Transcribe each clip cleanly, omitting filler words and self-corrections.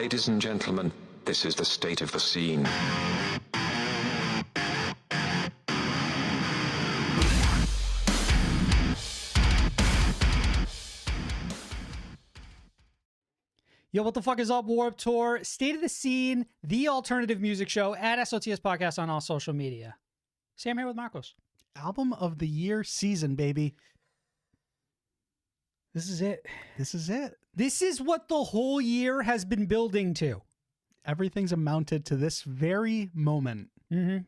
Ladies and gentlemen, this is the state of the scene. Yo, what the fuck is up, Warped Tour? State of the Scene, the alternative music show at SOTS Podcast on all social media. Sam here with Marcos. Album of the year season, baby. This is it. This is it. This is what the whole year has been building to. Everything's amounted to this very moment.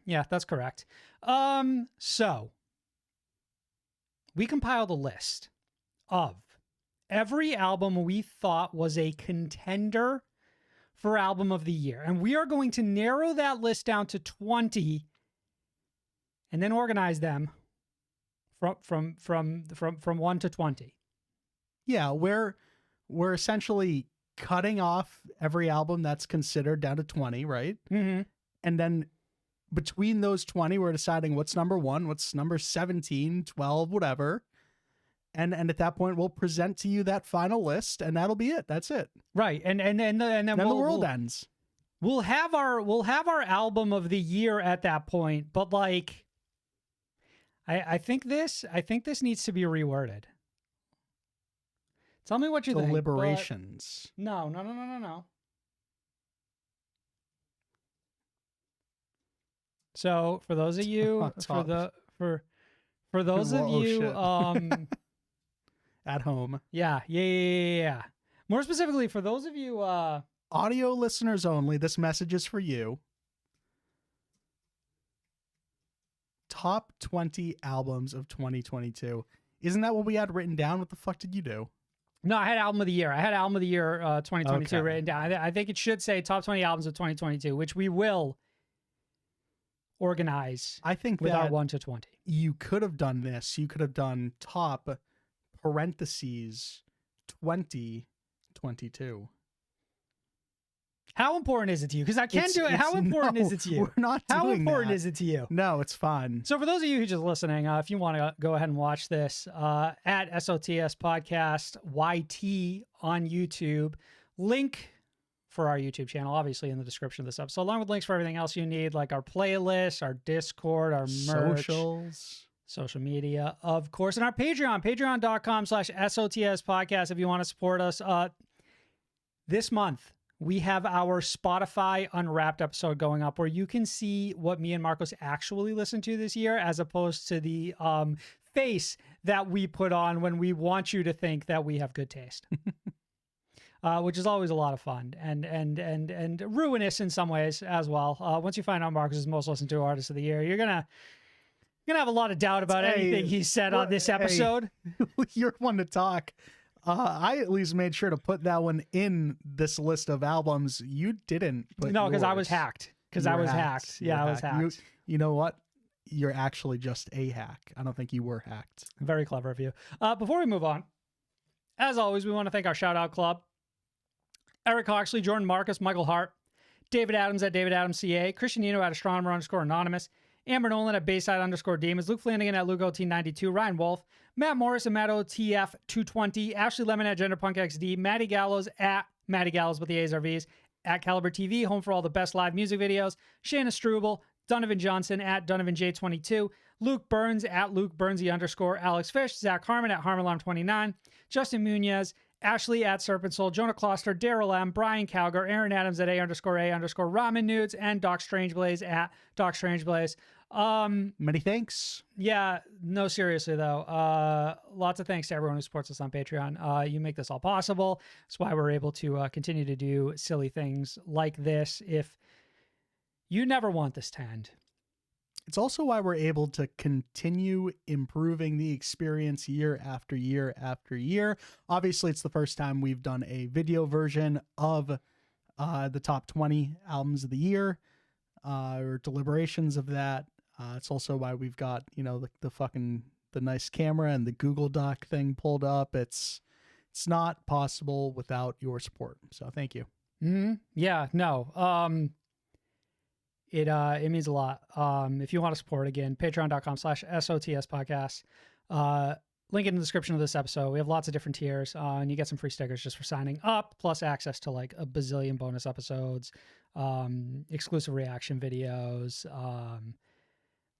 Yeah, that's correct. So we compiled a list of every album we thought was a contender for album of the year. And we are going to narrow that list down to 20 and then organize them from 1 to 20. Yeah, we're essentially cutting off every album that's considered down to 20, right? Mm-hmm. And then between those 20, we're deciding what's number 1, what's number 17, 12, whatever. And at that point, we'll present to you that final list, and that'll be it. That's it. Right, and then the world ends. We'll have our album of the year at that point, but like, I think this needs to be reworded. Tell me what you think. Deliberations. No. So for those of you, for those of you, at home. Yeah. More specifically, for those of you, audio listeners only, this message is for you. Top 20 albums of 2022. Isn't that what we had written down? What the fuck did you do? No, I had album of the year. 2022 Okay. written down. I think it should say top 20 albums of 2022, which we will organize. I think with that our 1 to 20. You could have done this. You could have done top parentheses 2022. How important is it to you? Because I can do it. How important is it to you? We're not doing How important that. is it to you? No, it's fun. So for those of you who are just listening, if you want to go ahead and watch this at SOTS Podcast YT on YouTube, link for our YouTube channel, obviously in the description of this episode, along with links for everything else you need, like our playlist, our Discord, our merch, social media, of course, and our Patreon, patreon.com/SOTS Podcast if you want to support us. This month, we have our Spotify Unwrapped episode going up where you can see what me and Marcos actually listened to this year, as opposed to the face that we put on when we want you to think that we have good taste. Which is always a lot of fun and ruinous in some ways as well. Once you find out Marcus is most listened to artist of the year, you're gonna have a lot of doubt about anything he said on this episode. You're one to talk. I at least made sure to put that one in this list of albums. You didn't. No, because I was hacked. Yeah, I was hacked. You know what? You're actually just a hack. I don't think you were hacked. Very clever of you. Before we move on, as always, we want to thank our shout out club. Eric Oxley, Jordan Marcus, Michael Hart, David Adams at David Adams CA, Christian Nino at Astronomer_Anonymous, Amber Nolan at Bayside_Demons, Luke Flanagan at LukeOT92, Ryan Wolf, Matt Morris at Matt OTF220, Ashley Lemon at GenderPunkXD, Maddie Gallows at Maddie Gallows with the A's RVs, at Caliber TV, home for all the best live music videos, Shanna Struble, Donovan Johnson at DonovanJ22, Luke Burns at LukeBurnsy_, Alex Fish, Zach Harmon at HarmonAlarm29, Justin Munoz, Ashley at Serpent Soul, Jonah Kloster, Daryl M, Brian Calgar, Aaron Adams at A_Ramen Nudes, and Doc Strangeblaze at Doc Strangeblaze. Many thanks. Yeah, no, seriously though. Lots of thanks to everyone who supports us on Patreon. You make this all possible. That's why we're able to continue to do silly things like this. If you never want this to end. It's also why we're able to continue improving the experience year after year after year. Obviously, it's the first time we've done a video version of the top 20 albums of the year, or deliberations of that. It's also why we've got, the nice camera and the Google Doc thing pulled up. It's not possible without your support. So thank you. Yeah, no. It means a lot. If you want to support, again, patreon.com/SOTS podcast. link in the description of this episode. We have lots of different tiers, and you get some free stickers just for signing up, plus access to like a bazillion bonus episodes, exclusive reaction videos,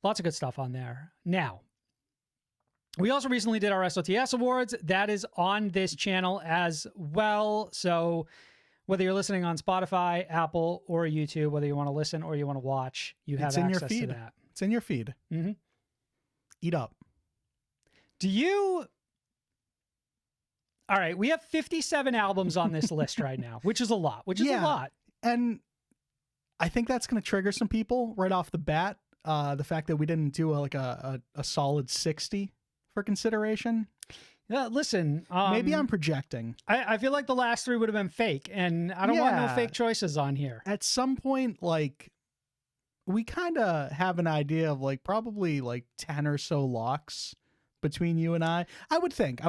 lots of good stuff on there. Now, we also recently did our SOTS Awards. That is on this channel as well. So whether you're listening on Spotify, Apple, or YouTube, whether you want to listen or you want to watch, you have access to that. It's in your feed. Mm-hmm. Eat up. Do you... All right, we have 57 albums on this list right now, which is a lot, a lot. And I think that's going to trigger some people right off the bat. The fact that we didn't do a solid 60 for consideration. Yeah, listen. Maybe I'm projecting. I feel like the last three would have been fake, and I don't want no fake choices on here. At some point, like, we kind of have an idea of like probably like 10 or so locks between you and I would think.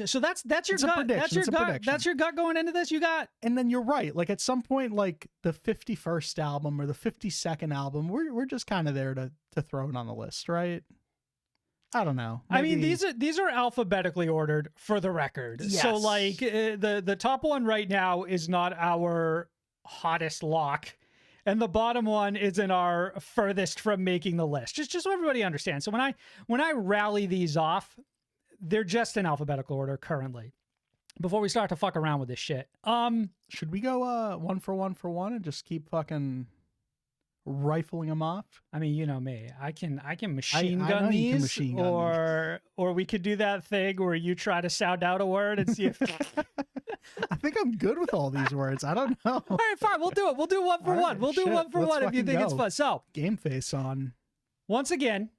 So that's your gut. That's your gut going into this. You got. And then you're right. Like at some point, like the 51st album or the 52nd album, we're just kind of there to throw it on the list, right? I don't know. Maybe. I mean, these are alphabetically ordered for the record. Yes. So like the top one right now is not our hottest lock, and the bottom one isn't our furthest from making the list. Just so everybody understands. So when I rally these off, they're just in alphabetical order currently. Before we start to fuck around with this shit, should we go one for one and just keep fucking rifling them off? I mean, you know me. I can machine gun these, or we could do that thing where you try to sound out a word and see if. I think I'm good with all these words. I don't know. All right, fine. We'll do it. We'll do one for one. We'll do one for one if you think it's fun. So, game face on. Once again,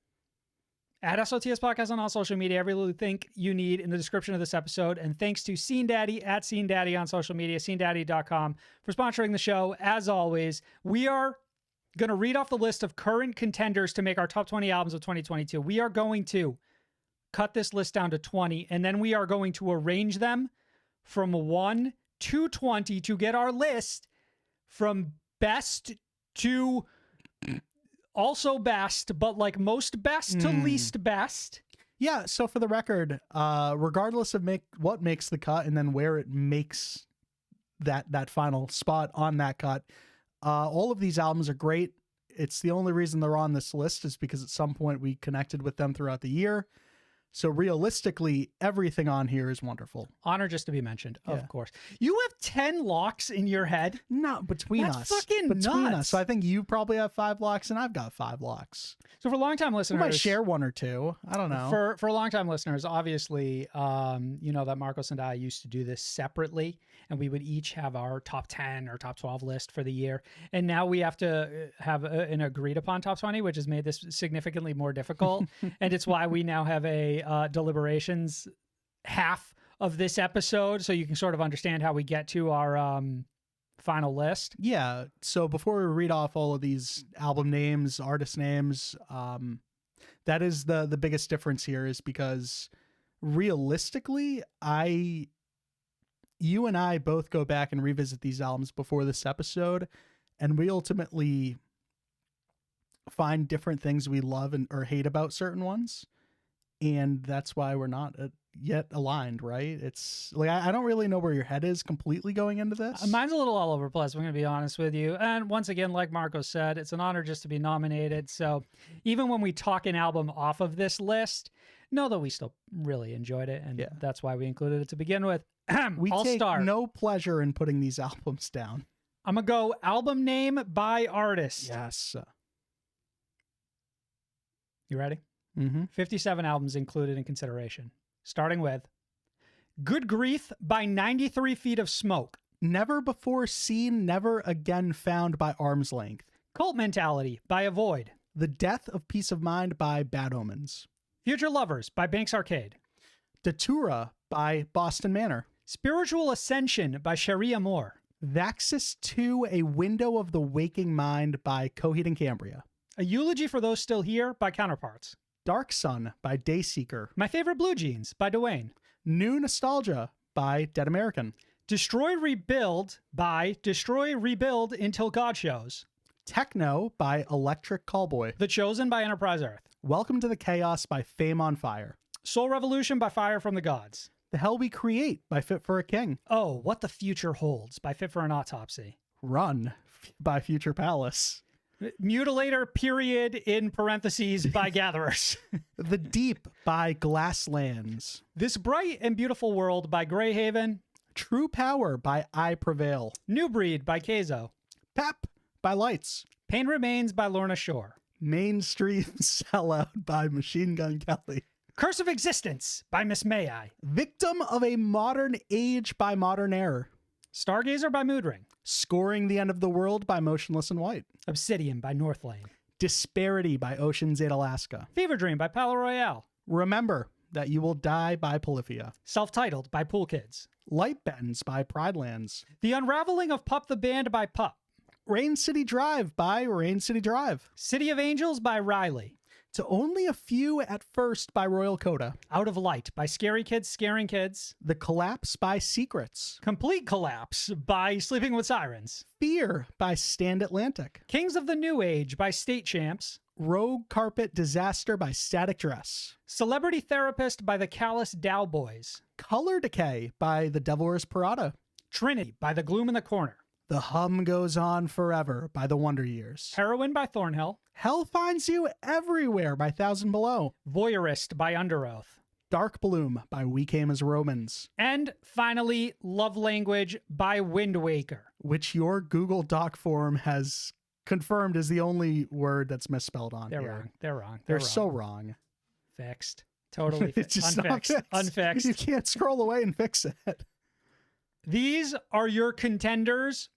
at SOTS Podcast on all social media, every little thing you need in the description of this episode. And thanks to Scene Daddy at Scene Daddy on social media, scenedaddy.com, for sponsoring the show. As always, we are going to read off the list of current contenders to make our top 20 albums of 2022. We are going to cut this list down to 20, and then we are going to arrange them from 1 to 20 to get our list from best to also best, but like most best to least best. Yeah, so for the record, regardless of what makes the cut and then where it makes that final spot on that cut, all of these albums are great. It's the only reason they're on this list is because at some point we connected with them throughout the year. So realistically, everything on here is wonderful. Honor just to be mentioned, of course. You have 10 locks in your head? No, between That's us. Fucking between nuts. us. So I think you probably have 5 locks and I've got 5 locks. So for long-time listeners... We might share 1 or 2. I don't know. For long-time listeners, obviously, you know that Marcos and I used to do this separately, and we would each have our top 10 or top 12 list for the year. And now we have to have an agreed-upon top 20, which has made this significantly more difficult. And it's why we now have a Deliberations half of this episode, so you can sort of understand how we get to our final list. Yeah, so before we read off all of these album names, artist names, that is the biggest difference here, is because realistically, you and I both go back and revisit these albums before this episode, and we ultimately find different things we love or hate about certain ones. And that's why we're not yet aligned, right? It's like, I don't really know where your head is completely going into this. Mine's a little all over the place, I'm going to be honest with you. And once again, like Marco said, it's an honor just to be nominated. So even when we talk an album off of this list, know that we still really enjoyed it. And that's why we included it to begin with. I'll take no pleasure in putting these albums down. I'm going to go album name by artist. Yes. You ready? Mm-hmm. 57 albums included in consideration. Starting with Good Grief by 93 Feet of Smoke. Never Before Seen, Never Again Found by Arm's Length. Cult Mentality by Avoid. The Death of Peace of Mind by Bad Omens. Future Lovers by Banks Arcade. Datura by Boston Manor. Spiritual Ascension by Cherie Amour. Vaxis 2, A Window of the Waking Mind by Coheed and Cambria. A Eulogy for Those Still Here by Counterparts. Dark Sun by Dayseeker. My Favorite Blue Jeans by Dwayne. New Nostalgia by Dead American. Destroy Rebuild by Destroy Rebuild Until God Shows. Techno by Electric Callboy. The Chosen by Enterprise Earth. Welcome to the Chaos by Fame on Fire. Soul Revolution by Fire from the Gods. The Hell We Create by Fit for a King. Oh, What the Future Holds by Fit for an Autopsy. Run by Future Palace. Mutilator period in parentheses by Gatherers. The Deep by Glasslands. This Bright and Beautiful World by Greyhaven. True Power by I Prevail. New Breed by Keizo. Pep by Lights. Pain Remains by Lorna Shore. Mainstream Sellout by Machine Gun Kelly. Curse of Existence by Miss May I. Victim of a Modern Age by Modern Error. Stargazer by Moodring. Scoring the End of the World by Motionless in White. Obsidian by Northlane. Disparity by Ocean's 8 Alaska. Fever Dream by Palo Royale. Remember That You Will Die by Polyphia. Self-titled by Pool Kids. Light Bends by Pridelands. The Unraveling of Pup the Band by Pup. Rain City Drive by Rain City Drive. City of Angels by Riley. To Only a Few at First by Royal Coda. Out of Light by Scary Kids Scaring Kids. The Collapse by Secrets. Complete Collapse by Sleeping with Sirens. Fear by Stand Atlantic. Kings of the New Age by State Champs. Rogue Carpet Disaster by Static Dress. Celebrity Therapist by the Callous Dow Boys. Color Decay by The Devil Wears Prada. Trinity by The Gloom in the Corner. The Hum Goes On Forever by The Wonder Years. Heroin by Thornhill. Hell Finds You Everywhere by Thousand Below. Voyeurist by Under Oath. Dark Bloom by We Came as Romans. And finally, Love Language by Wind Waker. Which your Google Doc form has confirmed is the only word that's misspelled on They're here. wrong. They're wrong. They're so wrong. Fixed. Totally It's just not unfixed. fixed. Unfixed. You can't scroll away and fix it. These are your contenders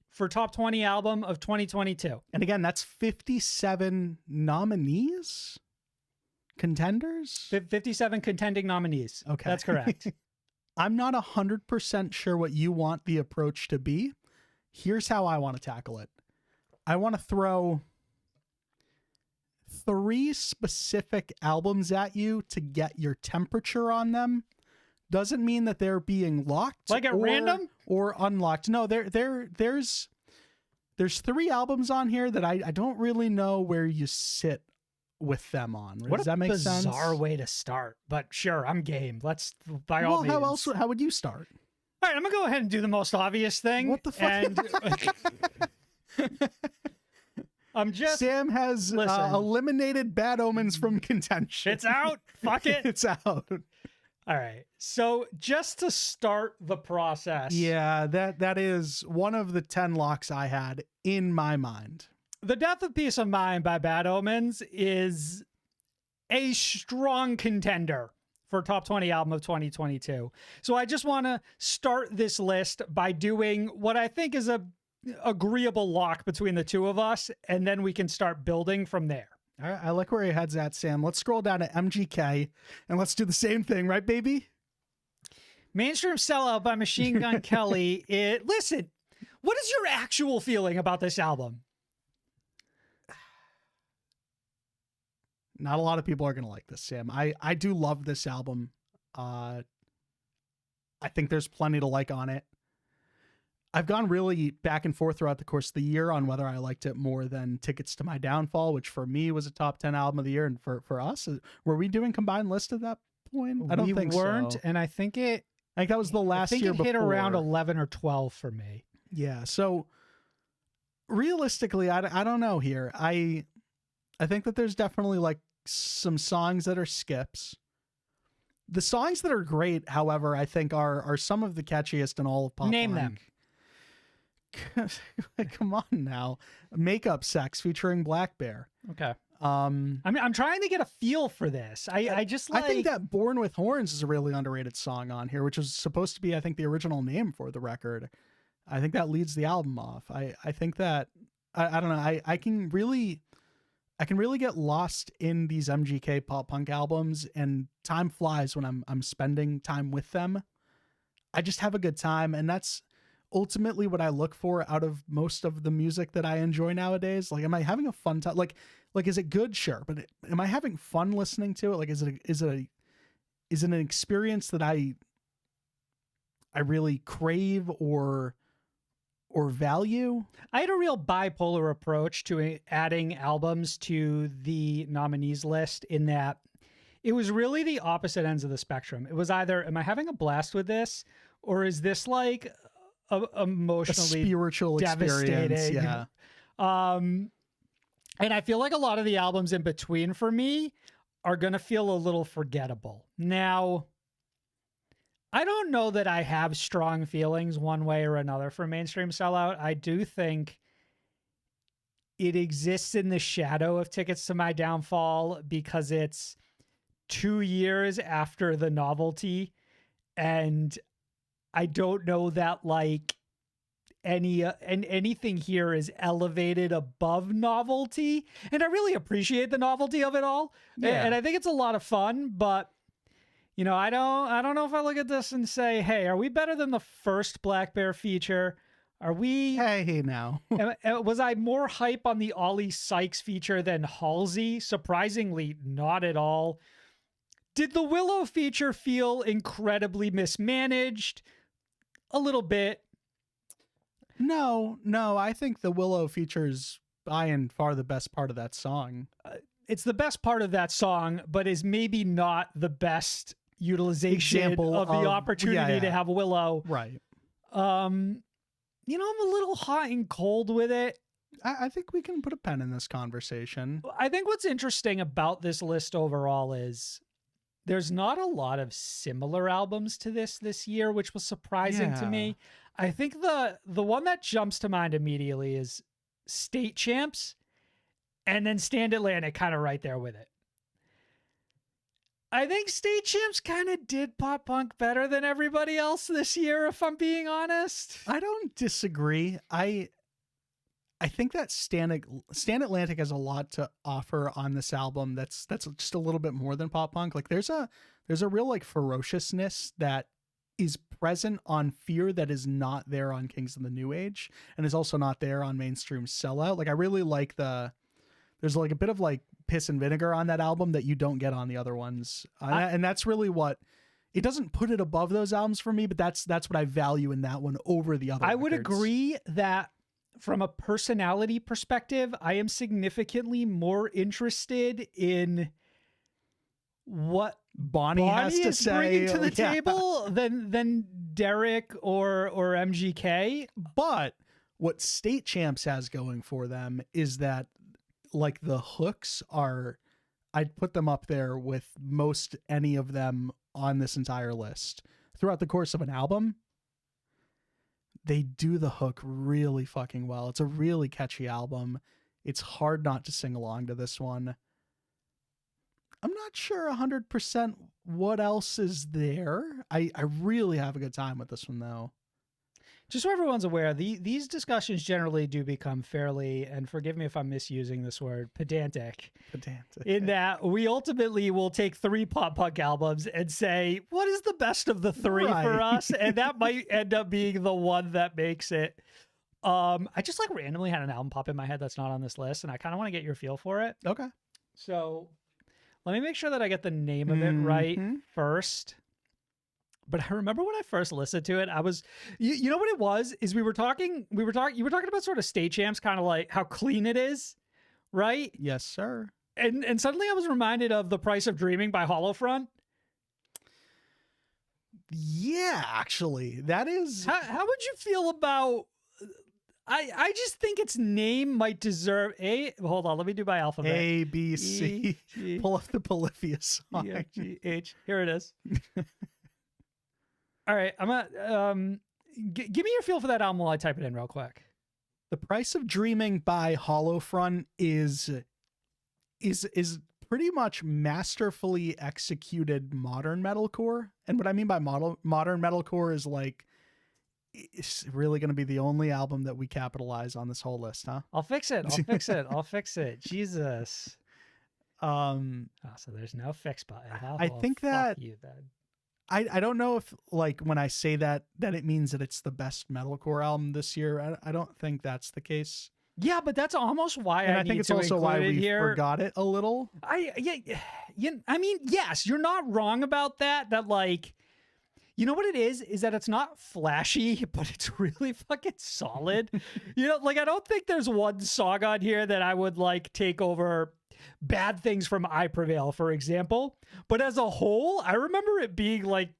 for Top 20 Album of 2022. And again, that's 57 nominees? Contenders? 57 contending nominees. Okay. That's correct. I'm not 100% sure what you want the approach to be. Here's how I want to tackle it. I want to throw 3 specific albums at you to get your temperature on them. Doesn't mean that they're being locked, Like at random? or unlocked. No, there's 3 albums on here that I don't really know where you sit with them on. What Does that make sense? bizarre way to start, but sure, I'm game. Let's, by all means. How would you start? All right, I'm gonna go ahead and do the most obvious thing. What the fuck? And I'm just, Sam has listen. eliminated Bad Omens from contention. it's out. Fuck it. It's out. All right. So just to start the process. Yeah, that is one of the 10 locks I had in my mind. The Death of Peace of Mind by Bad Omens is a strong contender for Top 20 Album of 2022. So I just want to start this list by doing what I think is a agreeable lock between the two of us, and then we can start building from there. All right, I like where your head's at, Sam. Let's scroll down to MGK and let's do the same thing, right, baby? Mainstream Sellout by Machine Gun Kelly. Listen, what is your actual feeling about this album? Not a lot of people are going to like this, Sam. I do love this album. I think there's plenty to like on it. I've gone really back and forth throughout the course of the year on whether I liked it more than Tickets to My Downfall, which for me was a top 10 album of the year. And for us, were we doing combined list at that point? I don't think we weren't, so. and I think that was the last year before. hit around 11 or 12 for me. Yeah. So realistically, I don't know here. I think that there's definitely like some songs that are skips. The songs that are great, however, I think are some of the catchiest in all of pop. Name them. Come on now. Makeup Sex featuring Black Bear. Okay. I'm trying to get a feel for this. I just like, I think that Born with Horns is a really underrated song on here, which was supposed to be, I think, the original name for the record. I think that leads the album off. I think that I don't know. I can really get lost in these MGK pop punk albums, and time flies when I'm spending time with them. I just have a good time, and that's ultimately what I look for out of most of the music that I enjoy nowadays. Like, am I having a fun time? Like, is it good? Sure. But am I having fun listening to it? Like, is it an experience that I really crave or value? I had a real bipolar approach to adding albums to the nominees list, in that it was really the opposite ends of the spectrum. It was either, am I having a blast with this, or is this like emotionally a spiritual devastating? experience? Yeah. And I feel like a lot of the albums in between for me are going to feel a little forgettable. Now, I don't know that I have strong feelings one way or another for Mainstream Sellout. I do think it exists in the shadow of Tickets to My Downfall because it's 2 years after the novelty. And I don't know that like anything here is elevated above novelty, and I really appreciate the novelty of it all. Yeah. And I think it's a lot of fun, but you know, I don't know if I look at this and say, hey, are we better than the first Black Bear feature? Are we? Hey, now. Was I more hype on the Ollie Sykes feature than Halsey? Surprisingly, not at all. Did the Willow feature feel incredibly mismanaged? A little bit. No, I think the Willow features by and far the best part of that song. It's the best part of that song, but is maybe not the best utilization Example of the opportunity to have Willow. Right. You know, I'm a little hot and cold with it. I think we can put a pen in this conversation. I think what's interesting about this list overall is there's not a lot of similar albums to this year, which was surprising to me. I think the one that jumps to mind immediately is State Champs, and then Stand Atlantic kind of right there with it. I think State Champs kind of did pop punk better than everybody else this year, if I'm being honest. I don't disagree. I think that Stand Atlantic has a lot to offer on this album. That's just a little bit more than pop punk. Like there's a real like ferociousness that is present on Fear that is not there on Kings of the New Age, and is also not there on Mainstream Sellout. Like I really like there's like a bit of like piss and vinegar on that album that you don't get on the other ones. And that's really what it doesn't put it above those albums for me, but that's what I value in that one over the other. I would records. agree that from a personality perspective, I am significantly more interested in what Bonnie has to is say bringing to the table than Derek or MGK. But what State Champs has going for them is that like the hooks are, I'd put them up there with most any of them on this entire list. Throughout the course of an album, they do the hook really fucking well. It's a really catchy album. It's hard not to sing along to this one. I'm not sure 100% what else is there. I really have a good time with this one, though. Just so everyone's aware, these discussions generally do become fairly, and forgive me if I'm misusing this word, pedantic. In that we ultimately will take 3 pop punk albums and say, what is the best of the 3 for us? And that might end up being the one that makes it. I just like randomly had an album pop in my head that's not on this list, and I kind of want to get your feel for it. Okay. So let me make sure that I get the name of it right first. But I remember when I first listened to it, I was, you know what it was? Is you were talking about sort of State Champs, kind of like how clean it is, right? Yes, sir. And suddenly I was reminded of The Price of Dreaming by Hollowfront. Yeah, actually, that is. How would you feel about? I just think its name might deserve a. Hold on, let me do my alphabet. A, B, C. Pull up the Polyphia song. E, F, G, H. Here it is. All right, I'm gonna give me your feel for that album while I type it in real quick. The Price of Dreaming by Hollowfront is pretty much masterfully executed modern metalcore. And what I mean by modern metalcore is like, it's really going to be the only album that we capitalize on this whole list, huh? I'll fix it. I'll fix it. Jesus. So there's no fix button. I think that you then. I don't know if like when I say that it means that it's the best metalcore album this year. I don't think that's the case. Yeah, but that's almost why I think it's also why we forgot it a little. I mean, yes, you're not wrong about that. That like, You know what it is that it's not flashy, but it's really fucking solid. Like I don't think there's one song on here that I would like take over Bad Things from I Prevail, for example. But as a whole, I remember it being like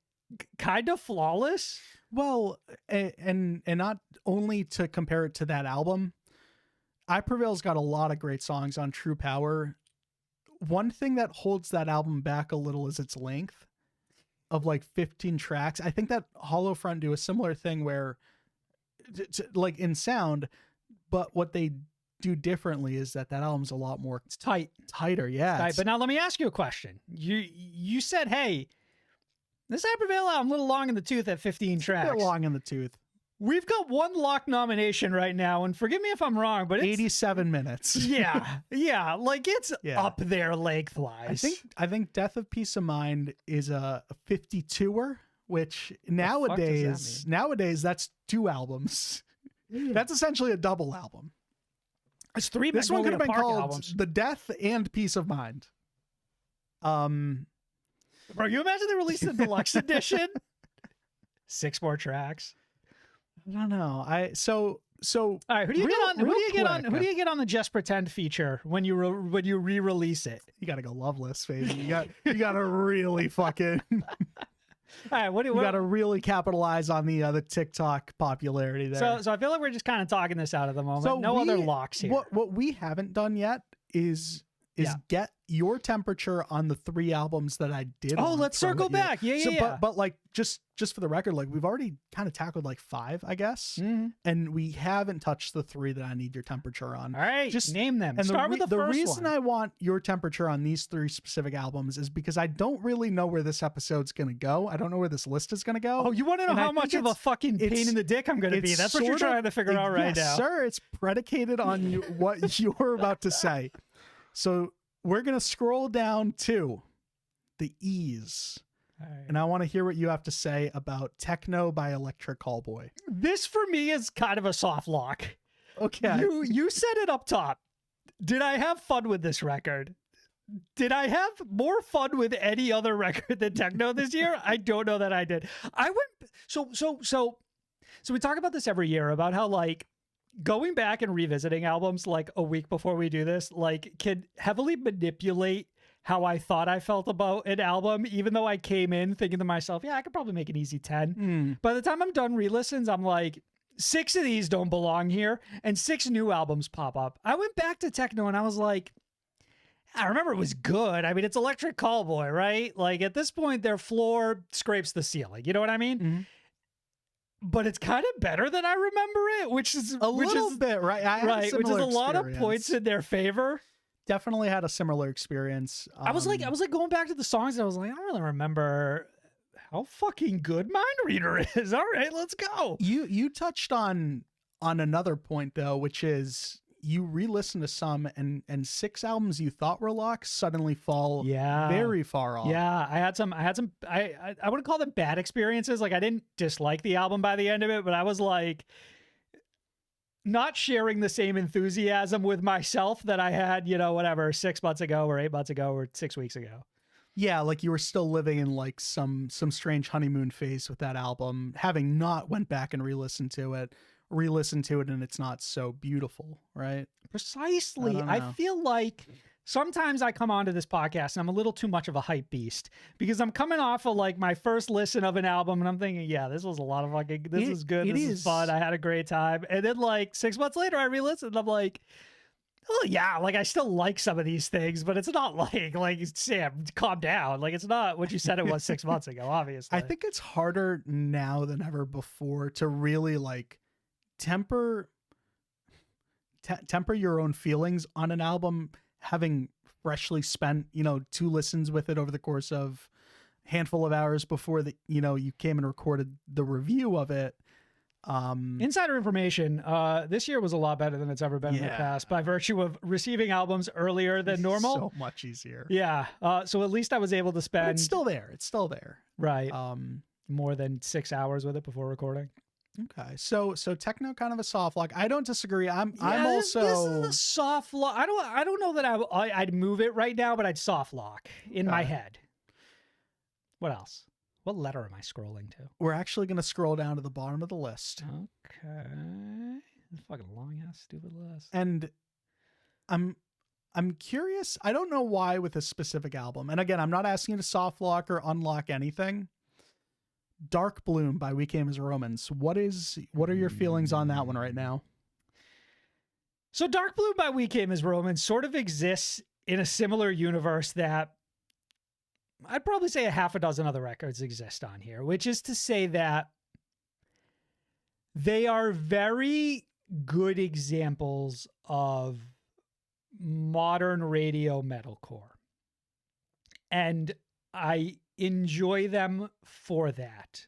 kind of flawless. Well, and not only to compare it to that album, I Prevail's got a lot of great songs on True Power. One thing that holds that album back a little is its length of like 15 tracks. I think that Hollow Front do a similar thing where like in sound, but what they do differently is that album's a lot more tighter. Yeah. Tight. But now let me ask you a question. You said, hey, this I Prevail album a little long in the tooth at 15 tracks. A bit long in the tooth. We've got one lock nomination right now, and forgive me if I'm wrong, but it's 87 minutes. yeah, like it's up there lengthwise. I think Death of Peace of Mind is a 52er, which nowadays that's 2 albums. That's essentially a double album. It's 3. This one could have been called albums. The Death and Peace of Mind. Bro, you imagine they released the deluxe edition? 6 more tracks. I don't know. So all right, who do you get on the Just Pretend feature when you re-release it? You got to go Loveless, baby. You got to really fucking all right, you got to really capitalize on the TikTok popularity there. So I feel like we're just kind of talking this out at the moment. So no other locks here. What we haven't done yet is get your temperature on the 3 albums that I did. Oh, let's circle back. Yeah. But like just for the record, like we've already kind of tackled like 5, I guess, and we haven't touched the 3 that I need your temperature on. All right, just name them. And start with the first reason one. I want your temperature on these 3 specific albums is because I don't really know where this episode's gonna go. I don't know where this list is gonna go. Oh, you want to know how much of a fucking pain in the dick I'm gonna be? That's what you're trying to figure out right now, sir. It's predicated on what you're about to say. So we're going to scroll down to the E's. Right. And I want to hear what you have to say about Techno by Electric Callboy. This for me is kind of a soft lock. Okay. You said it up top. Did I have fun with this record? Did I have more fun with any other record than Techno this year? I don't know that I did. So we talk about this every year about how like going back and revisiting albums like a week before we do this, like can heavily manipulate how I thought I felt about an album, even though I came in thinking to myself, yeah, I could probably make an easy 10. By the time I'm done re-listens, I'm like, 6 of these don't belong here, and 6 new albums pop up. I went back to Techno and I was like, I remember it was good. I mean, it's Electric Callboy, right? Like at this point, their floor scrapes the ceiling. You know what I mean? But it's kind of better than I remember it, which is a little bit, right? Which is a lot of points in their favor. Definitely had a similar experience. I was like going back to the songs and I was like, I don't really remember how fucking good Mind Reader is. All right, let's go. You touched on another point though, which is you re-listen to some and 6 albums you thought were locks suddenly fall very far off. Yeah, I had some I wouldn't call them bad experiences. Like I didn't dislike the album by the end of it, but I was like not sharing the same enthusiasm with myself that I had, 6 months ago or 8 months ago or 6 weeks ago. Yeah, like you were still living in like some strange honeymoon phase with that album, having not went back and re-listened to it and it's not so beautiful, right? Precisely. I feel like sometimes I come onto this podcast and I'm a little too much of a hype beast because I'm coming off of like my first listen of an album and I'm thinking, yeah, this was a lot of fucking, this is good. This is fun. I had a great time. And then like 6 months later, I re-listened and I'm like, oh yeah, like I still like some of these things, but it's not like Sam, calm down. Like it's not what you said it was 6 months ago, obviously. I think it's harder now than ever before to really like temper your own feelings on an album, having freshly spent 2 listens with it over the course of a handful of hours before you came and recorded the review of it. Insider information, this year was a lot better than it's ever been in the past by virtue of receiving albums earlier than normal. So much easier. Yeah. So at least I was able to spend, but it's still there. Right. More than 6 hours with it before recording. Okay, so Techno kind of a soft lock. I don't disagree. I'm also this is a soft lock. I don't know that I'd move it right now, but I'd soft lock in my head. What else? What letter am I scrolling to? We're actually going to scroll down to the bottom of the list. Okay. This fucking long ass stupid list. And I'm curious. I don't know why with a specific album. And again, I'm not asking you to soft lock or unlock anything. Dark Bloom by We Came as Romans. What are your feelings on that one right now? So Dark Bloom by We Came as Romans sort of exists in a similar universe that I'd probably say a half a dozen other records exist on here, which is to say that they are very good examples of modern radio metalcore. And I enjoy them for that.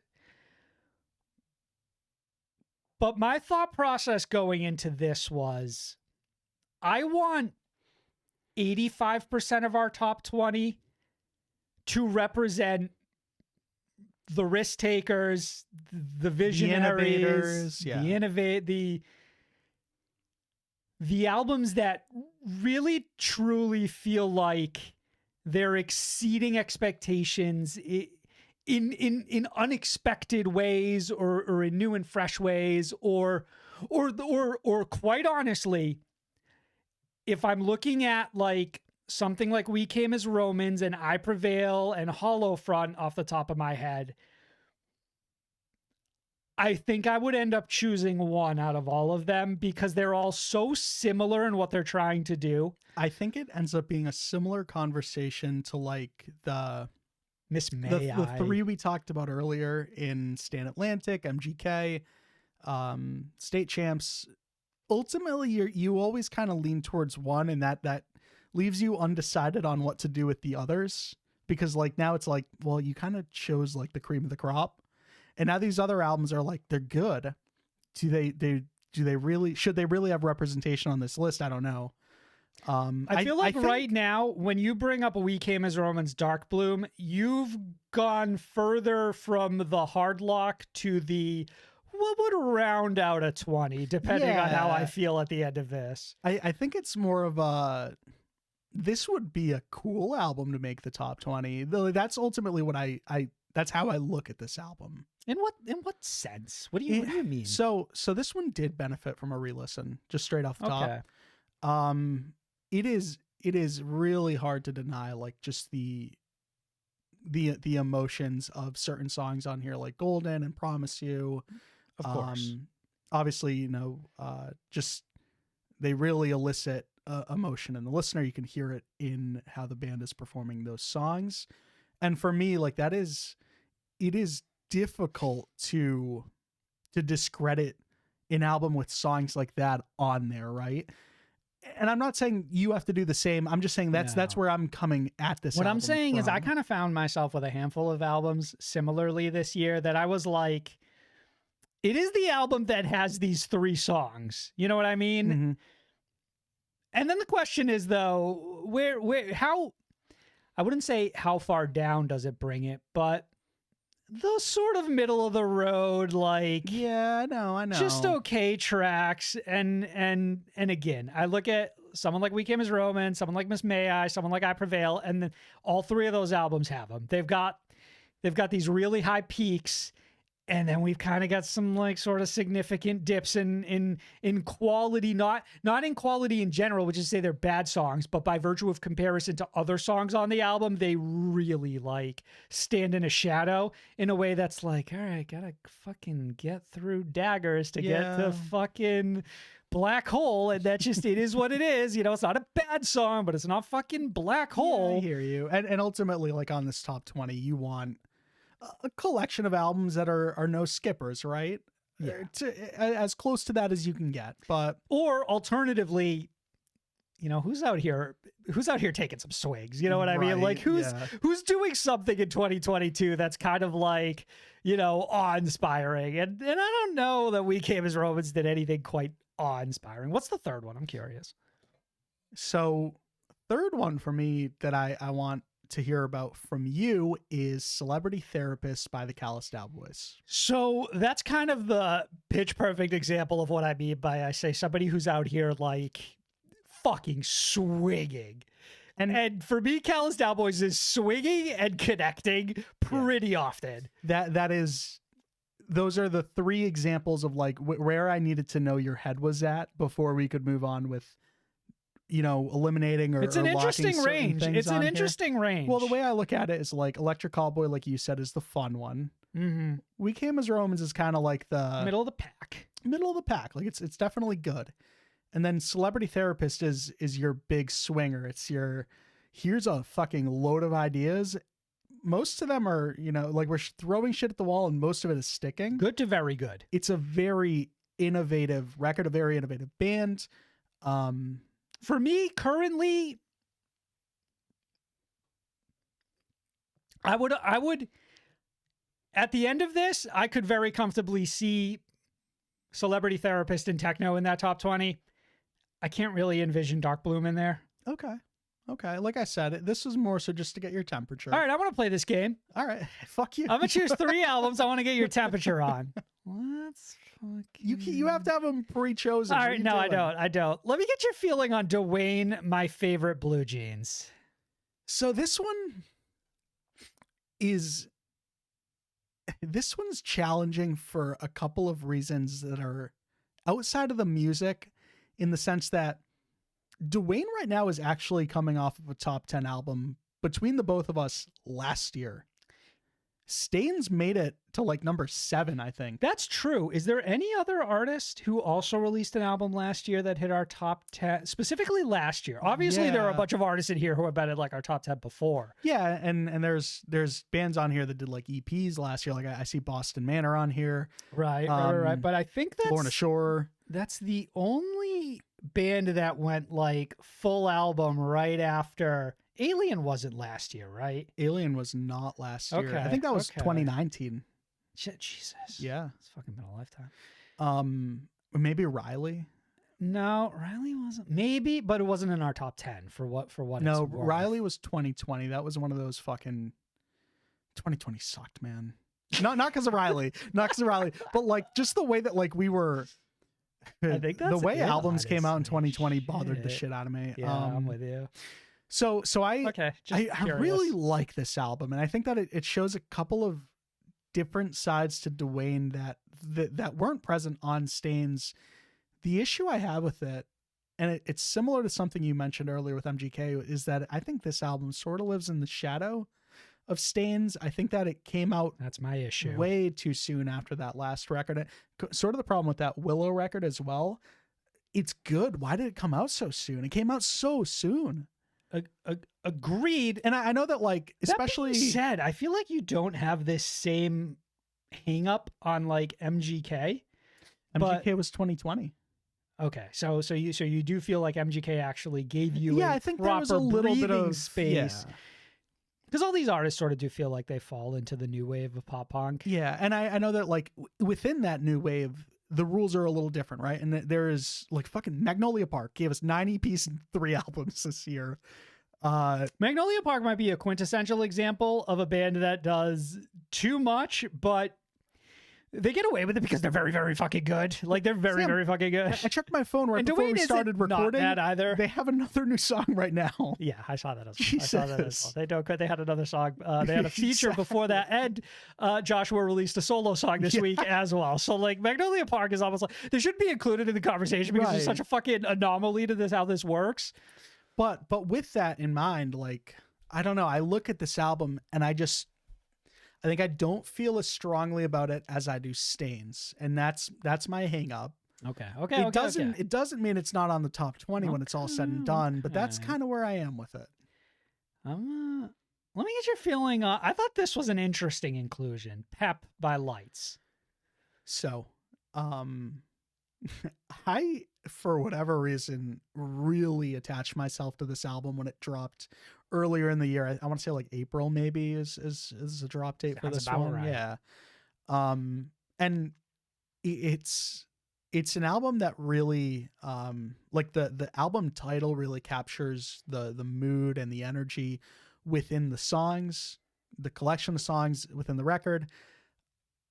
But my thought process going into this was, I want 85% of our top 20 to represent the risk takers, the visionaries, the albums that really truly feel like they're exceeding expectations in unexpected ways or in new and fresh ways, or quite honestly, if I'm looking at like something like We Came as Romans and I Prevail and Hollow Front off the top of my head, I think I would end up choosing one out of all of them because they're all so similar in what they're trying to do. I think it ends up being a similar conversation to like the the three we talked about earlier in Stan Atlantic, MGK, State Champs. Ultimately, you always kind of lean towards one, and that leaves you undecided on what to do with the others, because like now it's like, well, you kind of chose like the cream of the crop, and now these other albums are like, they're good. Should they really have representation on this list? I don't know. I feel like right now, when you bring up We Came as Romans, Dark Bloom, you've gone further from the hard lock to the what would round out a 20, depending on how I feel at the end of this. I think it's more of a, this would be a cool album to make the top 20. That's ultimately what that's how I look at this album. In what sense? What do you mean? So this one did benefit from a re-listen, just straight off the top. It is really hard to deny, like, just the emotions of certain songs on here, like Golden and Promise You. Of course. Obviously, just they really elicit emotion in the listener. You can hear it in how the band is performing those songs. And for me, like, it is difficult to discredit an album with songs like that on there, right? And I'm not saying you have to do the same. I'm just saying that's where I'm coming at this. What I'm saying is I kind of found myself with a handful of albums similarly this year that I was like, it is the album that has these 3 songs. You know what I mean? Mm-hmm. And then the question is, though, how, I wouldn't say how far down does it bring it, but the sort of middle of the road, like, yeah, I know, just okay tracks. And again, I look at someone like We Came as Romans, someone like Miss May I, someone like I Prevail, and then all 3 of those albums have them. They've got these really high peaks, and then we've kind of got some like sort of significant dips in quality, not in quality in general, which is to say they're bad songs, but by virtue of comparison to other songs on the album, they really like stand in a shadow in a way that's like, all right, gotta fucking get through Daggers to get to fucking Black Hole, and that just, it is what it is. It's not a bad song, but it's not fucking Black Hole. Yeah, I hear you. And ultimately, like, on this top 20, you want a collection of albums that are no skippers, right? Yeah. As close to that as you can get. But or alternatively, who's out here taking some swings? You know what I mean? Like, who's doing something in 2022 that's kind of like, awe-inspiring. And I don't know that We Came as Romans did anything quite awe-inspiring. What's the third one? I'm curious. So third one for me that I want to hear about from you is Celebrity Therapist by the Calloused Cowboys. So that's kind of the pitch perfect example of what I mean by, I say, somebody who's out here like fucking swinging. And for me, Callous Cowboys is swinging and connecting pretty often. Those are the three examples of like where I needed to know your head was at before we could move on with, eliminating or it's an or locking interesting certain range. things It's an on here. interesting range. Well, the way I look at it is like Electric Cowboy, like you said, is the fun one. Mm-hmm. We Came as Romans is kind of like the Middle of the pack. Like it's definitely good. And then Celebrity Therapist is your big swinger. It's your, here's a fucking load of ideas. Most of them are, like we're throwing shit at the wall and most of it is sticking. Good to very good. It's a very innovative record, a very innovative band. For me, currently, I would, at the end of this, I could very comfortably see Celebrity Therapist and Techno in that top 20. I can't really envision Dark Bloom in there. Okay. Like I said, this is more so just to get your temperature. All right, I want to play this game. All right. Fuck you. I'm going to choose 3 albums I want to get your temperature on. Let's fucking... You have to have them pre-chosen. All right, no, I don't. Let me get your feeling on Dwayne, My Favorite Blue Jeans. So this one's challenging for a couple of reasons that are outside of the music, in the sense that Dwayne right now is actually coming off of a top 10 album between the both of us last year. Stains made it to like number 7, I think. That's true. Is there any other artist who also released an album last year that hit our top 10, specifically last year? Obviously, there are a bunch of artists in here who have been at like our top 10 before. Yeah, and there's bands on here that did like EPs last year. Like I see Boston Manor on here. Right. But I think Lorna Shore. That's the only band that went like full album right after. Alien wasn't last year, right? Alien was not last year. Okay, I think that was 2019. Shit, Jesus. Yeah. It's fucking been a lifetime. Maybe Riley. No, Riley wasn't. Maybe, but it wasn't in our top 10 for what No, it's worth. Riley was 2020. That was one of those fucking 2020 sucked, man. Not because of Riley. Not because of Riley, but like just the way that like we were I think that's the way albums came out in honestly. 2020 bothered the shit out of me. Yeah, I'm with you. So I Curious. really like this album, and I think that it shows a couple of different sides to Dwayne that weren't present on Stains. The issue I have with it, and it's similar to something you mentioned earlier with MGK, is that I think this album sort of lives in the shadow of Stains. I think that it came out That's my issue. way too soon after that last record. Sort of the problem with that Willow record as well. It's good. Why did it come out so soon? It came out so soon. Agreed. And I know that, like, especially that being said, I feel like you don't have this same hang up on like MGK. MGK was 2020. Okay, so you do feel like MGK actually gave you I think there was a proper little bit breathing of space. Yeah. Because all these artists sort of do feel like they fall into the new wave of pop punk. Yeah, and I know that like within that new wave, the rules are a little different, right? And there is like fucking Magnolia Park gave us 9 EPs and 3 albums this year. Magnolia Park might be a quintessential example of a band that does too much, but they get away with it because they're very, very fucking good. Like they're very, very fucking good. I checked my phone right And before Dwayne we started isn't not recording. bad either. They have another new song right now. Yeah, I saw that as well. Jesus. I saw that as well. They don't. They had another song. They had a feature before that, and Joshua released a solo song this week as well. So like Magnolia Park is almost like they should be included in the conversation because there's such a fucking anomaly to this how this works. But with that in mind, like I don't know, I look at this album and I think I don't feel as strongly about it as I do Stains, and that's my hang up. Okay. It doesn't mean it's not on the top 20 when it's all said and done, but that's kind of where I am with it. Let me get your feeling. I thought this was an interesting inclusion. Pep by Lights. So, I, for whatever reason, really attached myself to this album when it dropped earlier in the year. I want to say like April maybe is a drop date for this one. Right. Yeah. And it's an album that really like the album title really captures the mood and the energy within the songs, the collection of songs within the record.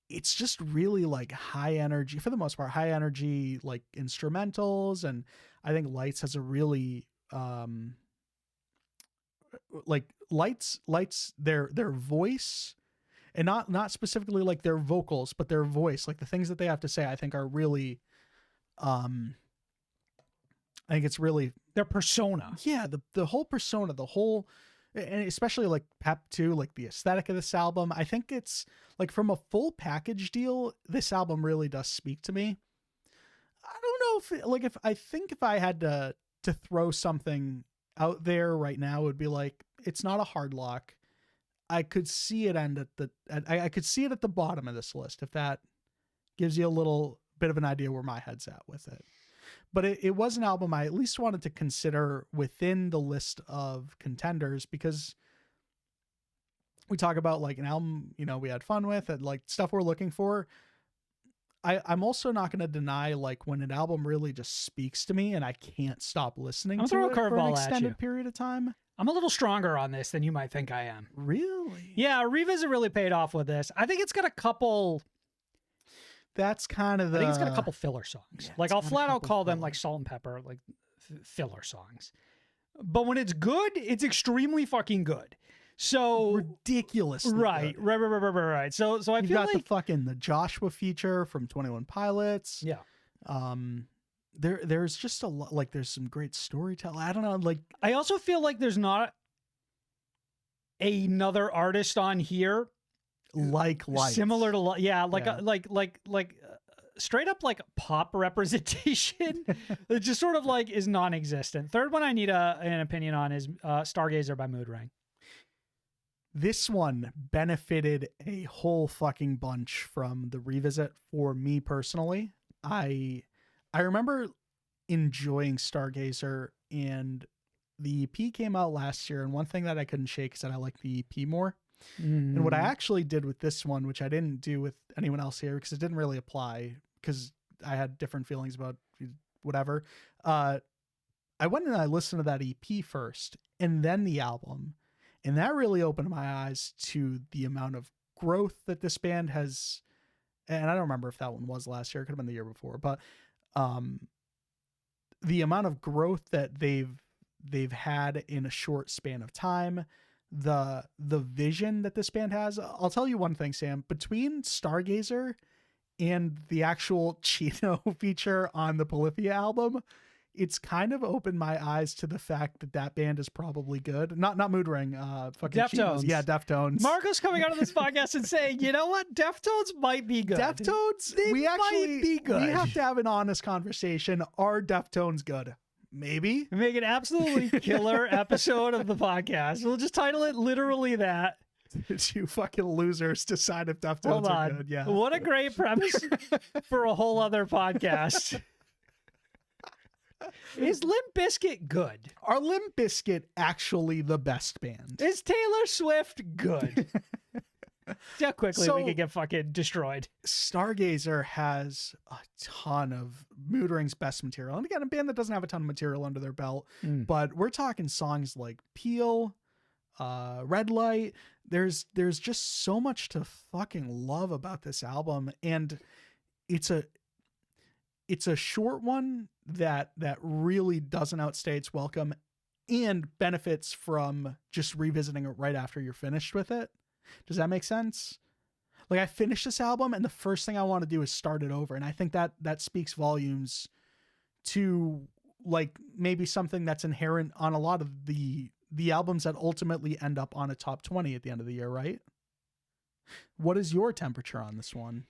It's just really like high energy for the most part, high energy like instrumentals, and I think Lights has a really like lights their voice, and not specifically like their vocals, but their voice, like the things that they have to say, I think are really, I think it's really Their persona. yeah, the whole persona, the whole, and especially like Pep 2, like the aesthetic of this album. I think it's like from a full package deal, this album really does speak to me. I don't know if if I had to throw something out there right now, it would be like, it's not a hard lock. I could see it I could see it at the bottom of this list, if that gives you a little bit of an idea where my head's at with it. But it was an album I at least wanted to consider within the list of contenders, because we talk about like an album, you know, we had fun with, and like stuff we're looking for. I'm also not going to deny, like, when an album really just speaks to me and I can't stop listening to it for an extended period of time. I'm a little stronger on this than you might think I am. Really? Yeah, Revisit really paid off with this. I think it's got a couple. That's kind of I think it's got a couple filler songs. Yeah, like, I'll flat out call them like Salt and Pepper, like filler songs. But when it's good, it's extremely fucking good. So ridiculous. Right. So I feel got like the Joshua feature from 21 Pilots. Yeah. There's just a lot, like, there's some great storytelling. I don't know, like, I also feel like there's not another artist on here like similar to straight up like pop representation. It just sort of like is non-existent. Third one I need an opinion on is Stargazer by Mood Ring. This one benefited a whole fucking bunch from the revisit for me personally. I remember enjoying Stargazer, and the EP came out last year, and one thing that I couldn't shake is that I like the EP more. And what I actually did with this one, which I didn't do with anyone else here because it didn't really apply, because I had different feelings about whatever. I went and I listened to that EP first and then the album. And that really opened my eyes to the amount of growth that this band has. And I don't remember if that one was last year. It could have been the year before. But the amount of growth that they've had in a short span of time, the vision that this band has. I'll tell you one thing, Sam. Between Stargazer and the actual Chino feature on the Polyphia album, it's kind of opened my eyes to the fact that band is probably good. Not Mood Ring, fucking Deftones. Chinos. Yeah, Deftones. Marco's coming out of this podcast and saying, you know what? Deftones might be good. Deftones? They might be good. We have to have an honest conversation. Are Deftones good? Maybe. Make an absolutely killer episode of the podcast. We'll just title it literally that. You fucking losers decide if Deftones are good. Yeah. What a great premise for a whole other podcast. Is Limp Bizkit good? Are Limp Bizkit actually the best band? Is Taylor Swift good? See how quickly we could get fucking destroyed. Stargazer has a ton of Mood Ring's best material. And again, a band that doesn't have a ton of material under their belt, but we're talking songs like Peel, Red Light. There's just so much to fucking love about this album. And it's a short one that really doesn't outstay its welcome and benefits from just revisiting it right after you're finished with it. Does that make sense? Like, I finished this album and the first thing I want to do is start it over. And I think that speaks volumes to, like, maybe something that's inherent on a lot of the albums that ultimately end up on a top 20 at the end of the year, right? What is your temperature on this one?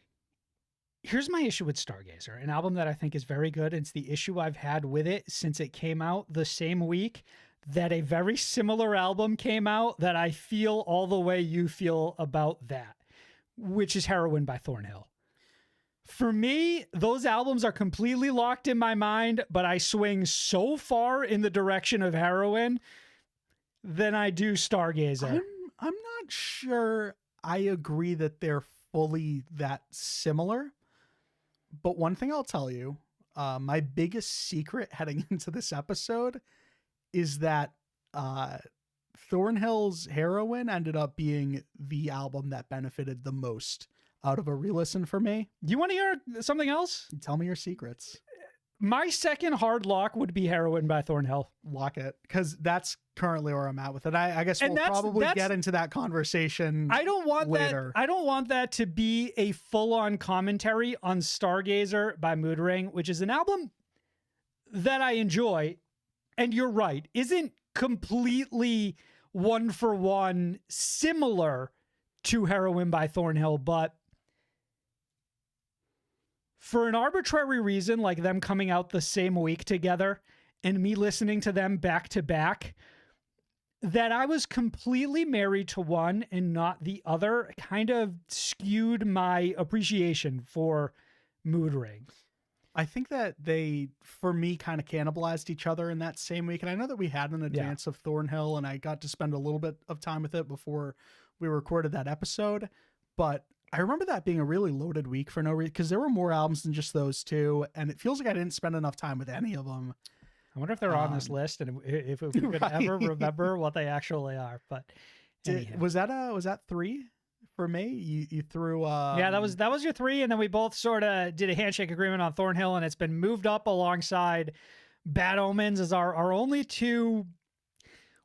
Here's my issue with Stargazer, an album that I think is very good. It's the issue I've had with it since it came out the same week that a very similar album came out that I feel all the way you feel about that, which is Heroin by Thornhill. For me, those albums are completely locked in my mind, but I swing so far in the direction of Heroin than I do Stargazer. I'm not sure I agree that they're fully that similar. But one thing I'll tell you, my biggest secret heading into this episode is that Thornhill's Heroin ended up being the album that benefited the most out of a re-listen for me. You want to hear something else? Tell me your secrets. My second hard lock would be Heroin by Thornhill. Lock it, because that's currently where I'm at with it. I guess we'll probably get into that conversation. I don't want later. that. I don't want that to be a full-on commentary on Stargazer by Mood Ring, which is an album that I enjoy. And you're right, isn't completely one for one similar to Heroin by Thornhill, but for an arbitrary reason, like them coming out the same week together and me listening to them back to back, that I was completely married to one and not the other kind of skewed my appreciation for Mood Ring. I think that they, for me, kind of cannibalized each other in that same week. And I know that we had an advance of Thornhill, and I got to spend a little bit of time with it before we recorded that episode. But I remember that being a really loaded week for no reason, because there were more albums than just those two. And it feels like I didn't spend enough time with any of them. I wonder if they're on this list and if we could ever remember what they actually are. But was that 3? For me, you threw yeah, that was your 3, and then we both sort of did a handshake agreement on Thornhill, and it's been moved up alongside Bad Omens as our only 2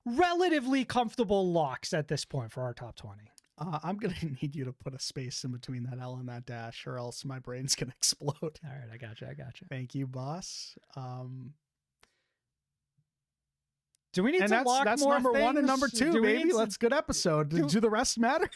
relatively comfortable locks at this point for our top 20. I'm gonna need you to put a space in between that L and that dash, or else my brain's gonna explode. All right, I got you. Thank you, boss. Do we need to lock that's more number things? 1 and number 2, baby. Let's good episode. Do the rest matter?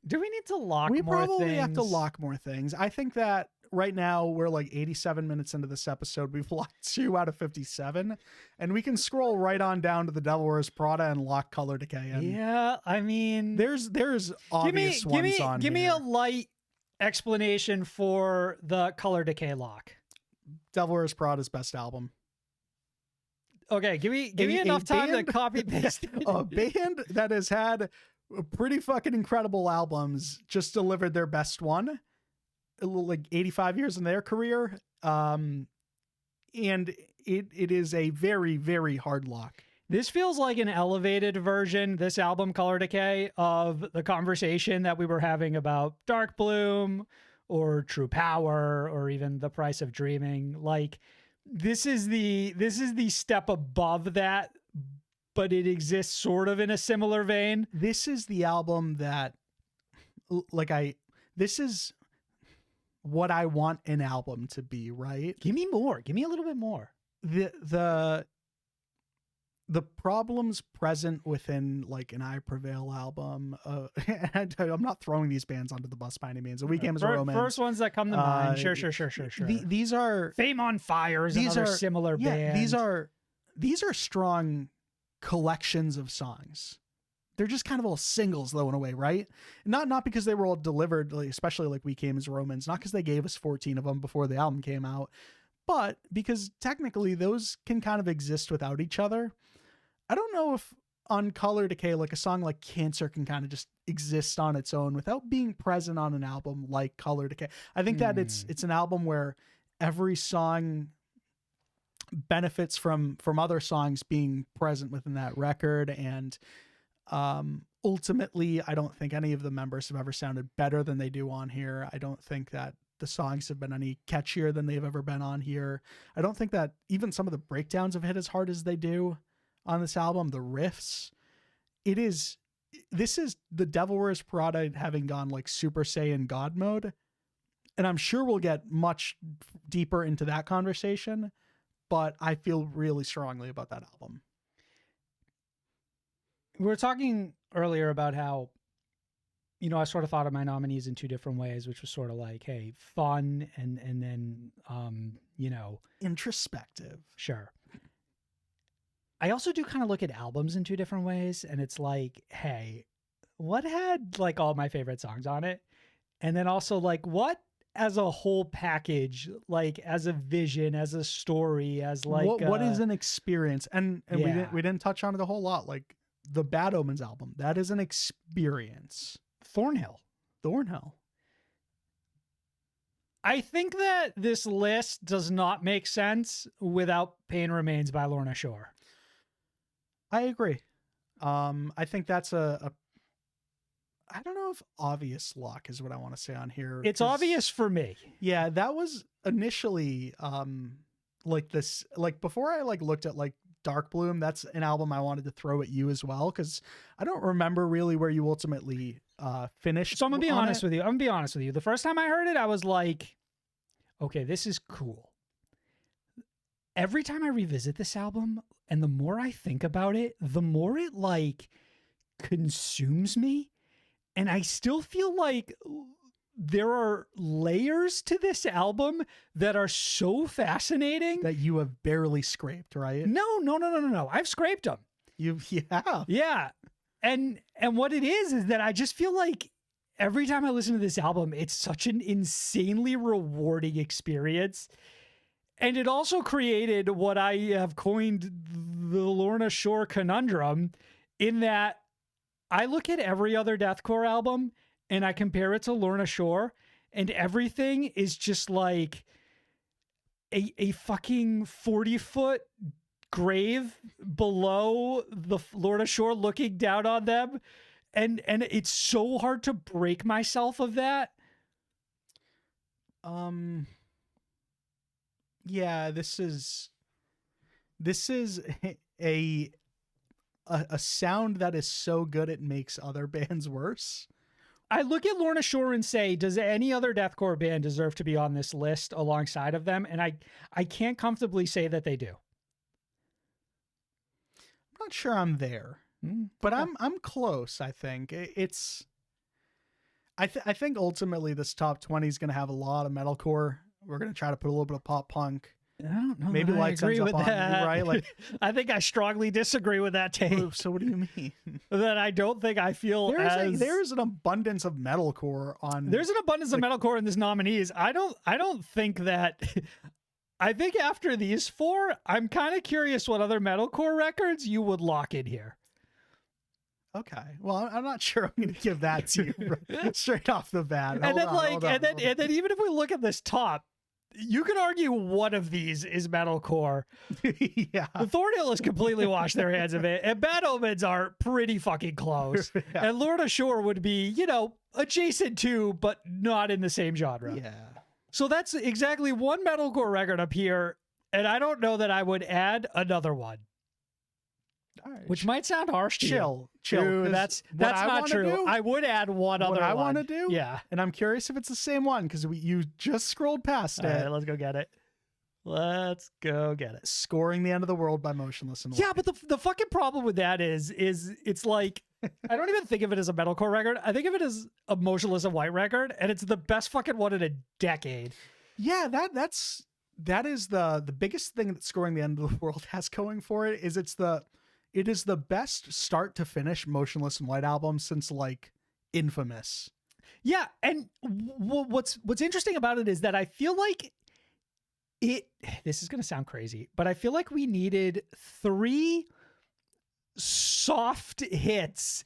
Do we need to lock more things? We probably have to lock more things. I think that right now we're like 87 minutes into this episode. We've locked 2 out of 57, and we can scroll right on down to the Devil Wears Prada and lock Color Decay. And yeah, I mean, there's obvious ones on Give me a light explanation for the Color Decay lock. Devil Wears Prada's best album. Okay, give me enough time to copy paste. A band that has had pretty fucking incredible albums just delivered their best one, like 85 years in their career. And it is a very, very hard lock. This feels like an elevated version, this album, Color Decay, of the conversation that we were having about Dark Bloom or True Power or even The Price of Dreaming. Like, this is the step above that, but it exists sort of in a similar vein. This is the album that, this is what I want an album to be, right? Give me more. Give me a little bit more. The problems present within like an I Prevail album, and I'm not throwing these bands ondir the bus by any means. A Weak Game is a Romance. First ones that come to mind. Sure. These are Fame on Fire is another similar band. These are strong collections of songs. They're just kind of all singles though in a way, right? Not because they were all delivered, like, especially like We Came as Romans, not because they gave us 14 of them before the album came out, but because technically those can kind of exist without each other. I don't know if on Color Decay, like a song like Cancer can kind of just exist on its own without being present on an album like Color Decay. I think that it's an album where every song benefits from other songs being present within that record. And ultimately, I don't think any of the members have ever sounded better than they do on here. I don't think that the songs have been any catchier than they've ever been on here. I don't think that even some of the breakdowns have hit as hard as they do on this album. The riffs, this is the Devil Wears Prada having gone like Super Saiyan God mode. And I'm sure we'll get much deeper into that conversation, but I feel really strongly about that album. We were talking earlier about how, I sort of thought of my nominees in 2 different ways, which was sort of like, hey, fun and then, introspective. Sure. I also do kind of look at albums in 2 different ways, and it's like, hey, what had like all my favorite songs on it? And then also like what as a whole package, like as a vision, as a story, as like what is an experience? And yeah. we didn't touch on it a whole lot. Like the Bad Omens album, that is an experience. Thornhill. I think that this list does not make sense without Pain Remains by Lorna Shore. I agree. I think that's I don't know if obvious lock is what I want to say on here. It's obvious for me. Yeah, that was initially like this, like before I like looked at like Dark Bloom, that's an album I wanted to throw at you as well, because I don't remember really where you ultimately finished. So I'm gonna be honest it. with you. I'm gonna be honest with you. The first time I heard it, I was like, okay, this is cool. Every time I revisit this album, and the more I think about it, the more it like consumes me. And I still feel like there are layers to this album that are so fascinating That you have barely scraped, right? No. I've scraped them. Yeah. Yeah. And what it is that I just feel like every time I listen to this album, it's such an insanely rewarding experience. And it also created what I have coined the Lorna Shore conundrum, in that I look at every other deathcore album and I compare it to Lorna Shore, and everything is just like a fucking 40-foot grave below the Lorna Shore looking down on them. And it's so hard to break myself of that. Yeah, this is a sound that is so good it makes other bands worse. I look at Lorna Shore and say, does any other deathcore band deserve to be on this list alongside of them? And I can't comfortably say that they do. I'm not sure I'm there, but okay. I'm close. I think I think ultimately this top 20 is going to have a lot of metalcore. We're going to try to put a little bit of pop punk. I don't know. Maybe I Lights agree ends up with on that. you, right? Like, I think I strongly disagree with that take. so what do you mean? That I don't think I feel there's an abundance of metalcore on. There's an abundance of metalcore in this nominees. I don't think that. I think after these four, I'm kind of curious what other metalcore records you would lock in here. Okay. Well, I'm not sure I'm going to give that to you straight off the bat. And then even if we look at this top, you can argue one of these is metalcore. Yeah. The Thornhill has completely washed their hands of it, and Bad Omens are pretty fucking close. Yeah. And Lorna Shore would be, adjacent to, but not in the same genre. Yeah. So that's exactly one metalcore record up here, and I don't know that I would add another one. All right. Which might sound harsh to you. Chill. Ooh, that's not true. I would add one other what one. I want to do? Yeah. And I'm curious if it's the same one, because you just scrolled past All it. right, let's go get it. Let's go get it. Scoring the End of the World by Motionless in White. Yeah, but the fucking problem with that is it's like, I don't even think of it as a metalcore record. I think of it as a Motionless in White record, and it's the best fucking one in a decade. Yeah, that is the biggest thing that Scoring the End of the World has going for it. It is the best start to finish Motionless in White album since like Infamous. Yeah, and what's interesting about it is that I feel like this is going to sound crazy, but I feel like we needed 3 soft hits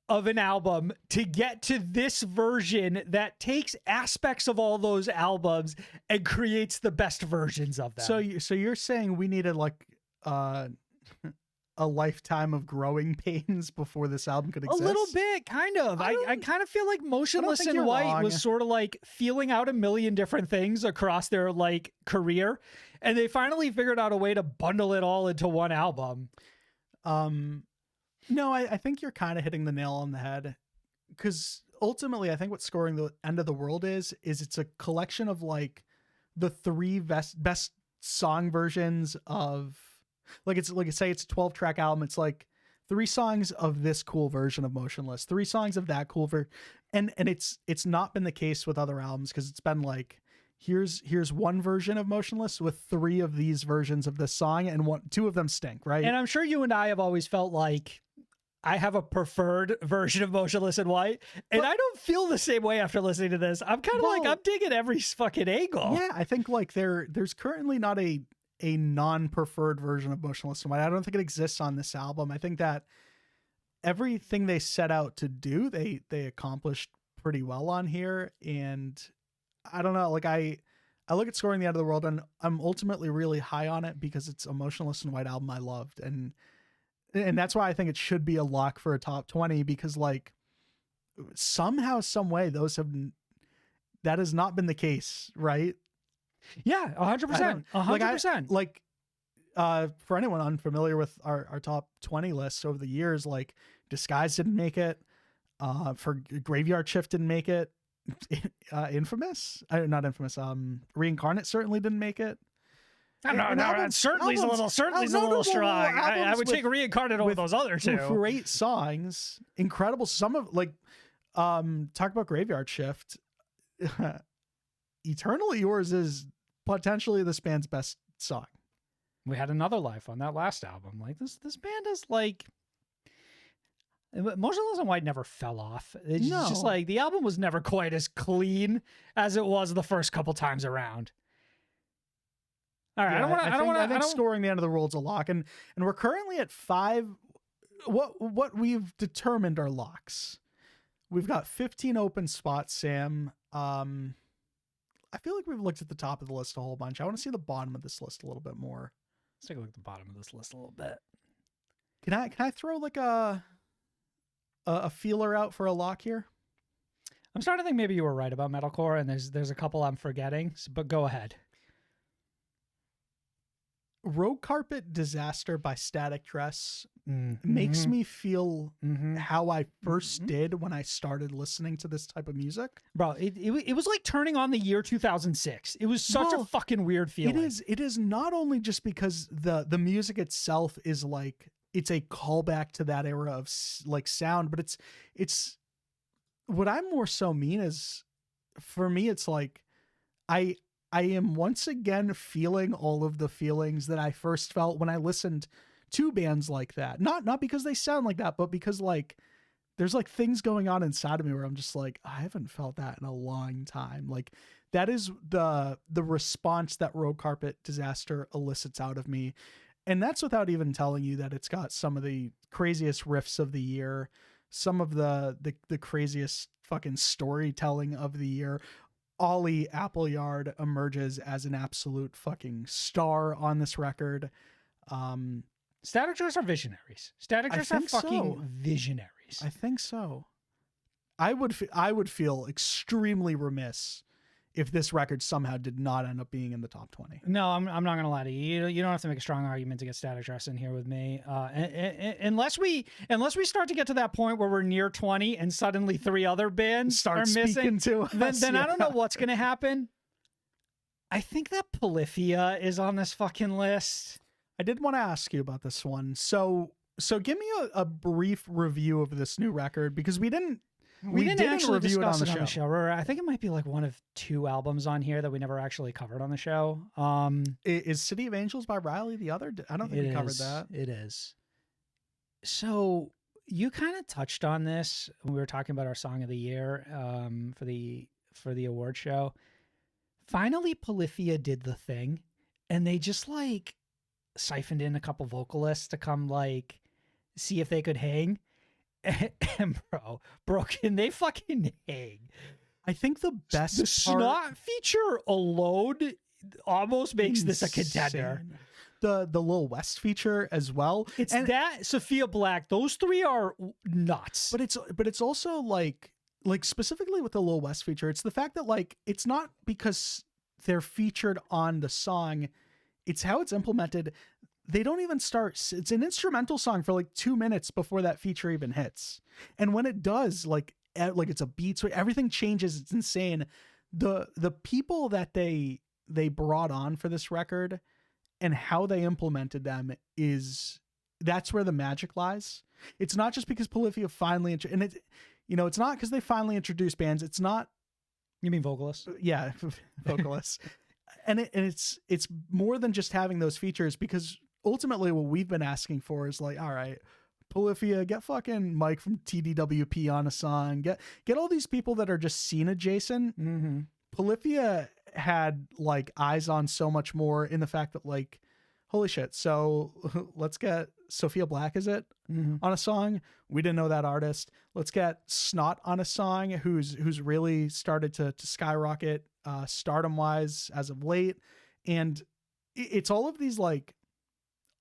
of an album to get to this version that takes aspects of all those albums and creates the best versions of them. So you're saying we needed like a lifetime of growing pains before this album could exist? A little bit, kind of. I kind of feel like Motionless in White was sort of like feeling out a million different things across their like career, and they finally figured out a way to bundle it all into one album. No, I think you're kind of hitting the nail on the head, because ultimately I think what Scoring the End of the World is it's a collection of like the 3 best song versions of, like, it's like, say it's a 12-track album. It's like 3 songs of this cool version of Motionless, 3 songs of that cool and it's not been the case with other albums, because it's been like, here's one version of Motionless with 3 of these versions of this song, and 2 of them stink, right? And I'm sure you and I have always felt like I have a preferred version of Motionless in White, and I don't feel the same way after listening to this. I'm kind of like, I'm digging every fucking angle. Yeah, I think like there's currently not a non-preferred version of Motionless in White. I don't think it exists on this album. I think that everything they set out to do, they accomplished pretty well on here. And I don't know, like I look at Scoring the End of the World, and I'm ultimately really high on it because it's a Motionless in White album I loved. And that's why I think it should be a lock for a top 20, because like somehow, some way that has not been the case, right? Yeah, 100%. 100%. For anyone unfamiliar with our top 20 lists over the years, like Disguise didn't make it. For Graveyard Shift didn't make it. Not Infamous. Reincarnate certainly didn't make it. Certainly's a little strong. I would take Reincarnate over those other two. Great songs, incredible. Some of talk about Graveyard Shift. Eternally Yours is potentially this band's best song. We had another life on that last album. Like this band is like. Motionless in White never fell off. It's just like the album was never quite as clean as it was the first couple times around. All right, I think scoring the End of the World's a lock, and we're currently at 5. What we've determined are locks. We've got 15 open spots, Sam. I feel like we've looked at the top of the list a whole bunch. I want to see the bottom of this list a little bit more. Let's take a look at the bottom of this list a little bit. Can I throw like a feeler out for a lock here? I'm starting to think maybe you were right about metalcore, and there's a couple I'm forgetting, but go ahead. Rogue Carpet Disaster by Static Dress makes me feel how I first did when I started listening to this type of music. Bro, it was like turning on the year 2006. It was such a fucking weird feeling. It is not only just because the music itself is like, it's a callback to that era of like sound, but it's what I'm more so mean is, for me, it's like I am once again feeling all of the feelings that I first felt when I listened to bands like that. Not because they sound like that, but because like there's like things going on inside of me where I'm just like, I haven't felt that in a long time. Like that is the response that Rogue Carpet Disaster elicits out of me. And that's without even telling you that it's got some of the craziest riffs of the year, some of the craziest fucking storytelling of the year. Ollie Appleyard emerges as an absolute fucking star on this record. Static Dress are visionaries. Static Dress are fucking visionaries. I think so. I would feel extremely remiss if this record somehow did not end up being in the top 20. No, I'm not going to lie to you. You don't have to make a strong argument to get Static Dress in here with me. Unless we start to get to that point where we're near 20 and suddenly 3 other bands are missing, then I don't know what's going to happen. I think that Polyphia is on this fucking list. I did want to ask you about this one. So give me a brief review of this new record, because we didn't actually review it on the show. I think it might be like one of 2 albums on here that we never actually covered on the show. Is City of Angels by Riley the other? I don't think we covered that. It is. So you kind of touched on this when we were talking about our song of the year for the award show. Finally, Polyphia did the thing, and they just like siphoned in a couple vocalists to come like see if they could hang. And bro, can they fucking hang? I think the best Snot feature alone almost makes this a contender. The Lil West feature as well. It's that Sophia Black. Those 3 are nuts. But it's also like specifically with the Lil West feature, it's the fact that like it's not because they're featured on the song, it's how it's implemented. They don't even start. It's an instrumental song for like 2 minutes before that feature even hits. And when it does, like it's a beat, so everything changes. It's insane. The people that they brought on for this record and how they implemented them that's where the magic lies. It's not just because Polyphia finally, and it's not because they finally introduced bands. It's not. You mean vocalists? Yeah, vocalists. and it's more than just having those features, because ultimately what we've been asking for is like, all right, Polyphia, get fucking Mike from TDWP on a song, get all these people that are just scene adjacent. Polyphia had like eyes on so much more in the fact that like, holy shit, so let's get Sophia Black, is it, on a song? We didn't know that artist. Let's get Snot on a song, who's really started to skyrocket stardom wise as of late. And it's all of these like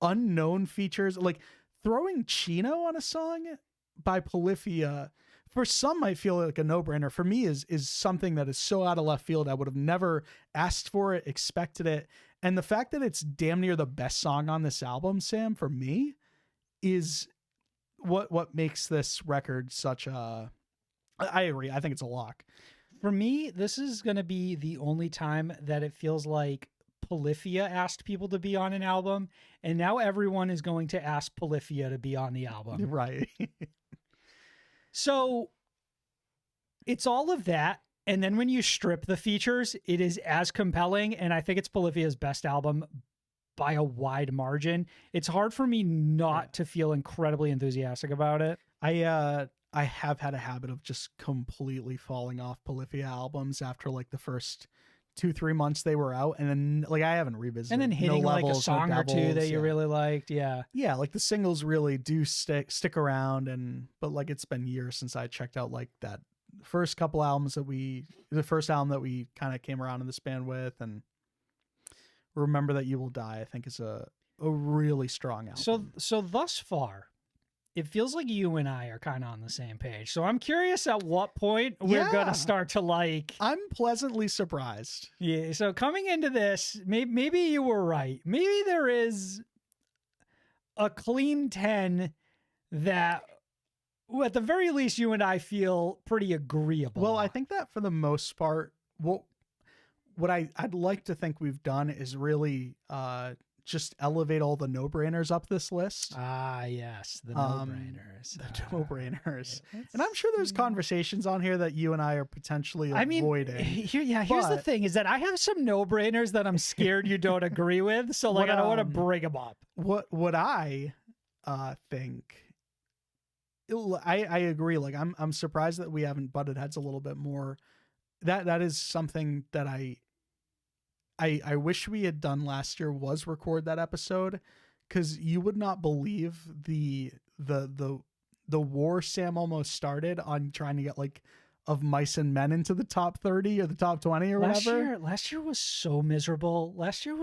unknown features, like throwing Chino on a song by Polyphia for some might feel like a no-brainer. For me is something that is so out of left field. I would have never asked for it, expected it. And the fact that it's damn near the best song on this album, Sam, for me, is what makes this record such a... I agree. I think it's a lock. For me, this is going to be the only time that it feels like Polyphia asked people to be on an album, and now everyone is going to ask Polyphia to be on the album. Right. So it's all of that. And then when you strip the features, it is as compelling. And I think it's Polyphia's best album by a wide margin. It's hard for me not to feel incredibly enthusiastic about it. I have had a habit of just completely falling off Polyphia albums after like the first 2-3 months they were out, and then like I haven't revisited. And then hitting No like Levels, a song No or two Devils, that you really liked. Yeah. Yeah, like the singles really do stick around, but like it's been years since I checked out like that first couple albums the first album that we kind of came around in this band with, and Remember That You Will Die, I think is a really strong album. So thus far, it feels like you and I are kind of on the same page. So I'm curious at what point we're going to start to like... I'm pleasantly surprised. Yeah, so coming into this, maybe you were right. Maybe there is a clean 10 that, at the very least, you and I feel pretty agreeable. Well, I think that for the most part, what I'd like to think we've done is really just elevate all the no-brainers up this list. Ah, yes, the no-brainers. The no-brainers. And I'm sure there's conversations on here that you and I are potentially avoiding. Here's the thing, is that I have some no-brainers that I'm scared you don't agree with, so like I don't want to bring them up. What I think... I agree. Like I'm surprised that we haven't butted heads a little bit more. That is something that I wish we had done last year, was record that episode, because you would not believe the war Sam almost started on trying to get like Of Mice and Men into the top 30 or the top 20 or whatever. Last year was so miserable. Last year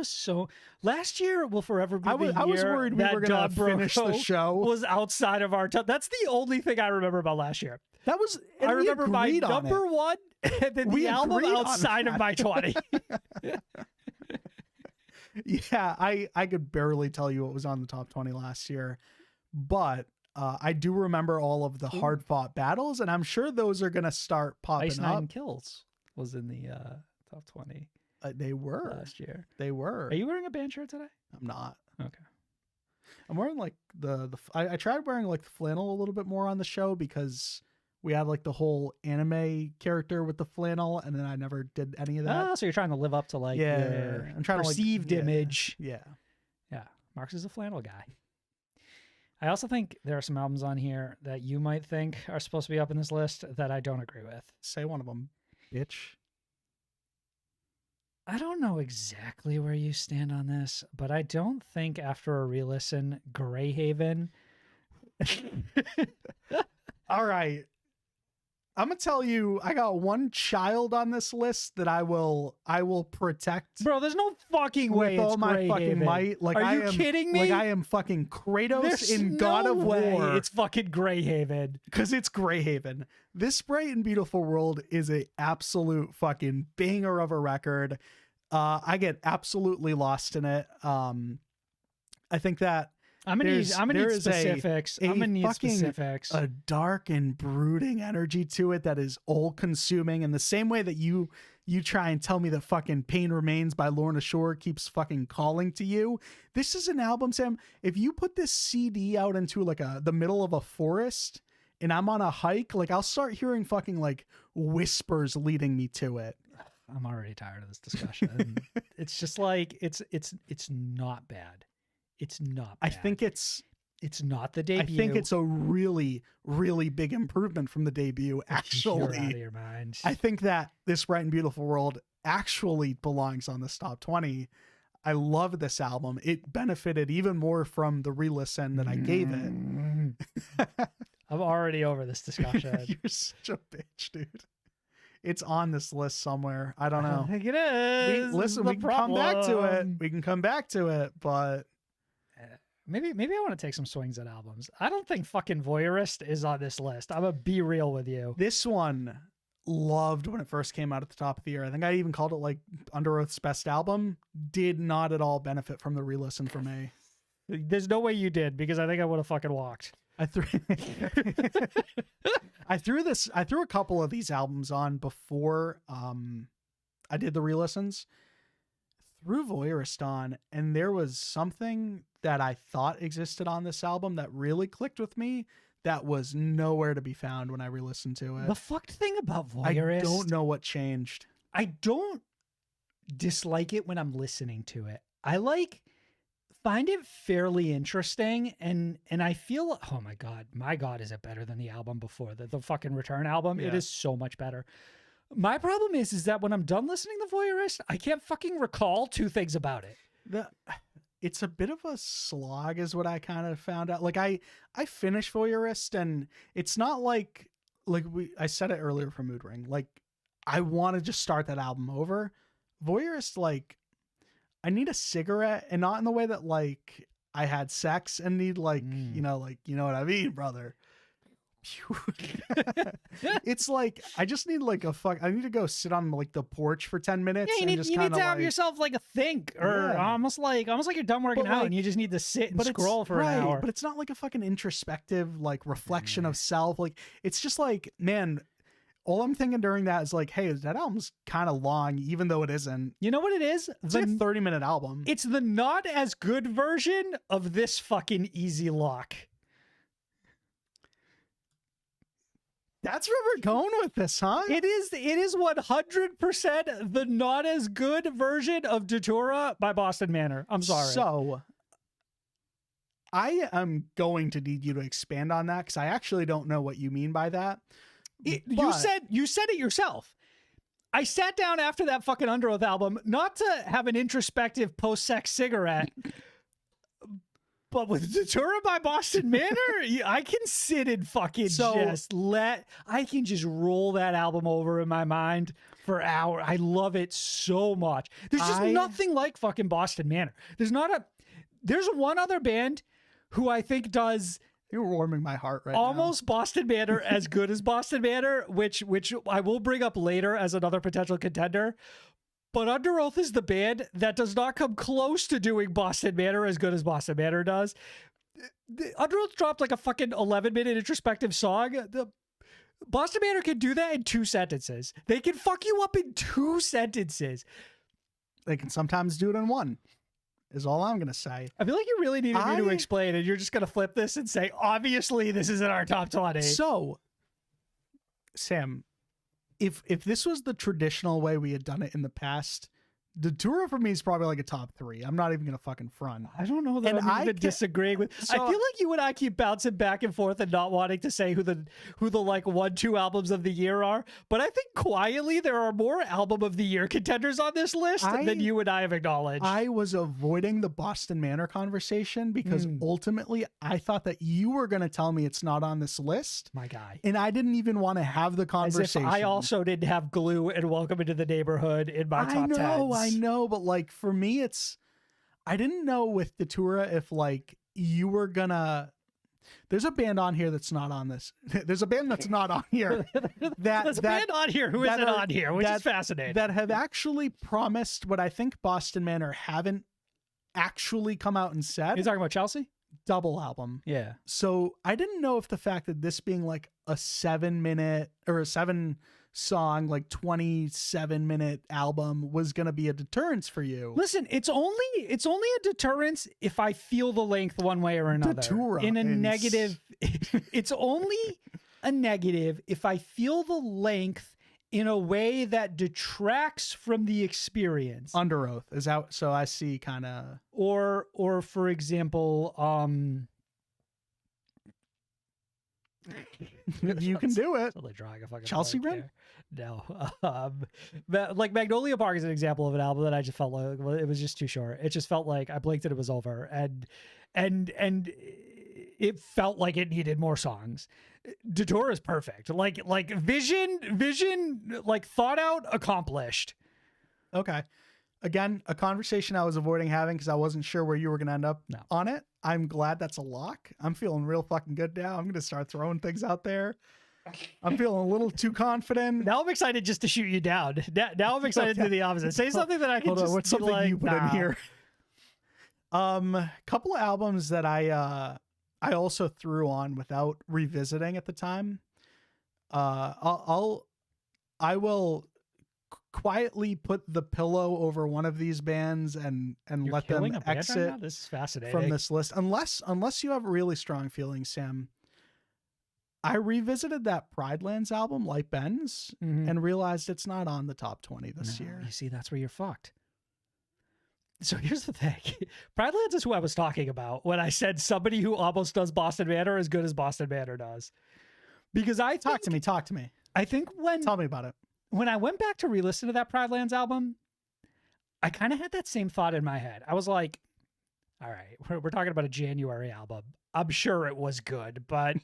will forever be the year I was worried we were going to finish the show. Was outside of our top. That's the only thing I remember about last year. That was, I remember my number one, and then the album outside of my 20. Yeah, I could barely tell you what was on the top 20 last year, but I do remember all of the hard fought battles, and I'm sure those are going to start popping Ice up. Nine Kills was in the top 20. They were last year. They were. Are you wearing a band shirt today? I'm not. Okay. I'm wearing like I tried wearing like the flannel a little bit more on the show because we had like the whole anime character with the flannel, and then I never did any of that. Oh, so you're trying to live up to like your I'm trying perceived to image. Yeah. Mark's is a flannel guy. I also think there are some albums on here that you might think are supposed to be up in this list that I don't agree with. Say one of them, bitch. I don't know exactly where you stand on this, but I don't think after a re-listen, Greyhaven. All right. I'm gonna tell you, I got one child on this list that I will protect. Bro, there's no fucking way with all it's my Greyhaven. fucking might. Like, are you kidding me? Like I am fucking Kratos There's in God no of way War. it's fucking Greyhaven. Because it's Greyhaven. This Bright and Beautiful World is a absolute fucking banger of a record. I get absolutely lost in it. I think that I'm gonna need specifics. I'm gonna need specifics. A dark and brooding energy to it that is all consuming, in the same way that you try and tell me that fucking Pain Remains by Lorna Shore keeps fucking calling to you. This is an album, Sam. If you put this CD out into like the middle of a forest and I'm on a hike, like I'll start hearing fucking like whispers leading me to it. I'm already tired of this discussion. It's just like it's not bad. It's not bad. I think it's not the debut. I think it's a really, really big improvement from the debut, actually. You're out of your mind. I think that this Bright and Beautiful World actually belongs on this top 20. I love this album. It benefited even more from the re-listen that I gave it. I'm already over this discussion. You're such a bitch, dude. It's on this list somewhere. I don't know. I think it is. We can come back to it. We can come back to it, but maybe I want to take some swings at albums. I don't think fucking Voyeurist is on this list. I'm gonna be real with you. This one, loved when it first came out at the top of the year. I think I even called it like Under Oath's best album. Did not at all benefit from the re-listen for me. There's no way you did, because I think I would have fucking walked. I threw I threw a couple of these albums on before I did the re-listens. Threw Voyeurist on, and there was something that I thought existed on this album that really clicked with me that was nowhere to be found when I re-listened to it. The fucked thing about Voyeurist, I don't know what changed. I don't dislike it when I'm listening to it. I find it fairly interesting, and I feel, oh my god, is it better than the album before, the fucking Return album? Yeah. It is so much better. My problem is that when I'm done listening to Voyeurist, I can't fucking recall two things about it. It's a bit of a slog is what I kind of found out. Like I finished Voyeurist, and it's not like I said it earlier for Mood Ring. Like I want to just start that album over. Voyeurist, like I need a cigarette, and not in the way that like I had sex and need like, you know what I mean, brother. It's like I just need like I need to go sit on like the porch for 10 minutes. Yeah, you need to have yourself like a think, or almost like you're done working out, and you just need to sit and scroll for an hour. But it's not like a fucking introspective like reflection of self. Like it's just like, man, all I'm thinking during that is like, hey, that album's kind of long, even though it isn't. You know what it is? It's like a 30-minute album. It's the not as good version of this fucking Easy Lock. That's where we're going with this, huh? It is 100% the not as good version of Datura by Boston Manor. I'm sorry. So I am going to need you to expand on that, because I actually don't know what you mean by that. You said it yourself. I sat down after that fucking Under Oath album, not to have an introspective post-sex cigarette, but with Datura by Boston Manor, I can sit and fucking I can just roll that album over in my mind for hours. I love it so much. There's just nothing like fucking Boston Manor. There's one other band who I think does. You're warming my heart right almost now. Boston Manor as good as Boston Manor, which I will bring up later as another potential contender. But Under Oath is the band that does not come close to doing Boston Manor as good as Boston Manor does. Under Oath dropped like a fucking 11-minute introspective song. Boston Manor can do that in 2 sentences. They can fuck you up in 2 sentences. They can sometimes do it in 1, is all I'm going to say. I feel like you really needed me to explain, and you're just going to flip this and say, obviously, this isn't our top 20. So, Sam, if this was the traditional way we had done it in the past, Datura for me is probably like a top 3. I'm not even gonna fucking front. I don't know that I'm even disagreeing with. I feel like you and I keep bouncing back and forth and not wanting to say who the like 1-2 albums of the year are. But I think quietly there are more album of the year contenders on this list than you and I have acknowledged. I was avoiding the Boston Manor conversation because ultimately I thought that you were gonna tell me it's not on this list. My guy. And I didn't even want to have the conversation. As if I also didn't have Glue and Welcome Into the Neighborhood in my top 10. I know, but like for me, I didn't know with Datura if like you were gonna. There's a band on here that's not on this. There's a band that's not on here. There's a band on here who isn't on here, which is fascinating. That have actually promised what I think Boston Manor haven't actually come out and said. You're talking about Chelsea? Double album. Yeah. So I didn't know if the fact that this being like a 7-minute or a 7-song, like 27-minute album was going to be a deterrence for you. Listen, it's only a deterrence if I feel the length one way or another. Datura in a negative. It's only a negative if I feel the length in a way that detracts from the experience. Under Oath is out, so I see kind of. Or for example, you can do it. Totally drawing a fucking Chelsea blank there. No, like Magnolia Park is an example of an album that I just felt like it was just too short. It just felt like I blinked and it was over, and it felt like it needed more songs. Datura is perfect. Like vision, like thought out, accomplished. Okay. again, a conversation I was avoiding having because I wasn't sure where you were going to end up No. on it. I'm glad that's a lock. I'm feeling real fucking good now. I'm going to start throwing things out there. I'm feeling a little too confident. Now I'm excited just to shoot you down. Now I'm excited to do the opposite. Say something that I can Hold on, just what's be something like, you put in nah. here? Couple of albums that I also threw on without revisiting at the time. I will quietly put the pillow over one of these bands and You're let killing them a band right exit now? This is fascinating. from this list, unless you have really strong feelings, Sam. I revisited that Pride Lands album, Light Bends, and realized it's not on the top 20 this year. You see, that's where you're fucked. So here's the thing. Pride Lands is who I was talking about when I said somebody who almost does Boston Manor as good as Boston Manor does. Because talk to me. I think Tell me about it. When I went back to re-listen to that Pride Lands album, I kind of had that same thought in my head. I was like, all right, we're talking about a January album. I'm sure it was good, but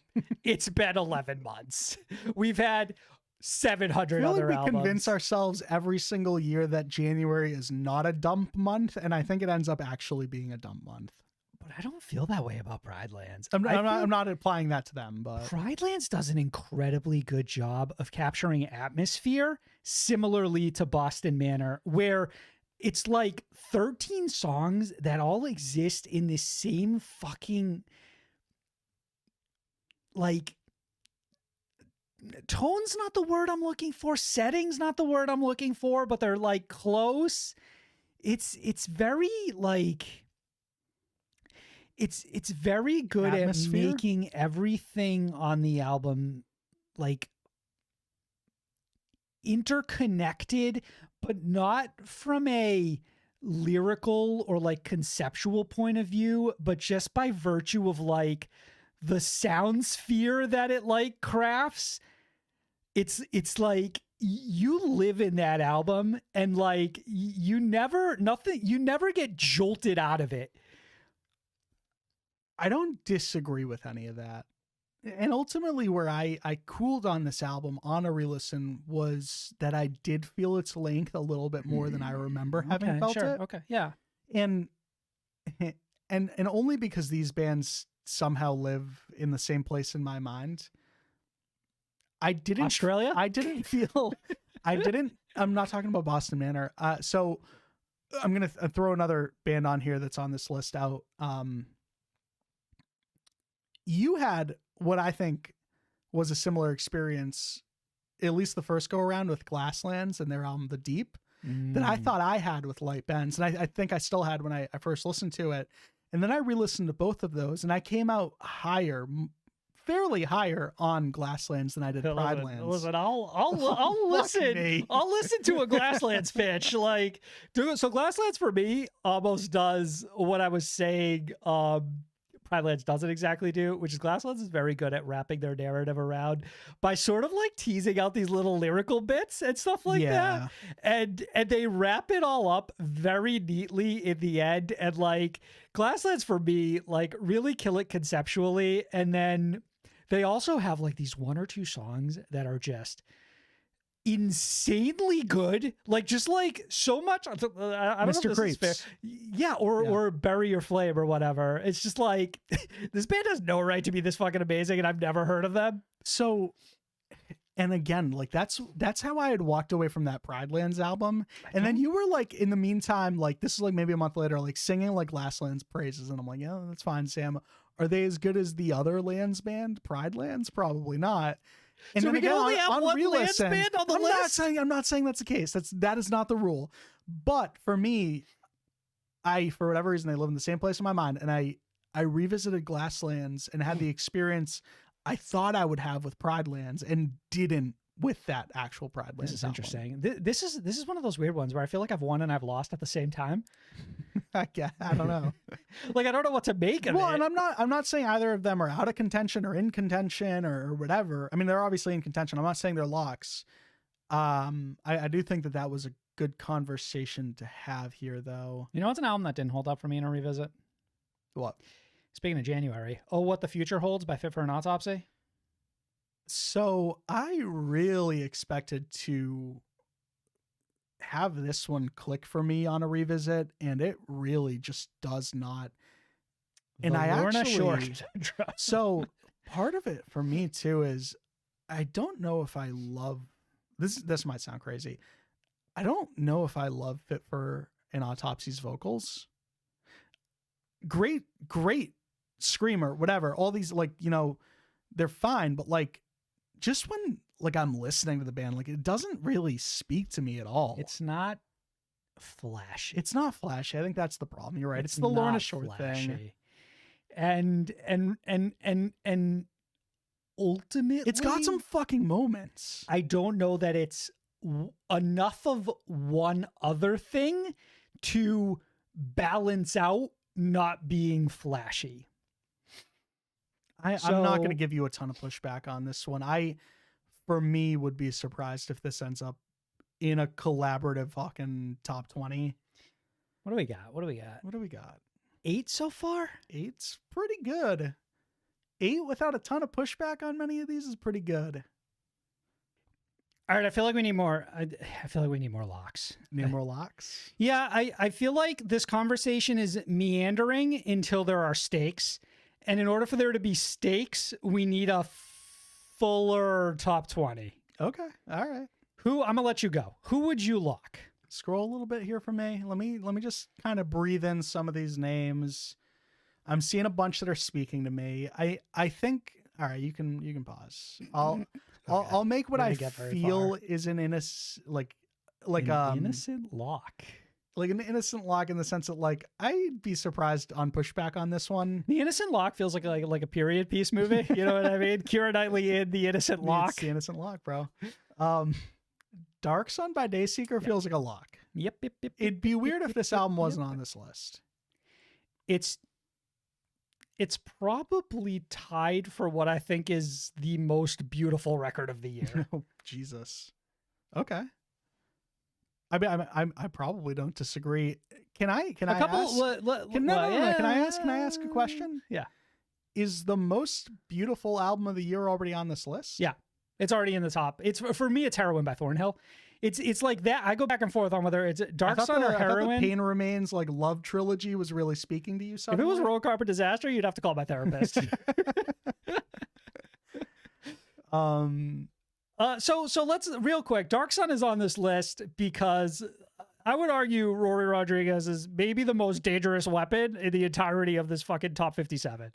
it's been 11 months. We've had 700 other albums. We convince ourselves every single year that January is not a dump month, and I think it ends up actually being a dump month. But I don't feel that way about Pride Lands. I'm not applying that to them, but Pride Lands does an incredibly good job of capturing atmosphere, similarly to Boston Manor, where it's like 13 songs that all exist in this same fucking, like, tone's not the word I'm looking for, setting's not the word I'm looking for, but they're like close. It's very like, it's very good Atmosphere? at making everything on the album like interconnected, but not from a lyrical or like conceptual point of view, but just by virtue of like the sound sphere that it like crafts. It's like you live in that album and like you never get jolted out of it. I don't disagree with any of that. And ultimately where I cooled on this album on a re-listen was that I did feel its length a little bit more than I remember having felt it. Okay, yeah. And only because these bands somehow live in the same place in my mind. Australia? I'm not talking about Boston Manor. So I'm going to throw another band on here that's on this list out. You had what I think was a similar experience, at least the first go around, with Glasslands and their album The Deep, that I thought I had with Light Bends. And I think I still had when I first listened to it. And then I re-listened to both of those and I came out fairly higher on Glasslands than I did Pride Lands. Listen, I'll listen. I'll listen to a Glasslands pitch. Like, so Glasslands for me almost does what I was saying Pride Lands doesn't exactly do, which is Glasslands is very good at wrapping their narrative around by sort of like teasing out these little lyrical bits and stuff like that. And they wrap it all up very neatly in the end. And like Glasslands for me, like really kill it conceptually. And then they also have like these one or two songs that are just insanely good, like just like so much. I don't know if this is fair. Yeah, or Bury Your Flame or whatever. It's just like this band has no right to be this fucking amazing, and I've never heard of them. So, and again, like that's how I had walked away from that Pride Lands album. And then you were like, in the meantime, like this is like maybe a month later, like singing like Glasslands praises, and I'm like, yeah, that's fine, Sam. Are they as good as the other Lands band, Pride Lands? Probably not. And so then we again, can only have one Lands re-listen, band on the list? I'm not saying that's the case. That is not the rule. But for me, for whatever reason, they live in the same place in my mind. And I revisited Glasslands and had the experience I thought I would have with Pride Lands and didn't with that actual Pride Lands. This is interesting. This is one of those weird ones where I feel like I've won and I've lost at the same time. I don't know. Like I don't know what to make of it. Well, and I'm not saying either of them are out of contention or in contention or whatever. I mean, they're obviously in contention. I'm not saying they're locks. I do think that was a good conversation to have here, though. You know what's an album that didn't hold up for me in a revisit? What? Speaking of January, Oh, What the Future Holds by Fit for an Autopsy. So I really expected to have this one click for me on a revisit, and it really just does not. And The I Lorna Shore actually, Tundra. so part of it for me too is I don't know if I love this. This might sound crazy. I don't know if I love Fit for an Autopsy's vocals. Great screamer, whatever. All these, like, you know, they're fine, but like just when like I'm listening to the band, like it doesn't really speak to me at all. It's not flashy. It's not flashy. I think that's the problem. You're right. It's the Lorna not Shore thing. flashy. And ultimately, It's got some fucking moments. I don't know that it's enough of one other thing to balance out not being flashy. I'm not going to give you a ton of pushback on this one. For me, would be surprised if this ends up in a collaborative fucking top 20. What do we got? What do we got? 8 so far? 8's pretty good. 8 without a ton of pushback on many of these is pretty good. All right, I feel like we need more. I feel like we need more locks. Need more locks? Yeah, I feel like this conversation is meandering until there are stakes. And in order for there to be stakes, we need a fuller top 20. Okay. All right. I'm going to let you go. Who would you lock? Scroll a little bit here for me. Let me just kind of breathe in some of these names. I'm seeing a bunch that are speaking to me. I think, all right, you can pause. I'll make what I feel is an innocent, like an innocent lock. Like an innocent lock in the sense that, like, I'd be surprised on pushback on this one. The Innocent Lock feels like a period piece movie. You know what I mean? Keira Knightley in The Innocent Lock. It's The Innocent Lock, bro. Dark Sun by Dayseeker feels like a lock. Yep. It'd be weird if this album wasn't on this list. It's probably tied for what I think is the most beautiful record of the year. Oh, Jesus. Okay. I mean, I probably don't disagree. Can I ask? Can I ask a question? Yeah. Is the most beautiful album of the year already on this list? Yeah. It's already in the top. It's for me, it's Heroin by Thornhill. It's like that. I go back and forth on whether it's Dark Sun or Heroin. I thought the Pain Remains, like, love trilogy was really speaking to you. Suddenly. If it was Roll Carpet Disaster, you'd have to call my therapist. So let's real quick. Dark Sun is on this list because I would argue Rory Rodriguez is maybe the most dangerous weapon in the entirety of this fucking top 57.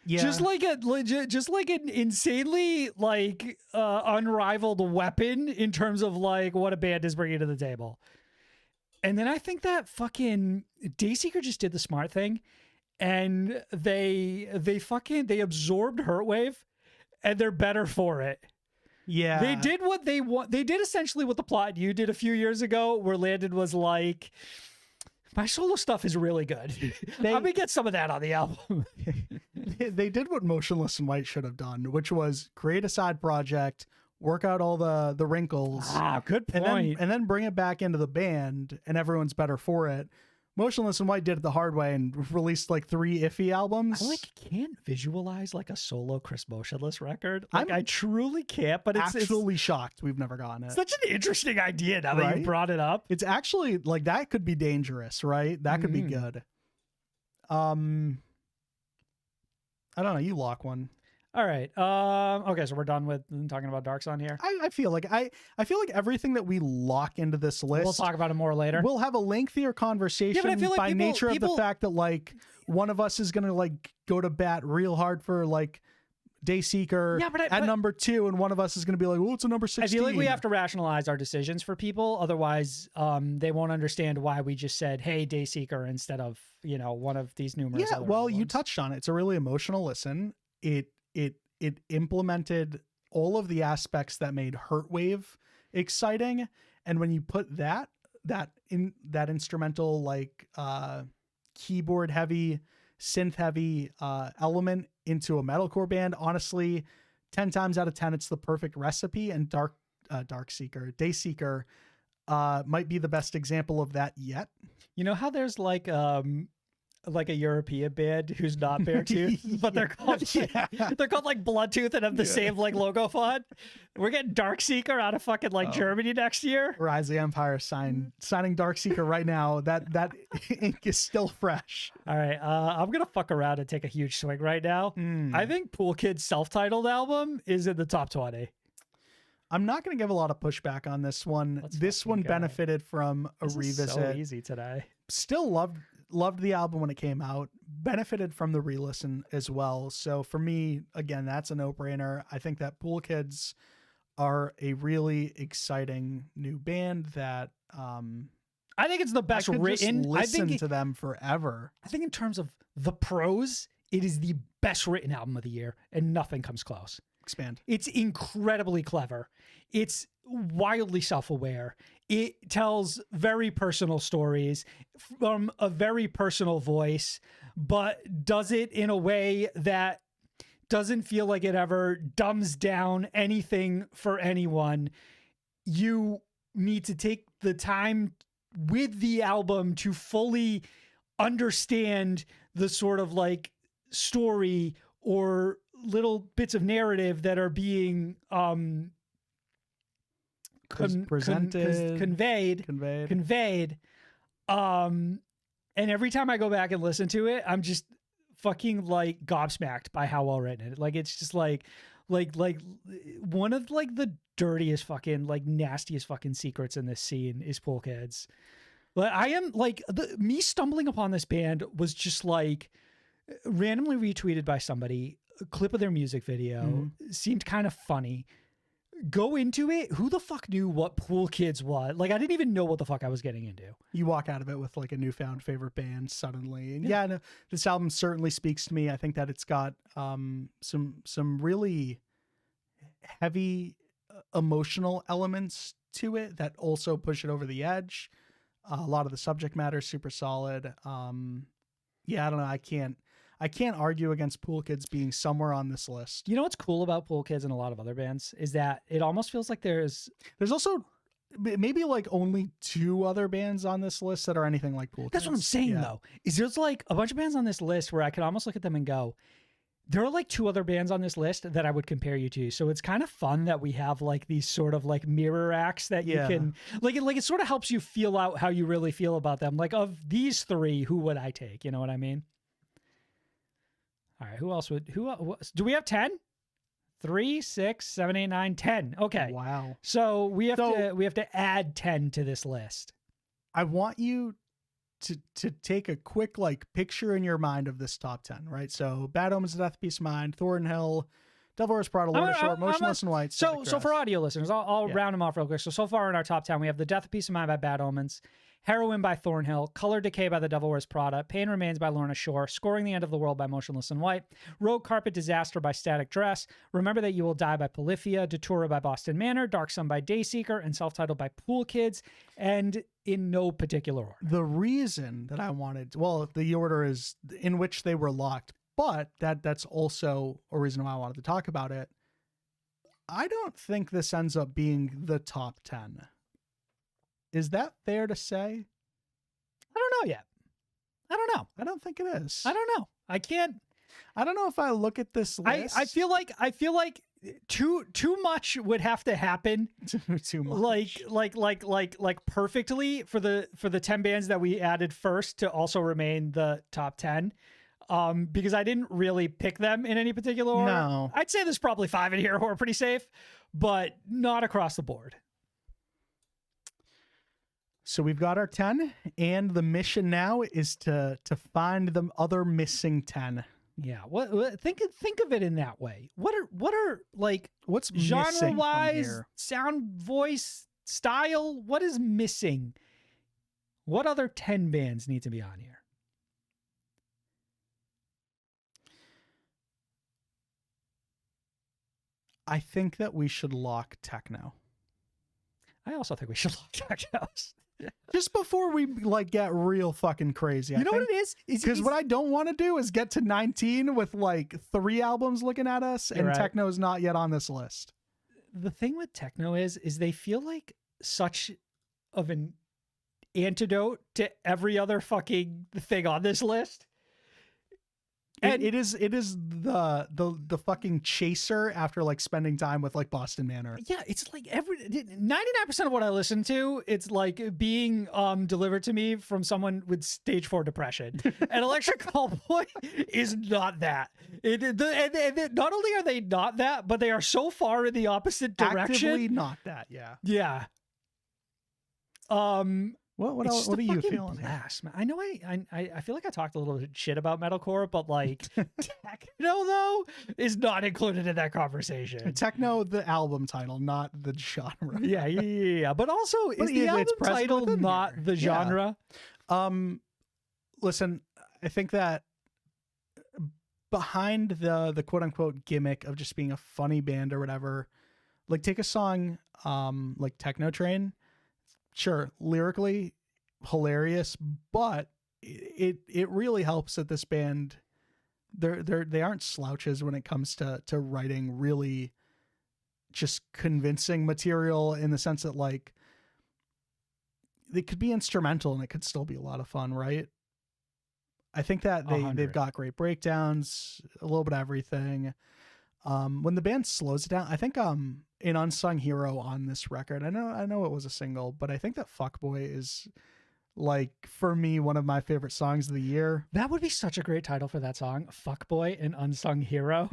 Yeah. Just like an insanely like unrivaled weapon in terms of like what a band is bringing to the table. And then I think that fucking Dayseeker just did the smart thing, and they absorbed Hurtwave, and they're better for it. Yeah. They did what they want. They did essentially what the Plot You did a few years ago, where Landon was like, my solo stuff is really good. Let me get some of that on the album. They did what Motionless in White should have done, which was create a side project, work out all the wrinkles. Good point. And then bring it back into the band, and everyone's better for it. Motionless in White did it the hard way and released like 3 iffy albums. I can't visualize like a solo Chris Motionless record. Like I truly can't, but it's actually shocked we've never gotten it. Such an interesting idea now that you brought it up. It's actually like that could be dangerous, right? That could be good. I don't know. You lock one. All right. Okay, so we're done with talking about Dark Sun here. I feel like everything that we lock into this list, we'll talk about it more later. We'll have a lengthier conversation but I feel like by nature of the fact that like one of us is gonna like go to bat real hard for like Dayseeker at number 2, and one of us is gonna be like, well, it's a number 16. I feel like we have to rationalize our decisions for people, otherwise they won't understand why we just said, hey, Dayseeker instead of, you know, one of these numerous other albums. You touched on it. It's a really emotional listen. It implemented all of the aspects that made Hurtwave exciting, and when you put that instrumental like keyboard heavy, synth heavy element into a metalcore band, honestly, 10 times out of 10 it's the perfect recipe. And Dayseeker might be the best example of that yet. You know how there's like a like a European band who's not Beartooth, but they're called they're called like Bloodtooth and have the same like logo font. We're getting Darkseeker out of fucking like Germany next year. Rise of the Empire signing Darkseeker right now. That ink is still fresh. All right, I'm gonna fuck around and take a huge swing right now. I think Pool Kid's self-titled album is in the top 20. I'm not going to give a lot of pushback on this one. This one benefited from a revisit. So easy today. Still loved the album when it came out. Benefited from the re-listen as well. So for me, again, that's a no-brainer. I think that Pool Kids are a really exciting new band that I think it's the best written. Just listen to them forever. I think in terms of the prose, it is the best written album of the year, and nothing comes close. Expand. It's incredibly clever. It's wildly self-aware. It tells very personal stories from a very personal voice, but does it in a way that doesn't feel like it ever dumbs down anything for anyone. You need to take the time with the album to fully understand the sort of like story or little bits of narrative that are being conveyed. And every time I go back and listen to it, I'm just fucking like gobsmacked by how well written it. Like it's just like one of like the dirtiest fucking like nastiest fucking secrets in this scene is Pool Kids. But I am like me stumbling upon this band was just like randomly retweeted by somebody. A clip of their music video seemed kind of funny. Go into it. Who the fuck knew what Pool Kids was? Like, I didn't even know what the fuck I was getting into. You walk out of it with like a newfound favorite band suddenly. And no, this album certainly speaks to me. I think that it's got some really heavy emotional elements to it that also push it over the edge. A lot of the subject matter is super solid. I don't know. I can't argue against Pool Kids being somewhere on this list. You know what's cool about Pool Kids and a lot of other bands is that it almost feels like there's also maybe like only 2 other bands on this list that are anything like Pool Kids. That's what I'm saying though. Is there's like a bunch of bands on this list where I could almost look at them and go, there are like 2 other bands on this list that I would compare you to. So it's kind of fun that we have like these sort of like mirror acts that you can like it sort of helps you feel out how you really feel about them. Like of these 3, who would I take? You know what I mean? All right, who do we have 10? 3, 6, 7, 8, 9, 10. Okay. Wow. So we have to add 10 to this list. I want you to take a quick like picture in your mind of this top 10, right? So Bad Omens, Death of Peace of Mind, Thornhill, Devil Wears Prada, Lord of Short, Motionless in White. So for audio listeners, I'll round them off real quick. So far in our top 10, we have The Death of Peace of Mind by Bad Omens, Heroin by Thornhill, Color Decay by The Devil Wears Prada, Pain Remains by Lorna Shore, Scoring the End of the World by Motionless in White, Rogue Carpet Disaster by Static Dress, Remember That You Will Die by Polyphia, Datura by Boston Manor, Dark Sun by Dayseeker, and Self-Titled by Pool Kids, and in no particular order. The reason that I wanted, the order is in which they were locked, but that's also a reason why I wanted to talk about it. I don't think this ends up being the top 10. Is that fair to say? I don't know yet. I don't know. I don't think it is. I don't know. I can't. I don't know if I look at this list. I feel like too much would have to happen. Too much. Like perfectly for the 10 bands that we added first to also remain the top 10. Because I didn't really pick them in any particular order. No. I'd say there's probably 5 in here who are pretty safe, but not across the board. So we've got our 10, and the mission now is to find the other missing 10. Yeah. What think of it in that way. What are like what's genre-wise, sound, voice, style? What is missing? What other 10 bands need to be on here? I think that we should lock techno. I also think we should lock techno. Just before we like get real fucking crazy. You know what it is? Because what I don't want to do is get to 19 with like 3 albums looking at us, and right. Techno's not yet on this list. The thing with techno is they feel like such of an antidote to every other fucking thing on this list. And it is the fucking chaser after like spending time with like Boston Manor. yeah, it's like 99% of what I listen to, it's like being delivered to me from someone with stage 4 depression. And Electric Callboy is not that. Not only are they not that, but they are so far in the opposite direction. Actively not that, yeah. Yeah. What It's else? just What a are you fucking feeling? Here? blast, man. I know I feel like I talked a little bit shit about metalcore, but like techno though is not included in that conversation. Techno, the album title, not the genre. Yeah. But also, is the it's album present title within not here. the Yeah. genre? Listen, I think that behind the quote unquote gimmick of just being a funny band or whatever, like take a song like Techno Train. Sure, lyrically hilarious, but it really helps that this band they aren't slouches when it comes to writing really just convincing material, in the sense that like they could be instrumental and it could still be a lot of fun, right? I think that they've 100. got great breakdowns, a little bit of everything. When the band slows it down, I think an unsung hero on this record. I know it was a single, but I think that Fuckboy is, like, for me, one of my favorite songs of the year. That would be such a great title for that song, Fuckboy, an Unsung Hero.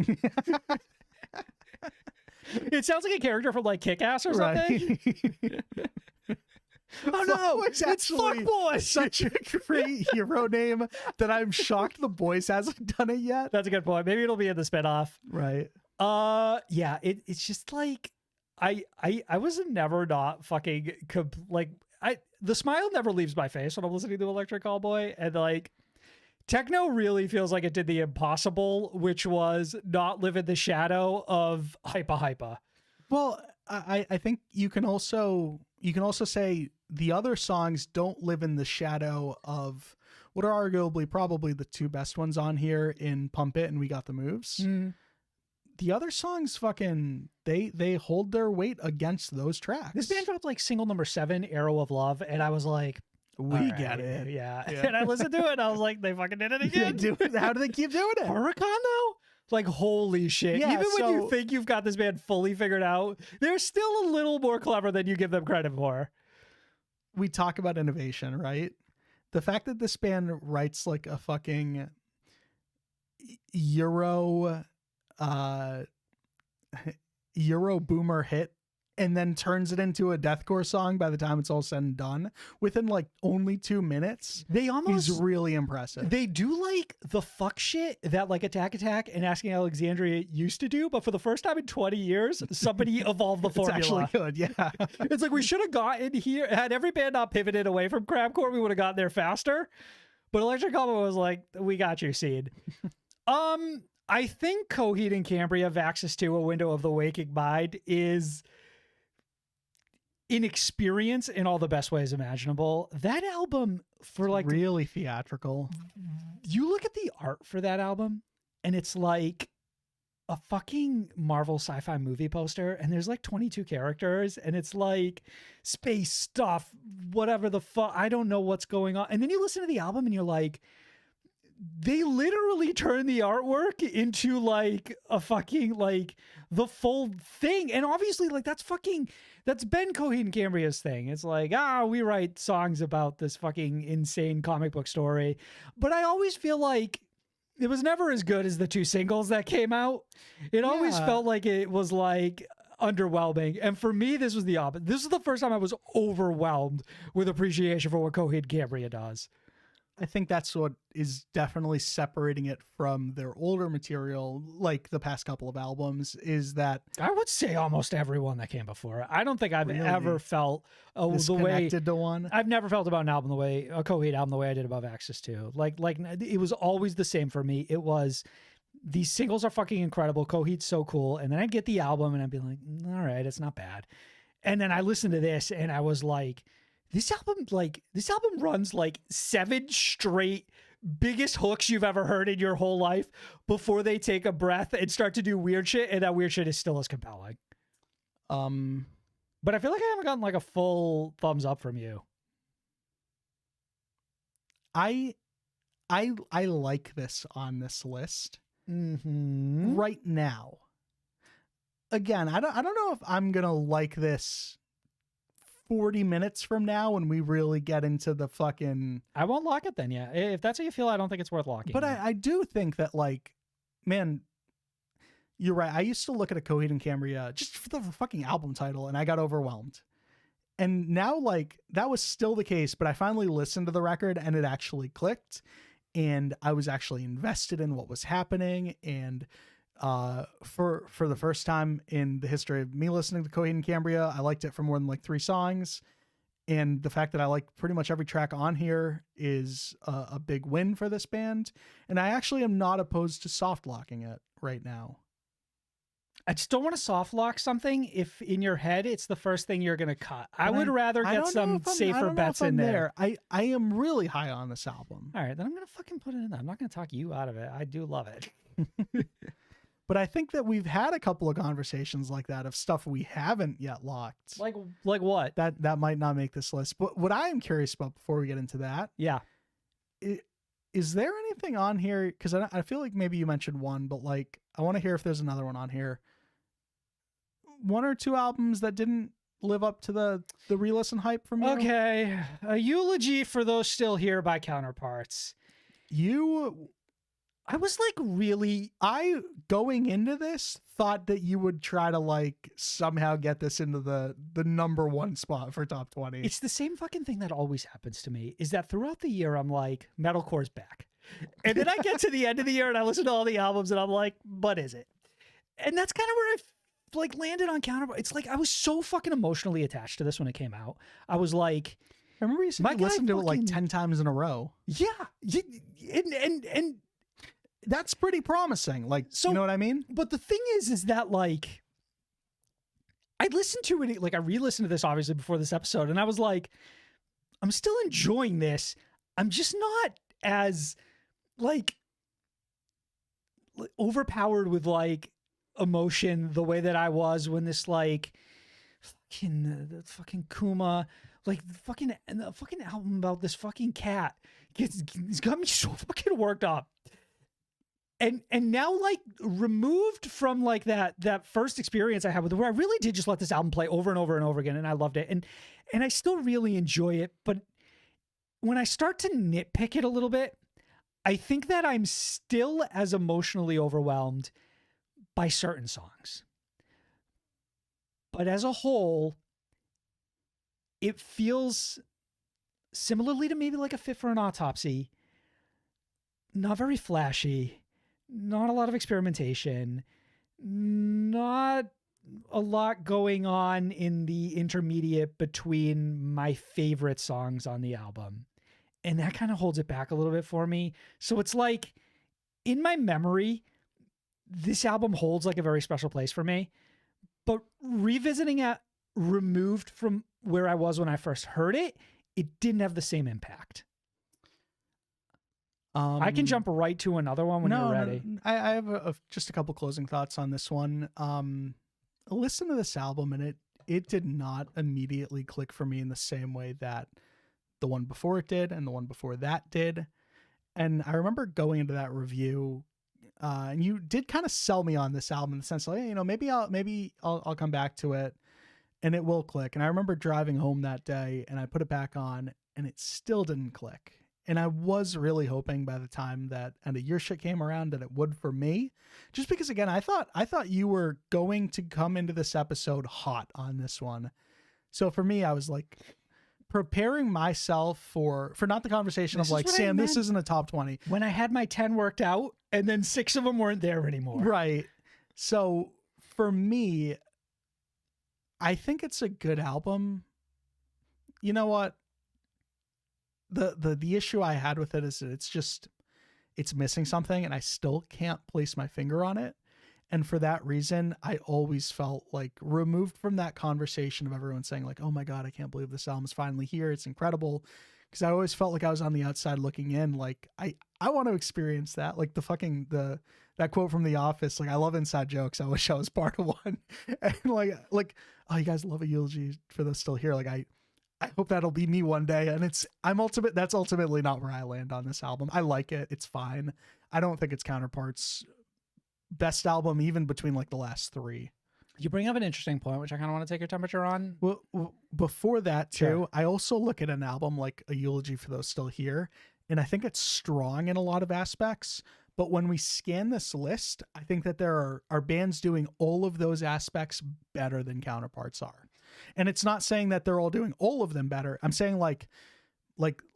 It sounds like a character from like Kick-Ass or something. Oh no, Fuckboy's it's actually Fuckboy. Such a great hero name that I'm shocked The Boys hasn't done it yet. That's a good point. Maybe it'll be in the spinoff. Right. Yeah, it's just like I was never not fucking the smile never leaves my face when I'm listening to Electric Callboy, and like techno really feels like it did the impossible, which was not live in the shadow of Hypa. Well, I think you can also say the other songs don't live in the shadow of what are arguably probably the two best ones on here in Pump It and We Got the Moves. The other songs fucking they hold their weight against those tracks. This band dropped like single number 7, Arrow of Love, and I was like, we all right, get it. yeah. And I listened to it and I was like, they fucking did it again. How do they keep doing it? Huracan though? Like, holy shit. Yeah, Even when you so- think you've got this band fully figured out, they're still a little more clever than you give them credit for. We talk about innovation, right? The fact that this band writes like a fucking Euro boomer hit and then turns it into a deathcore song by the time it's all said and done within like only 2 minutes. They almost He's really impressive. they do like the fuck shit that like Attack and Asking Alexandria used to do, but for the first time in 20 years, somebody evolved the It's formula. actually good, yeah. It's like we should have gotten here. Had every band not pivoted away from crabcore, we would have gotten there faster. But Electric Callboy was like, we got you, Seed. I think Coheed and Cambria, Vaxxus 2, A Window of the Waking Mind is inexperience in all the best ways imaginable. That album, for like, really theatrical. you look at the art for that album and it's like a fucking Marvel sci-fi movie poster, and there's like 22 characters and it's like space stuff, whatever the fuck, I don't know what's going on. And then you listen to the album and you're like, they literally turn the artwork into like a fucking like the full thing. And obviously like that's Ben Coheed and Cambria's thing. It's like, we write songs about this fucking insane comic book story. But I always feel like it was never as good as the 2 singles that came out. It always Yeah. felt like it was like underwhelming. And for me, this was the opposite. This is the first time I was overwhelmed with appreciation for what Coheed and Cambria does. I think that's what is definitely separating it from their older material, like the past couple of albums, is that I would say almost everyone that came before. I don't think I've Really? ever felt the way disconnected to one. I've never felt about an album the way a Coheed album the way I did about Vaxxus 2. Like it was always the same for me. It was these singles are fucking incredible. Coheed's so cool, and then I'd get the album and I'd be like, all right, it's not bad. And then I listened to this and I was like, this album runs like 7 straight biggest hooks you've ever heard in your whole life before they take a breath and start to do weird shit, and that weird shit is still as compelling. But I feel like I haven't gotten like a full thumbs up from you. I I like this on this list Mm-hmm. right now. Again, I don't know if I'm gonna like this 40 minutes from now when we really get into the fucking. I won't lock it then. Yeah, if that's how you feel, I don't think it's worth locking. But I do think that, like, man, you're right. I used to look at a Coheed and Cambria just for the fucking album title, and I got overwhelmed. And now, like, that was still the case, but I finally listened to the record and it actually clicked, and I was actually invested in what was happening. And for the first time in the history of me listening to Coheed and Cambria, I liked it for more than like 3 songs. And the fact that I like pretty much every track on here is a big win for this band. And I actually am not opposed to soft locking it right now. I just don't want to soft lock something if in your head it's the first thing you're going to cut. I would rather get some safer bets in there. I am really high on this album. All right, then I'm going to fucking put it in there. I'm not going to talk you out of it. I do love it. But I think that we've had a couple of conversations like that of stuff we haven't yet locked. Like what? That might not make this list. But what I am curious about before we get into that, Yeah. is there anything on here? Because I feel like maybe you mentioned one, but like I want to hear if there's another one on here. 1 or 2 albums that didn't live up to the re-listen hype from you? Okay, a eulogy for those still here by Counterparts. I was like I going into this thought that you would try to like somehow get this into the number 1 spot for top 20. It's the same fucking thing that always happens to me, is that throughout the year I'm like, metalcore's back. And then I get to the end of the year and I listen to all the albums and I'm like, what is it? And that's kind of where I like landed on Counterpart. It's like I was so fucking emotionally attached to this when it came out. I was like, I remember you listened to it like 10 times in a row. Yeah. And that's pretty promising. Like, so, you know what I mean? But the thing is that like, I listened to it, like I re-listened to this obviously before this episode, and I was like, I'm still enjoying this. I'm just not as like overpowered with like emotion the way that I was when this like the fucking Kuma, like the fucking album about this fucking cat it's got me so fucking worked up. And now, like, removed from like that first experience I had with it, where I really did just let this album play over and over and over again, and I loved it, and I still really enjoy it. But when I start to nitpick it a little bit, I think that I'm still as emotionally overwhelmed by certain songs. But as a whole, it feels similarly to maybe like a Fit for an Autopsy. Not very flashy. Not a lot of experimentation, not a lot going on in the intermediate between my favorite songs on the album. And that kind of holds it back a little bit for me. So it's like, in my memory, this album holds like a very special place for me. But revisiting it, removed from where I was when I first heard it, it didn't have the same impact. I can jump right to another one when you're ready. No, I have just a couple closing thoughts on this one. Listen to this album, and it did not immediately click for me in the same way that the one before it did and the one before that did. And I remember going into that review, and you did kind of sell me on this album in the sense, like, hey, you know, maybe I'll come back to it, and it will click. And I remember driving home that day, and I put it back on, and it still didn't click. And I was really hoping by the time that end of year shit came around that it would for me, just because again, I thought you were going to come into this episode hot on this one. So for me, I was like preparing myself for not the conversation of like, Sam, this isn't a top 20. When I had my 10 worked out and then 6 of them weren't there anymore. Right. So for me, I think it's a good album. You know what? The issue I had with it is that it's missing something, and I still can't place my finger on it. And for that reason, I always felt like removed from that conversation of everyone saying like, oh my God, I can't believe this album's finally here. It's incredible. Because I always felt like I was on the outside looking in. Like I want to experience that. Like that quote from The Office, like, I love inside jokes. I wish I was part of one. And like, oh, you guys love a eulogy for those still here. Like I hope that'll be me one day. And that's ultimately not where I land on this album. I like it. It's fine. I don't think it's Counterpart's best album, even between like the last three. You bring up an interesting point, which I kind of want to take your temperature on. Well, before that too, Sure. I also look at an album like A Eulogy for Those Still Here, and I think it's strong in a lot of aspects. But when we scan this list, I think that there are bands doing all of those aspects better than Counterparts are. And it's not saying that they're all doing all of them better. I'm saying like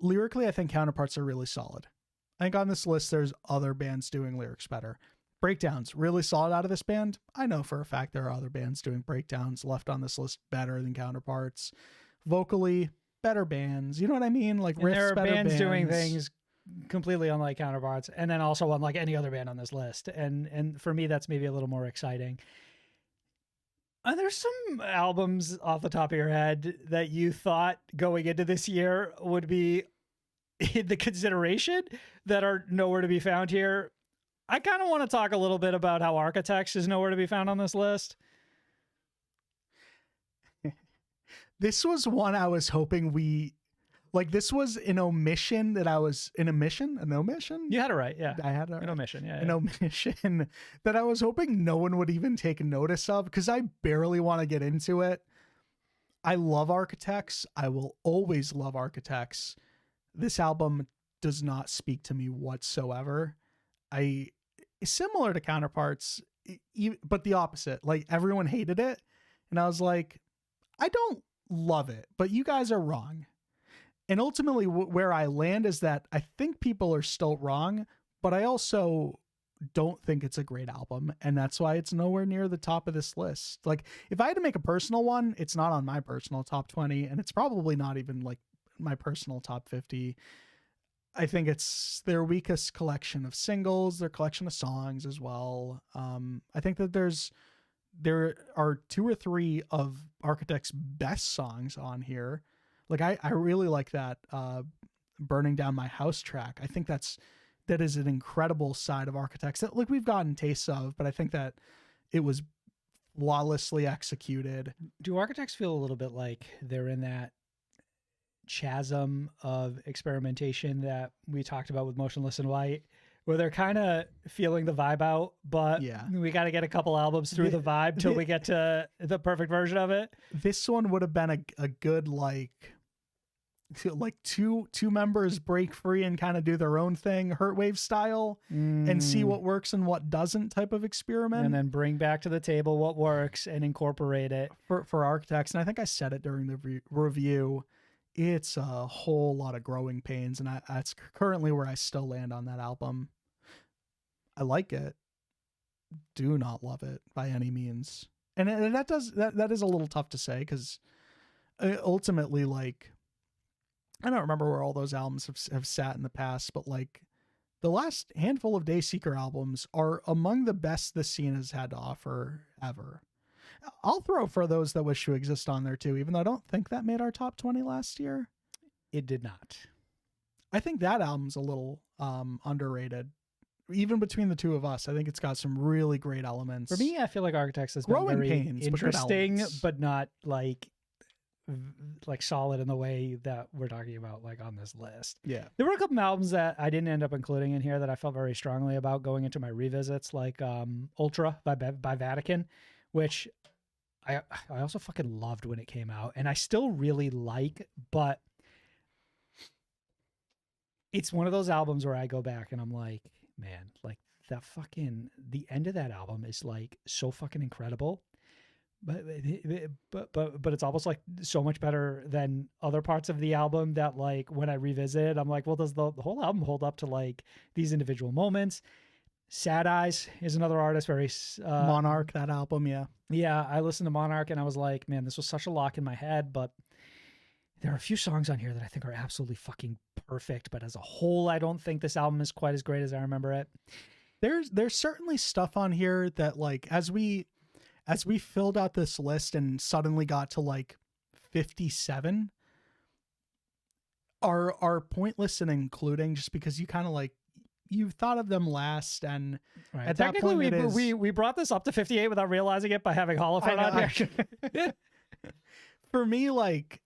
lyrically, I think Counterparts are really solid. I think on this list, there's other bands doing lyrics better. Breakdowns, really solid out of this band. I know for a fact there are other bands doing breakdowns left on this list better than Counterparts. Vocally, better bands. You know what I mean? Like riffs, there are better bands bands doing things completely unlike Counterparts, and then also unlike any other band on this list. And for me, that's maybe a little more exciting. Are there some albums off the top of your head that you thought going into this year would be in the consideration that are nowhere to be found here? I kind of want to talk a little bit about how Architects is nowhere to be found on this list. This was one I was hoping this was an omission that I was an omission. You had it right, yeah. I had An omission, yeah. an omission that I was hoping no one would even take notice of because I barely want to get into it. I love Architects. I will always love Architects. This album does not speak to me whatsoever. Similar to Counterparts, but the opposite. Like everyone hated it, and I was like, I don't love it, but you guys are wrong. And ultimately, where I land is that I think people are still wrong, but I also don't think it's a great album, and that's why it's nowhere near the top of this list. Like, if I had to make a personal one, it's not on my personal top 20, and it's probably not even like my personal top 50. I think it's their weakest collection of singles, their collection of songs as well. I think that there are 2 or 3 of Architects' best songs on here. Like I really like that Burning Down My House track. I think that is an incredible side of Architects that like we've gotten tastes of, but I think that it was flawlessly executed. Do Architects feel a little bit like they're in that chasm of experimentation that we talked about with Motionless in White, where they're kind of feeling the vibe out, but we got to get a couple albums through the vibe till we get to the perfect version of it? This one would have been a good like two members break free and kind of do their own thing, Hurtwave style, and see what works and what doesn't type of experiment, and then bring back to the table what works and incorporate it for Architects. And I think I said it during the review. It's a whole lot of growing pains, and that's currently where I still land on that album. I like it. Do not love it by any means. And that is a little tough to say because ultimately, like, I don't remember where all those albums have sat in the past, but like the last handful of Dayseeker albums are among the best this scene has had to offer ever. I'll throw For Those That Wish to Exist on there too, even though I don't think that made our top 20 last year. It did not. I think that album's a little underrated. Even between the two of us, I think it's got some really great elements. For me, I feel like Architects has Growing been very pains, interesting, but not like solid in the way that we're talking about like on this list. Yeah. There were a couple albums that I didn't end up including in here that I felt very strongly about going into my revisits, like Ultra by Vatican, which I also fucking loved when it came out, and I still really like, but it's one of those albums where I go back and I'm like, man, like that fucking, the end of that album is like so fucking incredible, but it's almost like so much better than other parts of the album that like when I revisit it, I'm like, well, does the whole album hold up to like these individual moments? Sad Eyes is another artist, very Monarch, that album. Yeah, I listened to Monarch and I was like, man, this was such a lock in my head, but there are a few songs on here that I think are absolutely fucking perfect, but as a whole, I don't think this album is quite as great as I remember it. There's certainly stuff on here that like as we filled out this list and suddenly got to like 57 are pointless and including just because you kind of like you thought of them last, and right. At that point we brought this up to 58 without realizing it by having Holophone on here. For me, like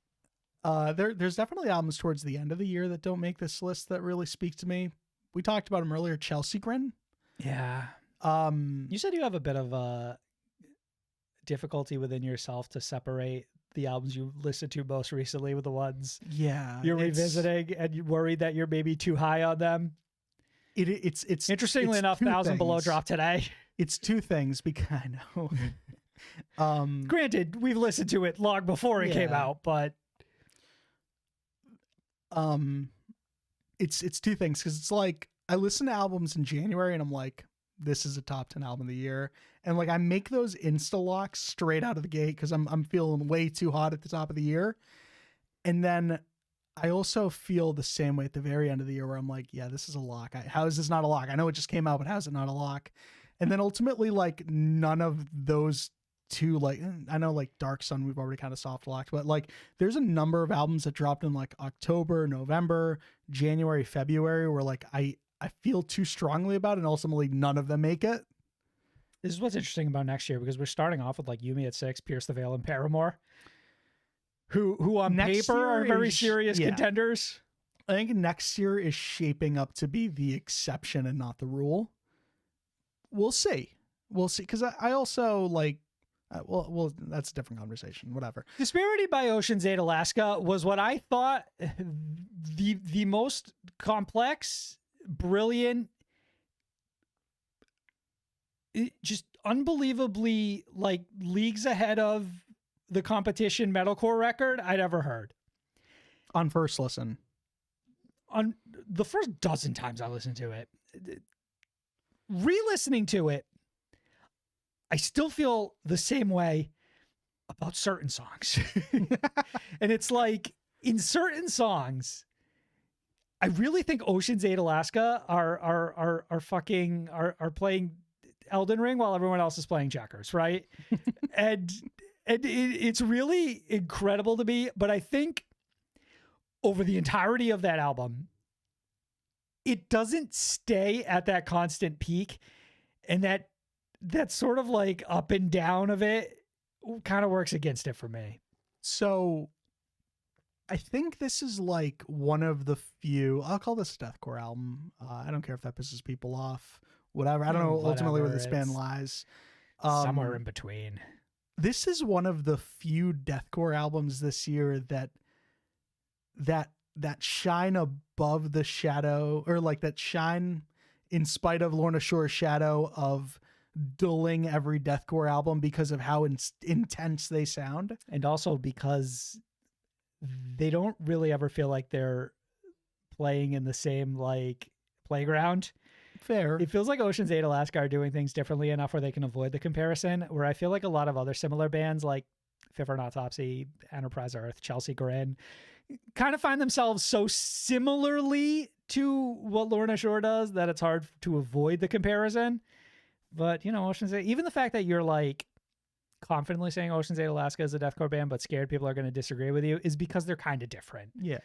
There's definitely albums towards the end of the year that don't make this list that really speak to me. We talked about them earlier. Chelsea Grin. Yeah. You said you have a bit of a difficulty within yourself to separate the albums you listened to most recently with the ones you're revisiting, and you're worried that you're maybe too high on them. It's interestingly enough, 1,000 Below dropped today. It's two things because I know. Granted, we've listened to it long before it came out, but it's two things, because it's like I listen to albums in January and I'm like, this is a top 10 album of the year, and like I make those insta locks straight out of the gate because I'm feeling way too hot at the top of the year, and then I also feel the same way at the very end of the year where I'm like, yeah, this is a lock. How is this not a lock? I know it just came out, but how is it not a lock? And then ultimately, like, none of those two, like, I know like Dark Sun we've already kind of soft locked, but like there's a number of albums that dropped in like October, November, January, February where like I feel too strongly about it, and ultimately none of them make it. This is what's interesting about next year, because we're starting off with like Yumi at 6, Pierce the Veil, and Paramore, who on paper are very serious contenders. I think next year is shaping up to be the exception and not the rule. We'll see. Because I also like, well, that's a different conversation. Whatever. Disparity by Ocean's 8 Alaska was what I thought the most complex, brilliant, just unbelievably like leagues ahead of the competition metalcore record I'd ever heard. On first listen. On the first dozen times I listened to it. Re-listening to it, I still feel the same way about certain songs. And it's like, in certain songs, I really think Ocean's 8 Alaska are playing Elden Ring while everyone else is playing checkers, right? and it's really incredible to me, but I think over the entirety of that album, it doesn't stay at that constant peak, and that sort of like up and down of it kind of works against it for me. So I think this is like one of the few, I'll call this a deathcore album. I don't care if that pisses people off, whatever. I don't know ultimately where this band lies. Somewhere in between. This is one of the few deathcore albums this year that shine above the shadow, or like that shine in spite of Lorna Shore's shadow of dulling every deathcore album because of how intense they sound. And also because they don't really ever feel like they're playing in the same like playground. Fair. It feels like Ocean's 8 Alaska are doing things differently enough where they can avoid the comparison, where I feel like a lot of other similar bands like Fifth and Autopsy, Enterprise Earth, Chelsea Grin kind of find themselves so similarly to what Lorna Shore does that it's hard to avoid the comparison. But, you know, Ocean's 8, even the fact that you're like confidently saying Ocean's 8 Alaska is a deathcore band, but scared people are going to disagree with you, is because they're kind of different. Yeah.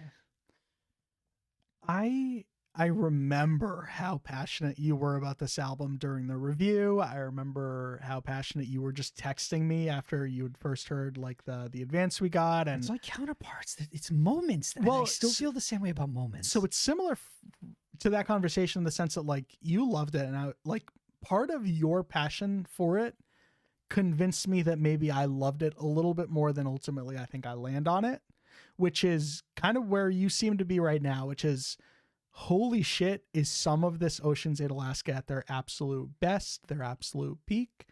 I remember how passionate you were about this album during the review. I remember how passionate you were just texting me after you had first heard like the advance we got. And it's like Counterparts. It's moments. Well, I still feel the same way about Moments. So it's similar to that conversation in the sense that like you loved it, and I like part of your passion for it convinced me that maybe I loved it a little bit more than ultimately I think I land on it, which is kind of where you seem to be right now, which is, holy shit, is some of this Ocean's 8 Alaska at their absolute best, their absolute peak,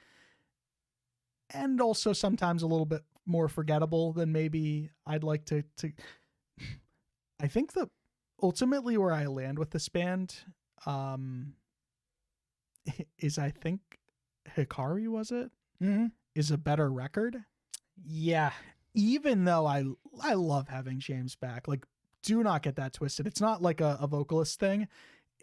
and also sometimes a little bit more forgettable than maybe I'd like to. I think that ultimately where I land with this band is, I think Hikari, was it? Mm-hmm. Is a better record. Yeah. Even though I love having James back, like, do not get that twisted. It's not like a vocalist thing.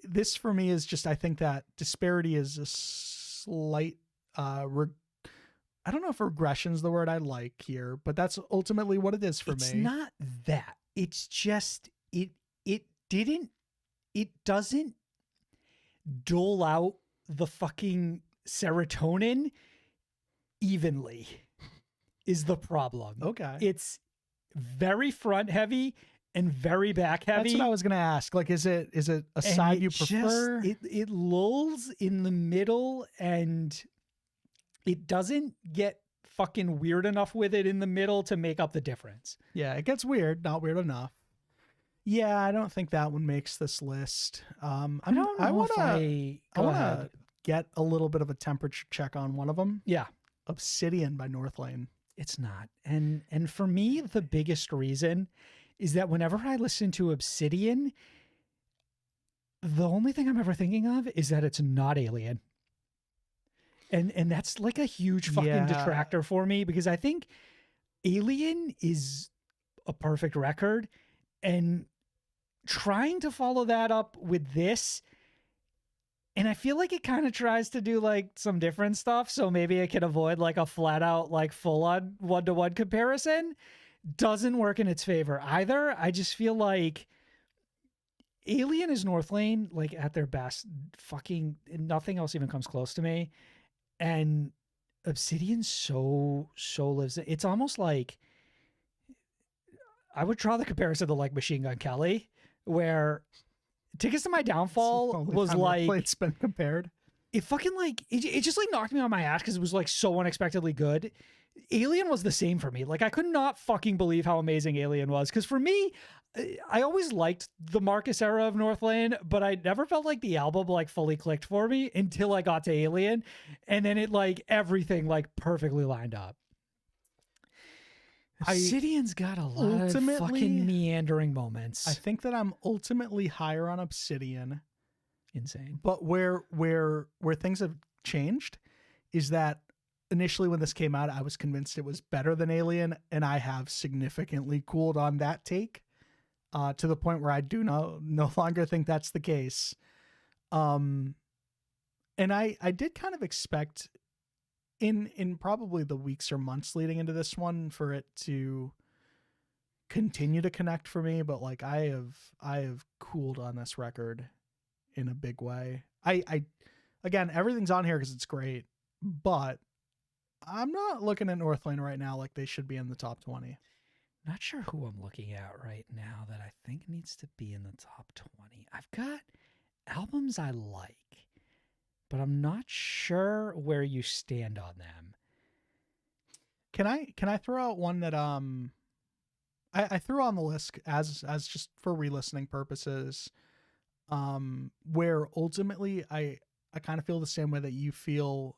This for me is just, I think that Disparity is a slight, I don't know if regression is the word I like here, but that's ultimately what it is for me. It's not that. It's just, it doesn't dole out the fucking serotonin evenly is the problem. Okay. It's very front heavy and very back heavy. That's what I was gonna ask. Like, is it a side you prefer? It lulls in the middle, and it doesn't get fucking weird enough with it in the middle to make up the difference. Yeah, it gets weird, not weird enough. Yeah, I don't think that one makes this list. I want to get a little bit of a temperature check on one of them. Yeah. Obsidian by Northlane. It's not. And for me, the biggest reason is that whenever I listen to Obsidian, the only thing I'm ever thinking of is that it's not Alien. And that's like a huge fucking detractor for me, because I think Alien is a perfect record, and trying to follow that up with this, and I feel like it kind of tries to do like some different stuff, so maybe it can avoid like a flat out like full on one-to-one comparison, doesn't work in its favor either. I just feel like Alien is Northlane like at their best. Fucking nothing else even comes close to me. And Obsidian so lives. It's almost like I would draw the comparison to like Machine Gun Kelly, where Tickets to My Downfall was like it's been compared. It fucking like it just like knocked me on my ass because it was like so unexpectedly good. Alien was the same for me. Like I could not fucking believe how amazing Alien was, because for me, I always liked the Marcus era of Northlane, but I never felt like the album like fully clicked for me until I got to Alien, and then it like everything like perfectly lined up. Obsidian's got a lot of fucking meandering moments. I think that I'm ultimately higher on Obsidian. Insane. But where things have changed is that initially when this came out, I was convinced it was better than Alien, and I have significantly cooled on that take to the point where I do no longer think that's the case. And I did kind of expect in probably the weeks or months leading into this one for it to continue to connect for me, but like I have cooled on this record in a big way. I again, everything's on here because it's great, but I'm not looking at Northlane right now like they should be in the top 20. Not sure who I'm looking at right now that I think needs to be in the top 20. I've got albums I like, but I'm not sure where you stand on them. Can I throw out one that I threw on the list as just for re-listening purposes, where ultimately I kind of feel the same way that you feel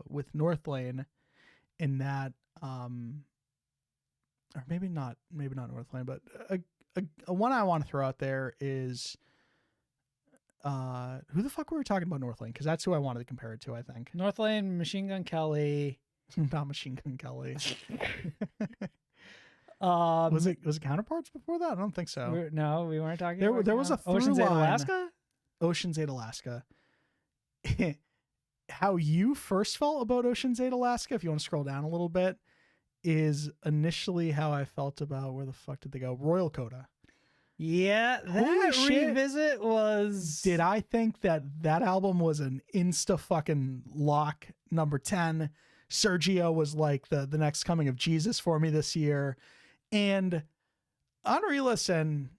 with Northlane, in that or maybe not Northlane, but a one I want to throw out there is who the fuck were we talking about Northlane? Because that's who I wanted to compare it to, I think. Northlane, Machine Gun Kelly. Not Machine Gun Kelly. Was it Counterparts before that? I don't think so. No, we weren't talking there, about there was a through Ocean's 8 line. Alaska? Ocean's 8 Alaska. How you first felt about Ocean's 8 Alaska, if you want to scroll down a little bit, is initially how I felt about, where the fuck did they go? Royal Coda. Yeah, that revisit was... Did I think that album was an insta fucking lock number 10? Sergio was like the next coming of Jesus for me this year. And on re-listen,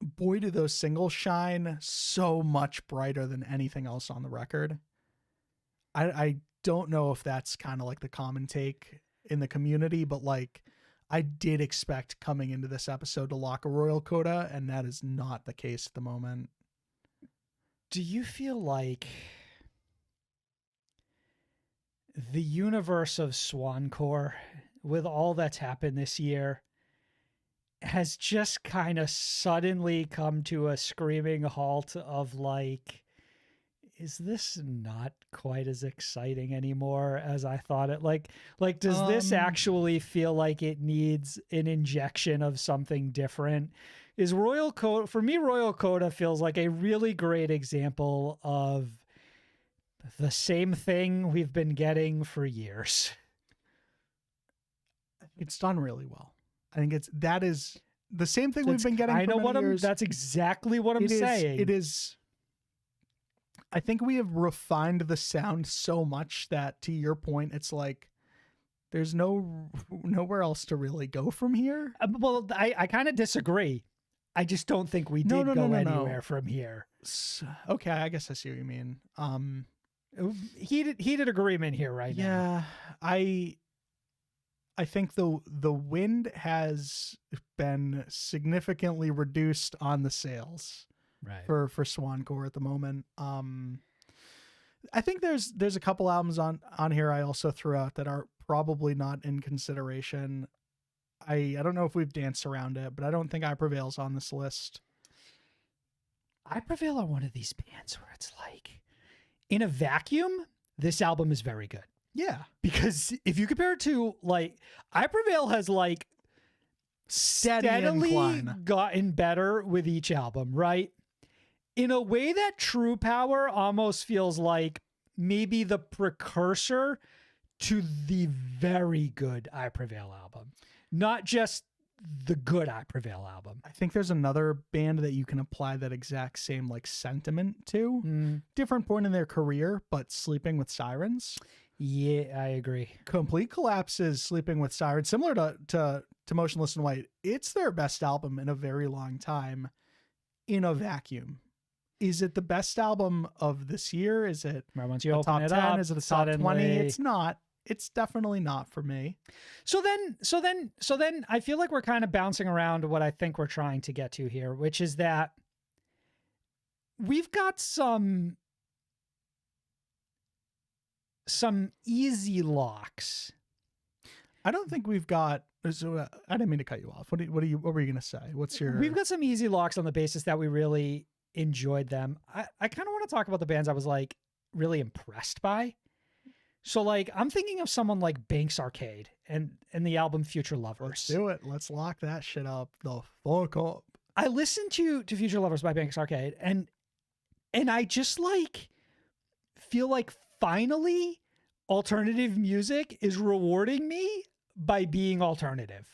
boy, do those singles shine so much brighter than anything else on the record. I don't know if that's kind of like the common take in the community, but like I did expect coming into this episode to lock a Royal Coda, and that is not the case at the moment. Do you feel like the universe of Swancore, with all that's happened this year, has just kind of suddenly come to a screaming halt of like, is this not quite as exciting anymore as I thought it? Like does this actually feel like it needs an injection of something different? Is Royal Coda, for me, Royal Coda feels like a really great example of the same thing we've been getting for years. It's done really well. I think that is the same thing we've been getting for many years. That's exactly what I'm saying. It is. I think we have refined the sound so much that, to your point, it's like There's nowhere else to really go from here. Well, I kind of disagree. I just don't think we did go anywhere from here. Okay, I guess I see what you mean. Heated agreement here right now. Yeah, I think the wind has been significantly reduced on the sales for Swancore at the moment. I think there's a couple albums on here I also threw out that are probably not in consideration. I don't know if we've danced around it, but I don't think I Prevail's on this list. I Prevail are one of these bands where it's like, in a vacuum, this album is very good. Yeah. Because if you compare it to, like, I Prevail has, like, steadily gotten better with each album, right? In a way that True Power almost feels like maybe the precursor to the very good I Prevail album. Not just the good I Prevail album. I think there's another band that you can apply that exact same like sentiment to. Different point in their career, but Sleeping with Sirens. Yeah, I agree. Complete Collapse's Sleeping with Sirens, similar to Motionless in White. It's their best album in a very long time in a vacuum. Is it the best album of this year? Is it once you a open top it 10? up, Is it a top 20? It's not. It's definitely not for me. So then I feel like we're kind of bouncing around what I think we're trying to get to here, which is that we've got some easy locks. I don't think we've got. So, I didn't mean to cut you off. What were you going to say? What's your? We've got some easy locks on the basis that we really enjoyed them. I kind of want to talk about the bands I was like really impressed by. So like I'm thinking of someone like Banks Arcade and the album Future Lovers. Let's do it. Let's lock that shit up. The fuck up. I listened to Future Lovers by Banks Arcade and I just like feel like finally alternative music is rewarding me by being alternative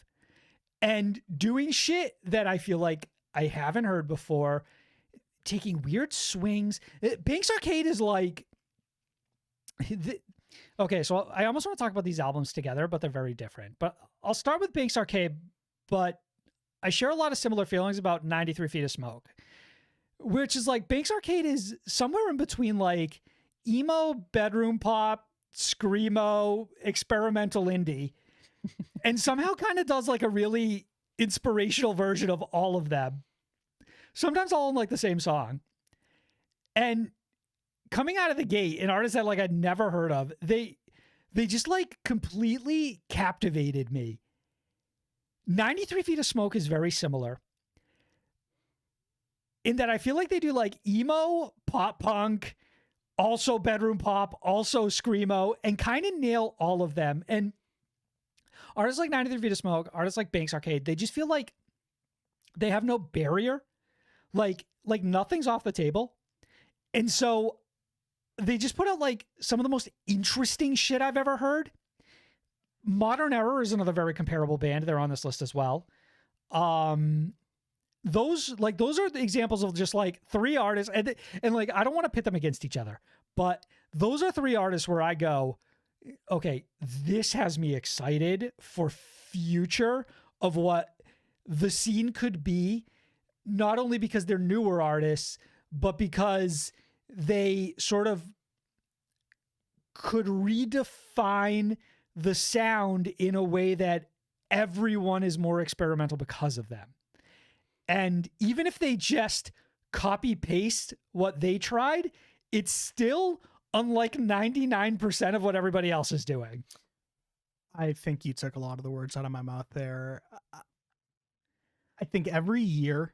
and doing shit that I feel like I haven't heard before, taking weird swings. Banks Arcade is like okay, so I almost want to talk about these albums together, but they're very different. But I'll start with Banks Arcade, but I share a lot of similar feelings about 93 Feet of Smoke, which is like Banks Arcade is somewhere in between like emo, bedroom pop, screamo, experimental indie, and somehow kind of does like a really inspirational version of all of them. Sometimes all in like the same song. And coming out of the gate, an artist that like I'd never heard of, they just like completely captivated me. 93 Feet of Smoke is very similar in that I feel like they do like emo, pop punk, also bedroom pop, also screamo, and kind of nail all of them. And artists like 93 Feet of Smoke, artists like Banks Arcade, they just feel like they have no barrier. Like nothing's off the table. And so they just put out like some of the most interesting shit I've ever heard. Modern Error is another very comparable band. They're on this list as well. Those are the examples of just like three artists and like, I don't want to pit them against each other, but those are three artists where I go, okay, this has me excited for future of what the scene could be, not only because they're newer artists, but because they sort of could redefine the sound in a way that everyone is more experimental because of them. And even if they just copy paste what they tried, it's still unlike 99% of what everybody else is doing. I think you took a lot of the words out of my mouth there. I think every year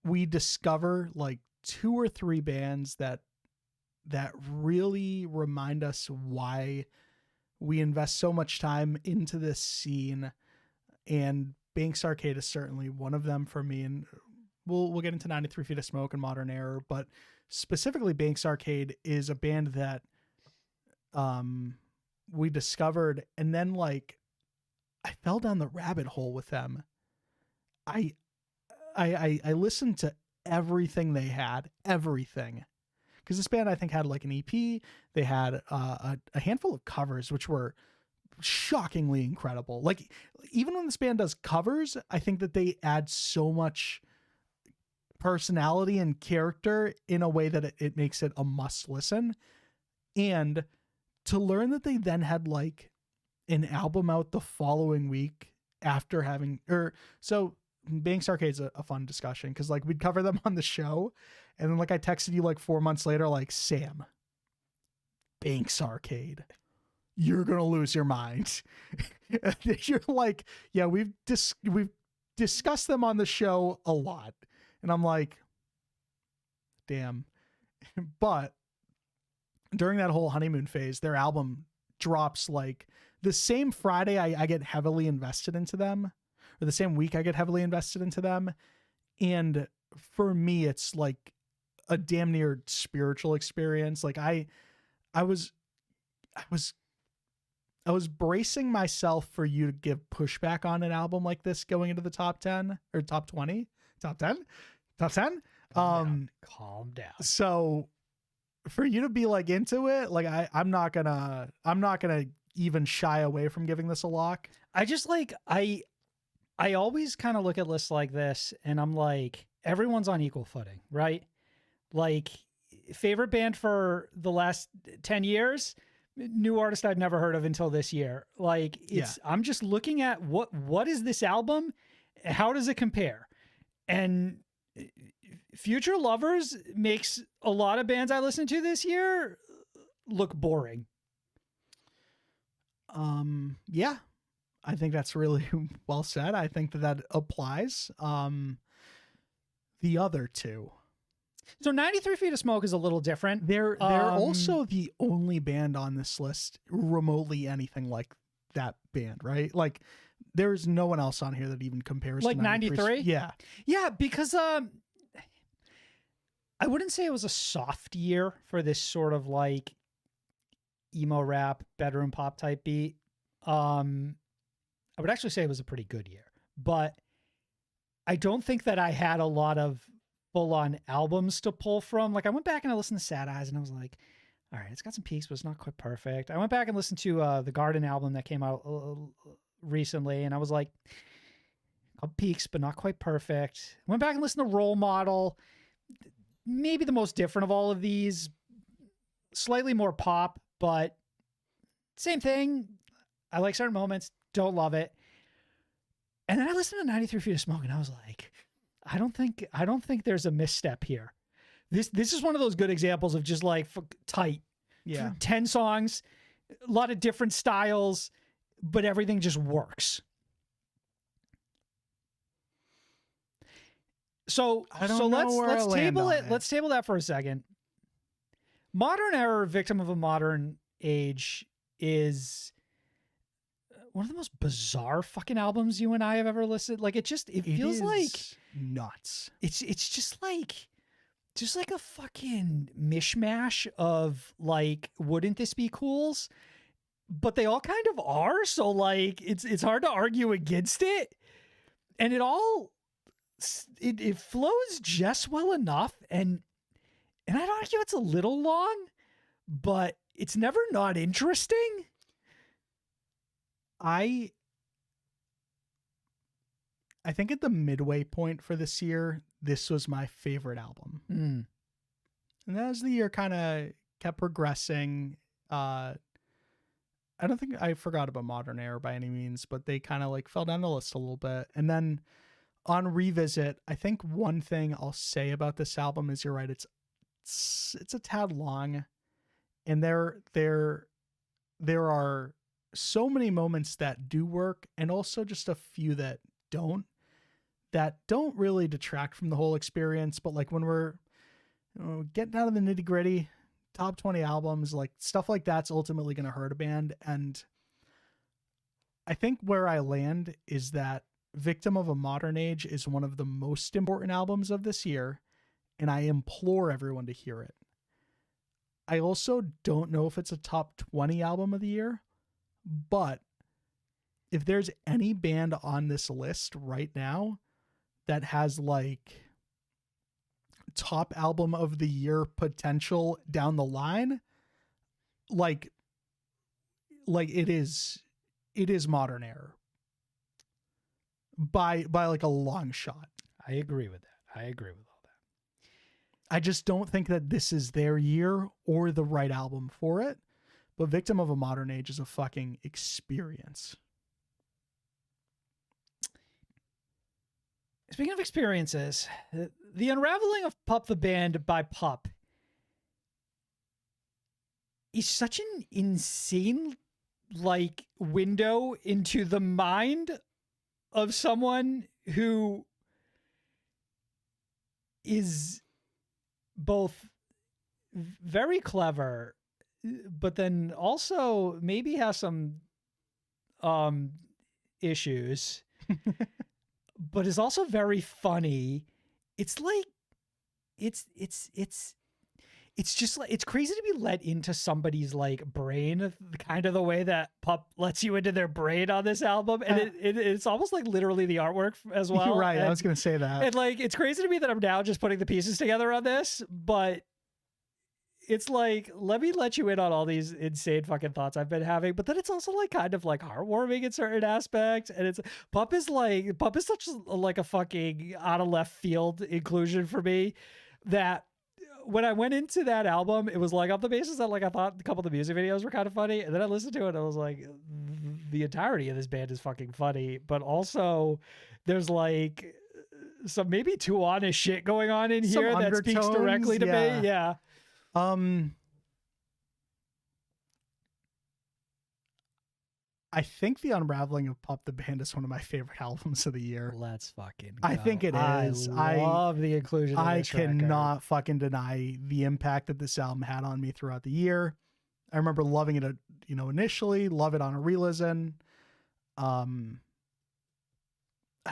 we discover like 2 or 3 bands that really remind us why we invest so much time into this scene, and Banks Arcade is certainly one of them for me. And we'll get into 93 Feet of Smoke and Modern Error, but specifically Banks Arcade is a band that we discovered, and then like I fell down the rabbit hole with them. I listened to everything they had, everything. Because this band, I think, had like an EP. They had a handful of covers, which were shockingly incredible. Like, even when this band does covers, I think that they add so much personality and character in a way that it makes it a must listen. And to learn that they then had like an album out the following week after having, so Banks Arcade's a fun discussion, because like we'd cover them on the show, and then like I texted you like 4 months later, like, Sam, Banks Arcade, you're gonna lose your mind. You're like, yeah, we've discussed them on the show a lot, and I'm like, damn. But during that whole honeymoon phase, their album drops like the same Friday I get heavily invested into them, or the same week I get heavily invested into them. And for me, it's like a damn near spiritual experience. Like I was bracing myself for you to give pushback on an album like this going into the top 10 or top 20, top 10. Calm down. So for you to be like into it, like I'm not gonna even shy away from giving this a lock. I just like, I always kind of look at lists like this and I'm like, everyone's on equal footing, right? Like, favorite band for the last 10 years, new artist I've never heard of until this year. Like, I'm just looking at what is this album? How does it compare? And Future Lovers makes a lot of bands I listened to this year look boring. Yeah, I think that's really well said. I think that applies. The other two. So 93 Feet of Smoke is a little different. They're also the only band on this list remotely anything like that band, right? Like, there's no one else on here that even compares like to 93. Yeah. Yeah, because I wouldn't say it was a soft year for this sort of like emo rap, bedroom pop type beat. I would actually say it was a pretty good year, but I don't think that I had a lot of full-on albums to pull from. Like, I went back and I listened to Sad Eyes and I was like, all right, it's got some peaks, but it's not quite perfect. I went back and listened to the Garden album that came out recently, and I was like, peaks, but not quite perfect. Went back and listened to Role Model, maybe the most different of all of these, slightly more pop, but same thing. I like certain moments, don't love it. And then I listened to 93 Feet of Smoke and I was like, I don't think there's a misstep here. This is one of those good examples of just like tight. Yeah. 10 songs, a lot of different styles, but everything just works. So let's table it. Let's table that for a second. Modern Era, Victim of a Modern Age is one of the most bizarre fucking albums you and I have ever listened. Like, it feels like nuts. It's just like a fucking mishmash of like, wouldn't this be cools? But they all kind of are. So like, it's hard to argue against it. And it flows just well enough. And I'd argue it's a little long, but it's never not interesting. I think at the midway point for this year, this was my favorite album. And as the year kind of kept progressing, I don't think I forgot about Modern Era by any means, but they kind of like fell down the list a little bit. And then on revisit, I think one thing I'll say about this album is, you're right, it's a tad long, and there are so many moments that do work, and also just a few that don't really detract from the whole experience. But like, when we're getting out of the nitty gritty, top 20 albums, like stuff like that's ultimately going to hurt a band. And I think where I land is that Victim of a Modern Age is one of the most important albums of this year, and I implore everyone to hear it. I also don't know if it's a top 20 album of the year, but if there's any band on this list right now that has like top album of the year potential down the line, like it is it is modern era by like a long shot. I agree with that. I agree with all that. I just don't think that this is their year or the right album for it. But Victim of a Modern Age is a fucking experience. Speaking of experiences, the unraveling of Pup the Band by Pup is such an insane like window into the mind of someone who is both very clever, but then also maybe has some issues, but is also very funny. It's like it's just like, it's crazy to be let into somebody's like brain, kind of the way that Pup lets you into their brain on this album. And it's almost like literally the artwork as well. You're right. And, I was going to say that. And like, it's crazy to me that I'm now just putting the pieces together on this, but it's like, let me let you in on all these insane fucking thoughts I've been having. But then it's also like kind of like heartwarming in certain aspects. And it's Pup is such like a fucking out of left field inclusion for me that when I went into that album, it was like on the basis that like I thought a couple of the music videos were kind of funny, and then I listened to it and I was like, the entirety of this band is fucking funny, but also there's like some maybe too honest shit going on in Some here that speaks undertones, directly to yeah. me. Yeah. I think the unraveling of Pup the Band is one of my favorite albums of the year. Let's fucking go. I think it is. I love the inclusion of I this record. cannot fucking deny the impact that this album had on me throughout the year. I remember loving it, initially, love it on a re-listen. I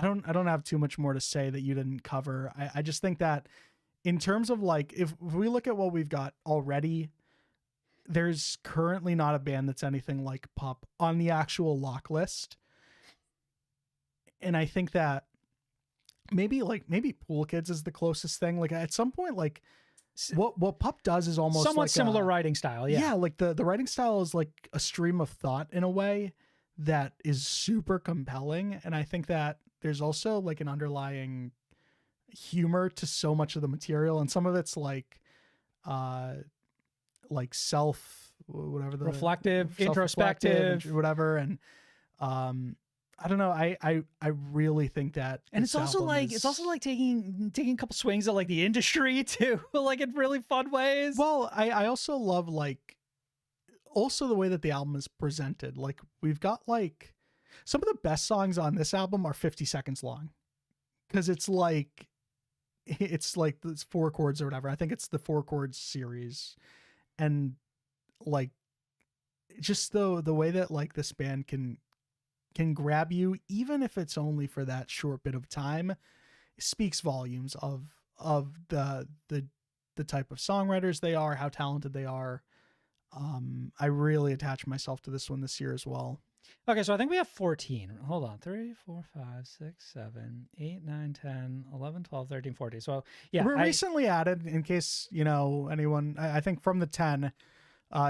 don't have too much more to say that you didn't cover. I just think that in terms of like, if we look at what we've got already, there's currently not a band that's anything like Pup on the actual lock list. And I think that maybe Pool Kids is the closest thing. Like at some point, like what Pup does is almost somewhat like similar writing style. Yeah. Yeah. Like the writing style is like a stream of thought in a way that is super compelling. And I think that there's also like an underlying humor to so much of the material. And some of it's like self, whatever, the reflective, self-reflective, introspective, whatever. And I don't know. I really think that, and it's also like taking a couple swings at like the industry too, like in really fun ways. Well, I also love like also the way that the album is presented. Like we've got like some of the best songs on this album are 50 seconds long, because it's like it's 4 chords or whatever. I think it's the 4 chords series. And like just the way that like this band can grab you, even if it's only for that short bit of time, speaks volumes of the type of songwriters they are, how talented they are. I really attach myself to this one this year as well. Okay, so I think we have 14. Hold on. 3, 4, 5, 6, 7, 8, 9, 10, 11, 12, 13, 14. So yeah. We're recently added, in case, anyone, I think from the 10,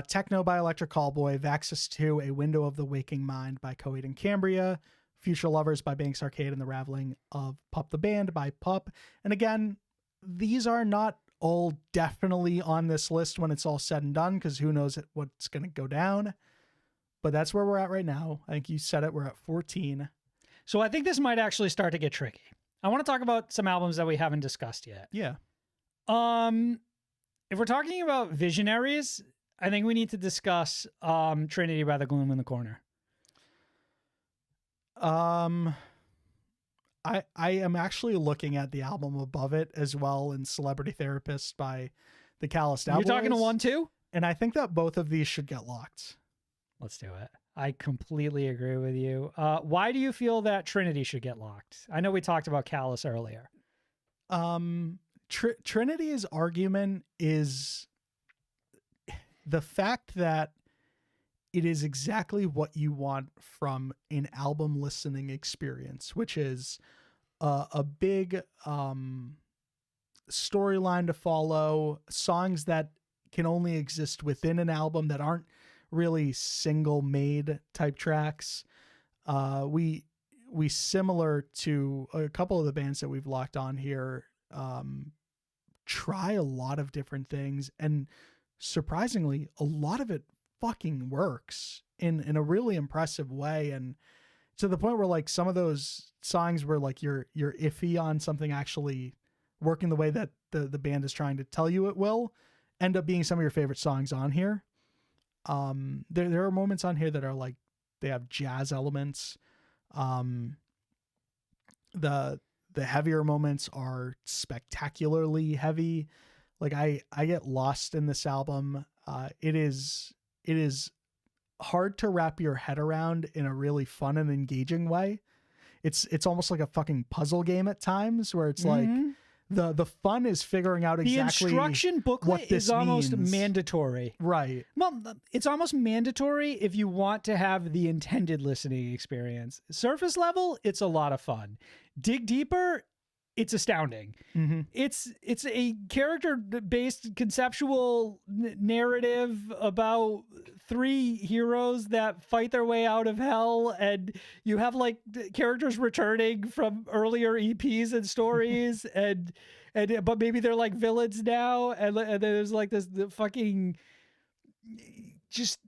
Techno by Electric Callboy, Vaxis 2, A Window of the Waking Mind by Coheed and Cambria, Future Lovers by Banks Arcade, and The Raveling of Pup the Band by Pup. And again, these are not all definitely on this list when it's all said and done, because who knows what's going to go down. But that's where we're at right now. I think you said it. We're at 14. So I think this might actually start to get tricky. I want to talk about some albums that we haven't discussed yet. Yeah. If we're talking about visionaries, I think we need to discuss Trinity by The Gloom in the Corner. I am actually looking at the album above it as well, in Celebrity Therapist by the Callous Cowboys. You're talking to 1, 2? And I think that both of these should get locked. Let's do it. I completely agree with you. Why do you feel that Trinity should get locked? I know we talked about Callous earlier. Trinity's argument is the fact that it is exactly what you want from an album listening experience, which is a big storyline to follow, songs that can only exist within an album that aren't really single made type tracks. we similar to a couple of the bands that we've locked on here, try a lot of different things, and surprisingly, a lot of it fucking works in a really impressive way, and to the point where like some of those songs where like you're iffy on something actually working the way that the band is trying to tell you it will, end up being some of your favorite songs on here. There are moments on here that are like, they have jazz elements. The heavier moments are spectacularly heavy. Like I get lost in this album. It is hard to wrap your head around in a really fun and engaging way. It's almost like a fucking puzzle game at times, where it's like the fun is figuring out exactly the instruction booklet what this is almost means. mandatory. Right. Well, it's almost mandatory if you want to have the intended listening experience. Surface level, it's a lot of fun. Dig deeper, it's astounding. Mm-hmm. It's a character-based conceptual narrative about 3 heroes that fight their way out of hell, and you have like characters returning from earlier EPs and stories, and but maybe they're like villains now, and there's like this the fucking just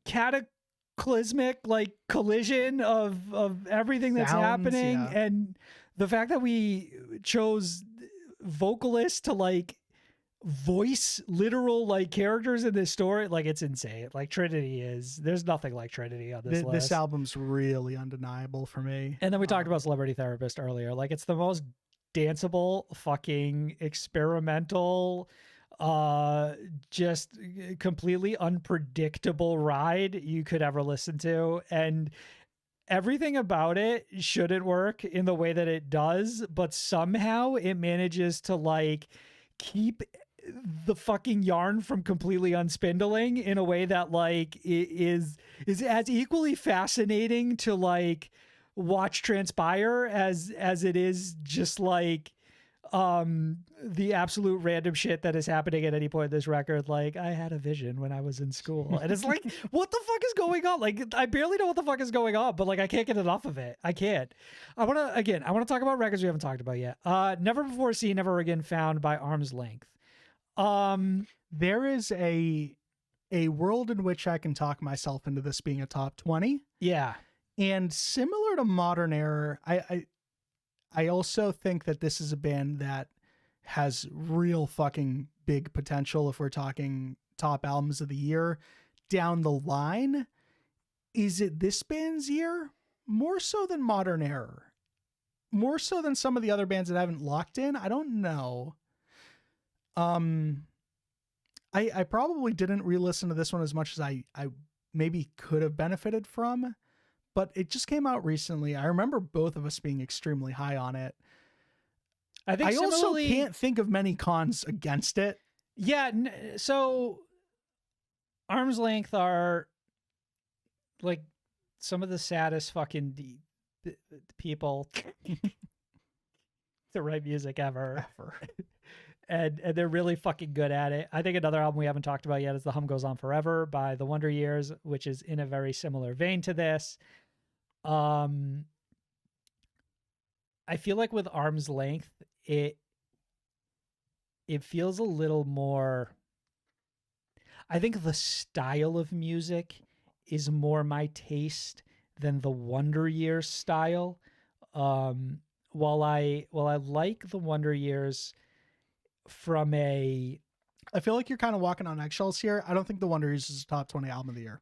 cataclysmic like collision of everything that's happening, yeah. and the fact that we chose vocalists to like voice literal like characters in this story, like it's insane. Like there's nothing like Trinity on this list. This album's really undeniable for me. And then we talked about Celebrity Therapist earlier. Like it's the most danceable, fucking experimental, just completely unpredictable ride you could ever listen to. And everything about it shouldn't work in the way that it does, but somehow it manages to like keep the fucking yarn from completely unspindling in a way that like is as equally fascinating to like watch transpire as it is just like the absolute random shit that is happening at any point in this record. Like, I had a vision when I was in school, and it's like, what the fuck is going on? Like, I barely know what the fuck is going on, but like, I can't get enough of it. I can't. I want to talk about records we haven't talked about yet. Never Before Seen, Never Again Found by Arm's Length. There is a world in which I can talk myself into this being a top 20. Yeah. And similar to Modern Error, I also think that this is a band that has real fucking big potential if we're talking top albums of the year down the line. Is it this band's year? More so than Modern Error. More so than some of the other bands that I haven't locked in? I don't know. I probably didn't re-listen to this one as much as I maybe could have benefited from, but it just came out recently. I remember both of us being extremely high on it. I also can't think of many cons against it. Yeah. So Arm's Length are like some of the saddest fucking people to write music ever. And they're really fucking good at it. I think another album we haven't talked about yet is The Hum Goes On Forever by The Wonder Years, which is in a very similar vein to this. I feel like with Arm's Length, it feels a little more, I think the style of music is more my taste than the Wonder Years style. While I like the Wonder Years from I feel like you're kind of walking on eggshells here. I don't think The Wonder Years is a top 20 album of the year.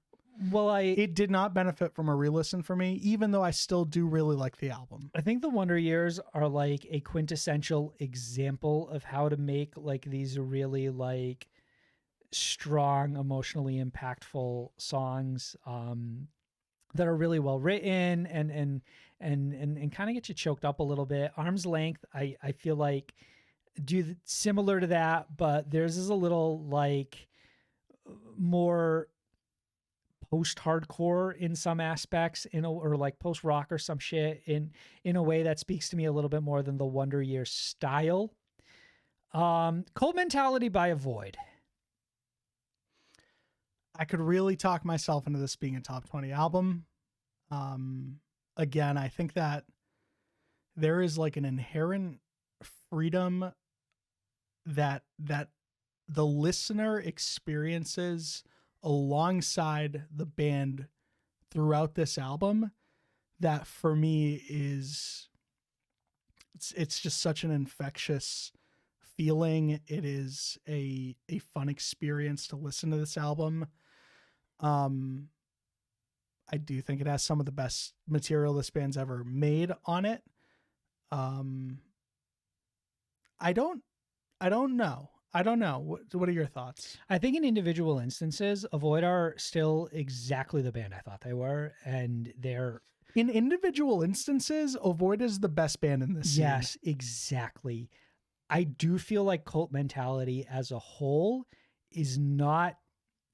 Well, it did not benefit from a re-listen for me, even though I still do really like the album. I think The Wonder Years are like a quintessential example of how to make like these really like strong, emotionally impactful songs that are really well written and kind of get you choked up a little bit. Arm's Length, I feel like do similar to that, but theirs is a little like more post-hardcore in some aspects, or like post-rock or some shit in a way that speaks to me a little bit more than the Wonder Years style. Cold Mentality by Avoid. I could really talk myself into this being a top 20 album. Again, I think that there is like an inherent freedom that the listener experiences alongside the band throughout this album that for me is it's just such an infectious feeling. It is a fun experience to listen to this album. I do think it has some of the best material this band's ever made on it. I don't know. What are your thoughts? I think in individual instances, Avoid are still exactly the band I thought they were, and they're in individual instances, Avoid is the best band in this scene. Yes, exactly. I do feel like Cult Mentality as a whole is not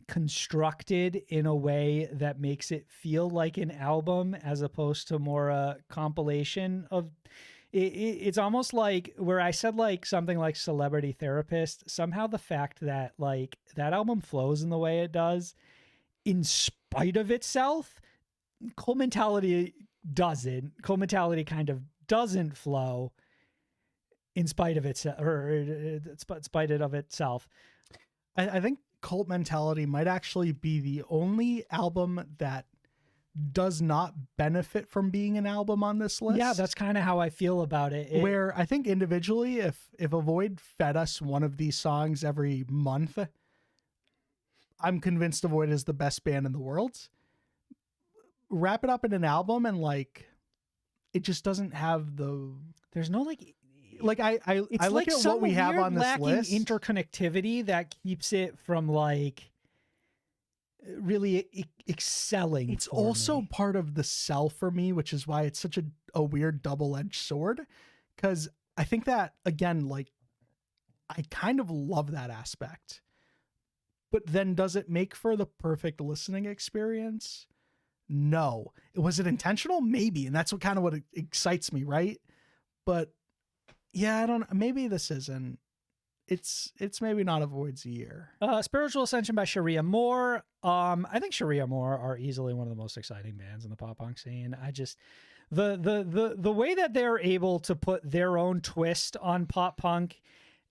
constructed in a way that makes it feel like an album as opposed to more a compilation of it's almost like where I said like something like Celebrity Therapist, somehow the fact that like that album flows in the way it does in spite of itself, Cult Mentality doesn't. Cult Mentality kind of doesn't flow in spite of itself, or in spite of itself. I think Cult Mentality might actually be the only album that does not benefit from being an album on this list. Yeah, that's kind of how I feel about it. Where I think individually, if Avoid fed us one of these songs every month, I'm convinced Avoid is the best band in the world. Wrap it up in an album and like, it just doesn't have the. There's no like I look like at what we have on this list. Interconnectivity that keeps it from like really excelling. It's also part of the sell for me, which is why it's such a weird double-edged sword. Because I think that, again, like, I kind of love that aspect. But then does it make for the perfect listening experience? No. Was it intentional? Maybe. And that's what excites me, right? But yeah, I don't, maybe this isn't. It's maybe not Avoid's year. Spiritual Ascension by Sharia Moore. I think Sharia Moore are easily one of the most exciting bands in the pop punk scene. I just the way that they're able to put their own twist on pop punk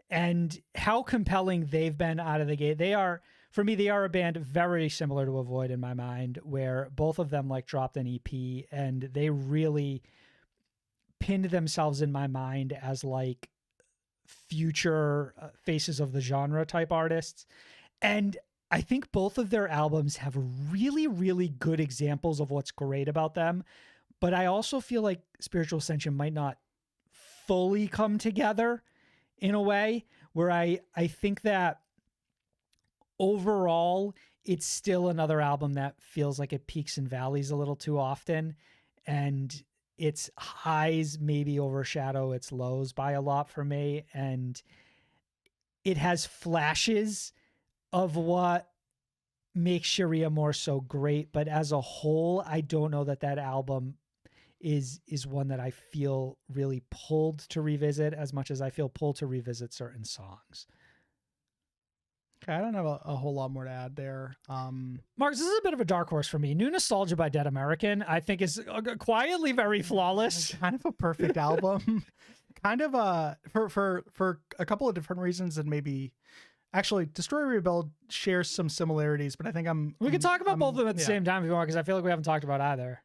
and how compelling they've been out of the gate. They are, for me, they are a band very similar to Avoid in my mind, where both of them like dropped an EP and they really pinned themselves in my mind as like future faces of the genre type artists. And I think both of their albums have really, really good examples of what's great about them. But I also feel like Spiritual Ascension might not fully come together in a way where I think that overall it's still another album that feels like it peaks and valleys a little too often. And its highs maybe overshadow its lows by a lot for me. And it has flashes of what makes Sharia Moore so great. But as a whole, I don't know that album is one that I feel really pulled to revisit as much as I feel pulled to revisit certain songs. Okay, I don't have a whole lot more to add there. Mark, this is a bit of a dark horse for me. New Nostalgia by Dead American, I think, is quietly very flawless. It's kind of a perfect album. Kind of for a couple of different reasons, and maybe actually Destroy Rebuild shares some similarities, but I think we can talk about both of them at the same time if you want, because I feel like we haven't talked about either.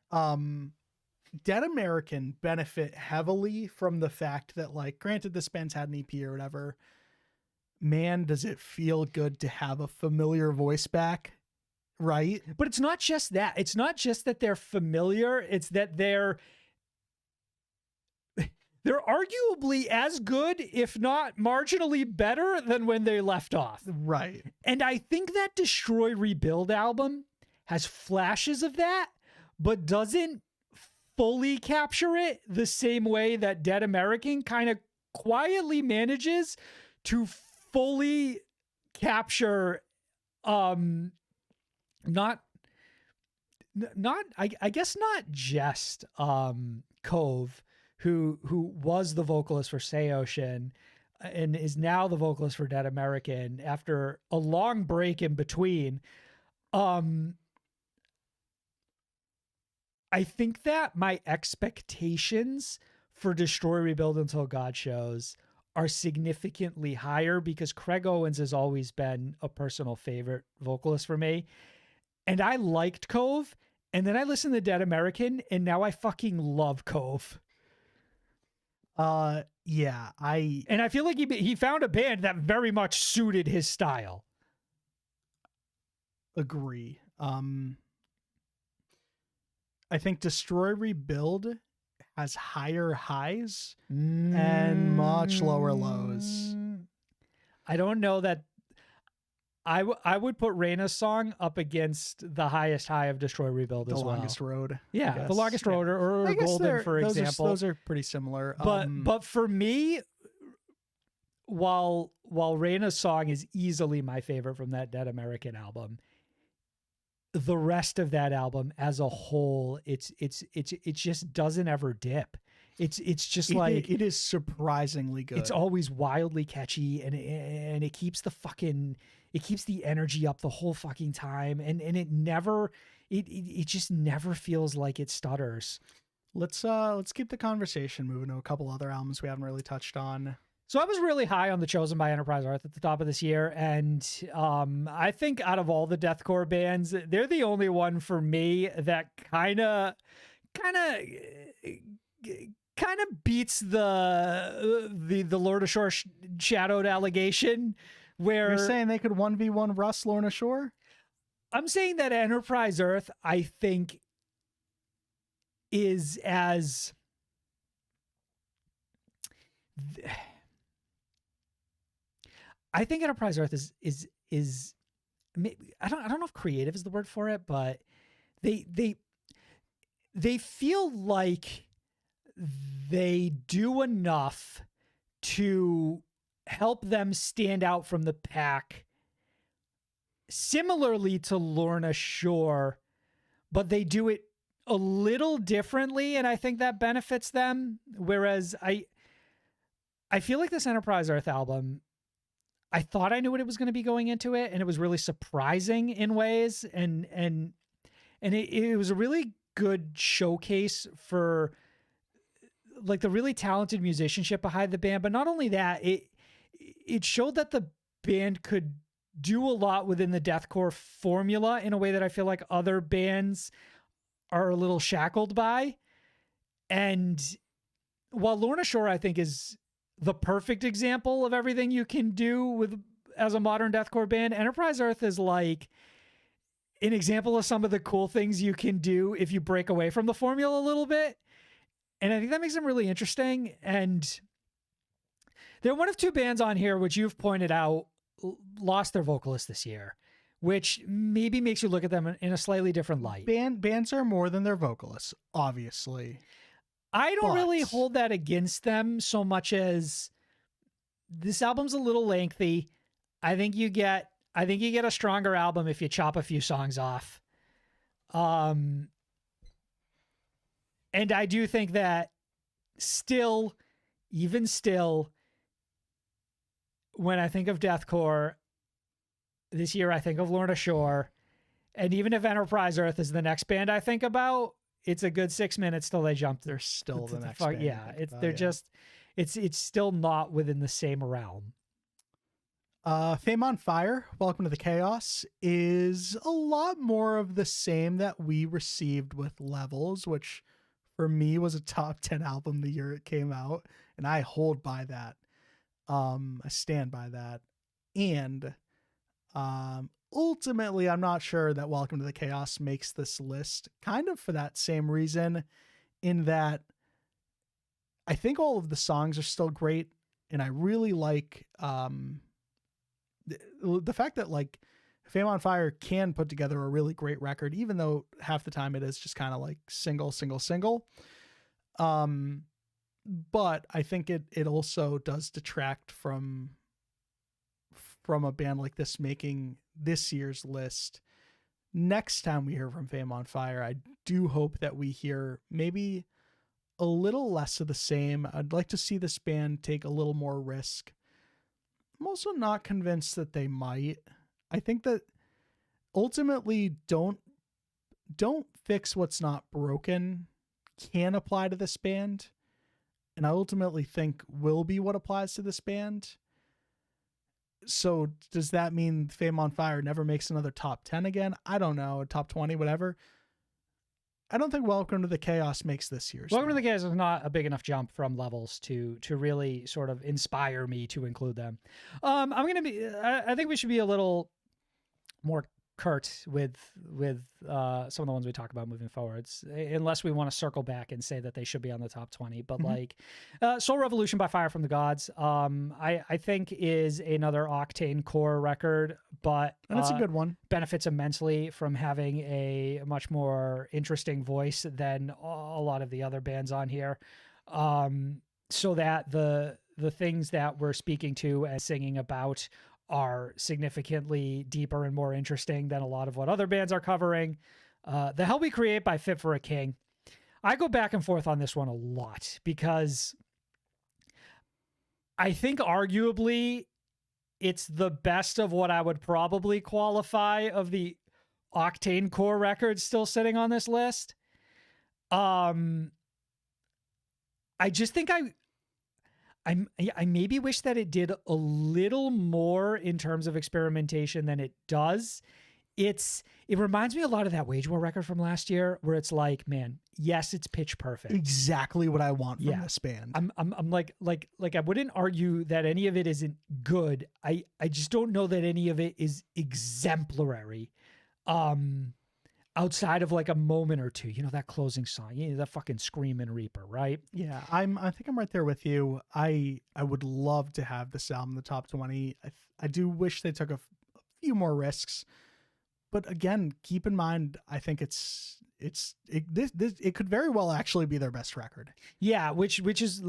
Dead American benefit heavily from the fact that, like, granted this band's had an EP or whatever, man, does it feel good to have a familiar voice back, right? But it's not just that. It's not just that they're familiar. It's that they're arguably as good, if not marginally better than when they left off. Right. And I think that Destroy Rebuild album has flashes of that, but doesn't fully capture it the same way that Dead American kind of quietly manages to fully capture I guess not just Cove, who was the vocalist for Say Ocean and is now the vocalist for Dead American after a long break in between. I think that my expectations for Destroy, Rebuild Until God shows are significantly higher because Craig Owens has always been a personal favorite vocalist for me. And I liked Cove, and then I listened to Dead American, and now I fucking love Cove. Yeah, And I feel like he found a band that very much suited his style. agree. I think Destroy Rebuild has higher highs and much lower lows. I don't know that. I would put Reyna's song up against the highest high of Destroy Rebuild The as well. Longest Road. Yeah, The Longest Road or I guess Golden, for those example. Those are pretty similar. But for me, while Reyna's song is easily my favorite from that Dead American album, the rest of that album as a whole, it just doesn't ever dip. It's just like it is surprisingly good. It's always wildly catchy, and it keeps the energy up the whole fucking time, and it just never feels like it stutters. Let's keep the conversation moving to a couple other albums we haven't really touched on. So I was really high on the Chosen by Enterprise Earth at the top of this year, and I think out of all the deathcore bands, they're the only one for me that kind of beats the Lorna Shore shadowed allegation. Where you're saying they could 1v1 Russ Lorna Shore? I'm saying that Enterprise Earth, I think, is as I think Enterprise Earth is I don't know if creative is the word for it, but they feel like they do enough to help them stand out from the pack, similarly to Lorna Shore, but they do it a little differently, and I think that benefits them. Whereas I feel like this Enterprise Earth album, I thought I knew what it was going to be going into it, and it was really surprising in ways, and it was a really good showcase for like the really talented musicianship behind the band. But not only that, it showed that the band could do a lot within the deathcore formula in a way that I feel like other bands are a little shackled by. And while Lorna Shore, I think, is the perfect example of everything you can do as a modern deathcore band, Enterprise Earth is like an example of some of the cool things you can do if you break away from the formula a little bit. And I think that makes them really interesting. And they're one of two bands on here, which you've pointed out, lost their vocalist this year, which maybe makes you look at them in a slightly different light. Bands are more than their vocalists, obviously. I don't really hold that against them so much as this album's a little lengthy. I think you get a stronger album if you chop a few songs off. And I do think that even still, when I think of deathcore this year, I think of Lorna Shore. And even if Enterprise Earth is the next band I think about, it's a good 6 minutes till they jump. They're still the next band. Yeah, it's still not within the same realm. Fame on Fire, Welcome to the Chaos, is a lot more of the same that we received with Levels, which for me was a top 10 album the year it came out, and I hold by that. I stand by that. And ultimately, I'm not sure that Welcome to the Chaos makes this list, kind of for that same reason, in that I think all of the songs are still great, and I really like the fact that like Fame on Fire can put together a really great record, even though half the time it is just kind of like single. But I think it also does detract from a band like this making this year's list. Next time we hear from Fame on Fire, I do hope that we hear maybe a little less of the same. I'd like to see this band take a little more risk. I'm also not convinced that they might. I think that ultimately don't fix what's not broken can apply to this band, and I ultimately think will be what applies to this band. So does that mean Fame on Fire never makes another top 10 again? I don't know, top 20, whatever. I don't think Welcome to the Chaos makes this year's. Welcome to the Chaos is not a big enough jump from levels to really sort of inspire me to include them. I think we should be a little more curt with some of the ones we talk about moving forwards, unless we want to circle back and say that they should be on the top 20. But like Soul Revolution by Fire from the Gods, I think is another Octane core record, but and it's a good one. Benefits immensely from having a much more interesting voice than a lot of the other bands on here, so that the things that we're speaking to and singing about are significantly deeper and more interesting than a lot of what other bands are covering. The Hell We Create by Fit for a King. I go back and forth on this one a lot because I think arguably it's the best of what I would probably qualify of the Octane core records still sitting on this list. I just think I maybe wish that it did a little more in terms of experimentation than it does. It reminds me a lot of that Wage War record from last year, where it's like, man, yes, it's pitch perfect. Exactly what I want from this band. I'm like I wouldn't argue that any of it isn't good. I just don't know that any of it is exemplary. Outside of like a moment or two, you know, that closing song, you know, that fucking Screamin' Reaper, right? Yeah, I think I'm right there with you. I would love to have this album in the top 20. I do wish they took a few more risks, but again, keep in mind, I think it could very well actually be their best record. Yeah, which is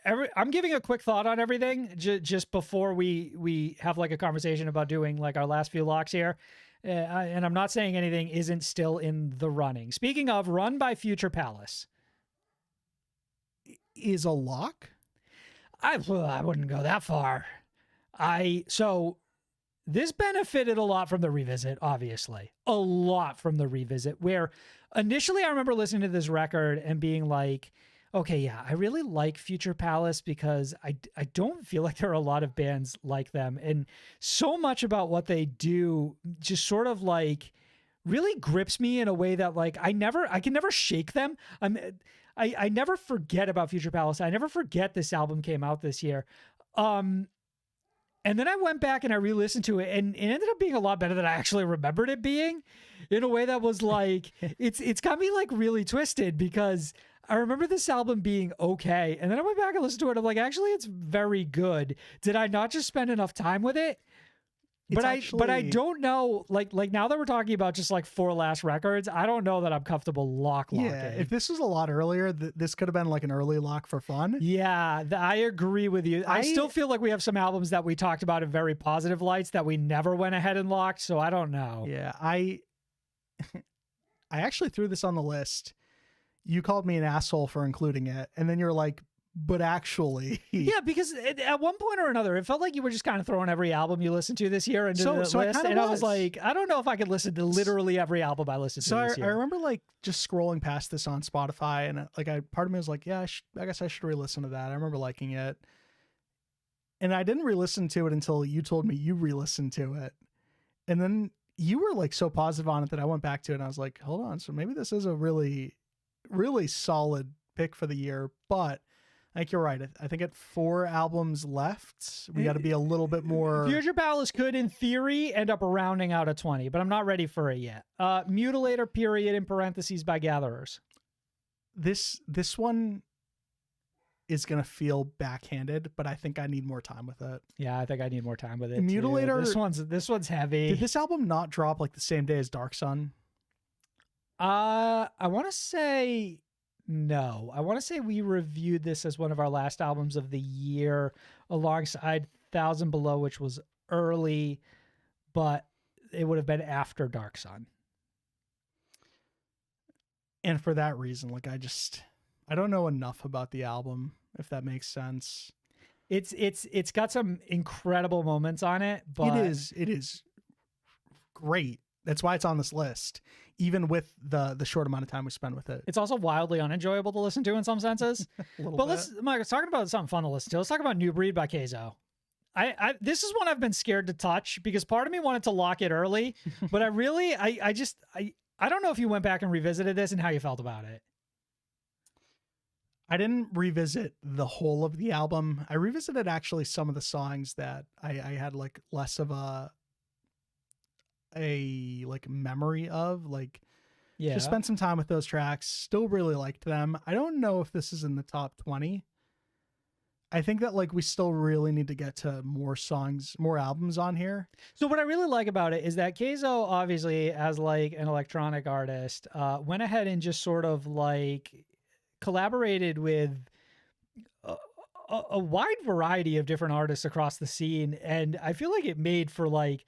I'm giving a quick thought on everything just before we have like a conversation about doing like our last few locks here. And I'm not saying anything isn't still in the running. Speaking of, Run by Future Palace is a lock. I wouldn't go that far. So this benefited a lot from the revisit, obviously. A lot from the revisit, where initially I remember listening to this record and being like, okay, yeah, I really like Future Palace because I don't feel like there are a lot of bands like them. And so much about what they do just sort of like really grips me in a way that like I can never shake them. I never forget about Future Palace. I never forget this album came out this year. And then I went back and I re-listened to it, and it ended up being a lot better than I actually remembered it being, in a way that was like, it's got me like really twisted, because I remember this album being okay, and then I went back and listened to it. I'm like, actually, it's very good. Did I not just spend enough time with it? But I don't know. Like now that we're talking about just like 4 last records, I don't know that I'm comfortable locking. Yeah, if this was a lot earlier, this could have been like an early lock for fun. Yeah, I agree with you. I still feel like we have some albums that we talked about in very positive lights that we never went ahead and locked. So I don't know. Yeah, I actually threw this on the list. You called me an asshole for including it, and then you're like, but actually, yeah, because at one point or another, it felt like you were just kind of throwing every album you listened to this year into the list, and I was like, I don't know if I could listen to literally every album I listened to this year. I remember like just scrolling past this on Spotify, and part of me was like, yeah, I guess I should re-listen to that. I remember liking it, and I didn't re-listen to it until you told me you re-listened to it, and then you were like so positive on it that I went back to it, and I was like, hold on, so maybe this is a really, really solid pick for the year, but I think you're right. I think at 4 albums left, we got to be a little bit more. Future Palace could, in theory, end up rounding out a 20, but I'm not ready for it yet. Mutilator period in parentheses by Gatherers. This one is gonna feel backhanded, but I think I need more time with it. Yeah, I think I need more time with it. Mutilator. Too. This one's heavy. Did this album not drop like the same day as Dark Sun? I want to say. No, I want to say we reviewed this as one of our last albums of the year alongside 1,000 Below, which was early, but it would have been after Dark Sun. And for that reason, like I don't know enough about the album, if that makes sense. It's got some incredible moments on it, but it is great. That's why it's on this list, even with the short amount of time we spend with it. It's also wildly unenjoyable to listen to in some senses. But Mike, talking about something fun to listen to. Let's talk about New Breed by Keizo. This is one I've been scared to touch because part of me wanted to lock it early, but I don't know if you went back and revisited this and how you felt about it. I didn't revisit the whole of the album. I revisited actually some of the songs that I had like less of a like memory of, like, yeah, just spent some time with those tracks. Still really liked them. I don't know if this is in the top 20. I think that like we still really need to get to more songs, more albums on here. So what I really like about it is that Keizo, obviously as like an electronic artist, went ahead and just sort of like collaborated with a wide variety of different artists across the scene. And I feel like it made for like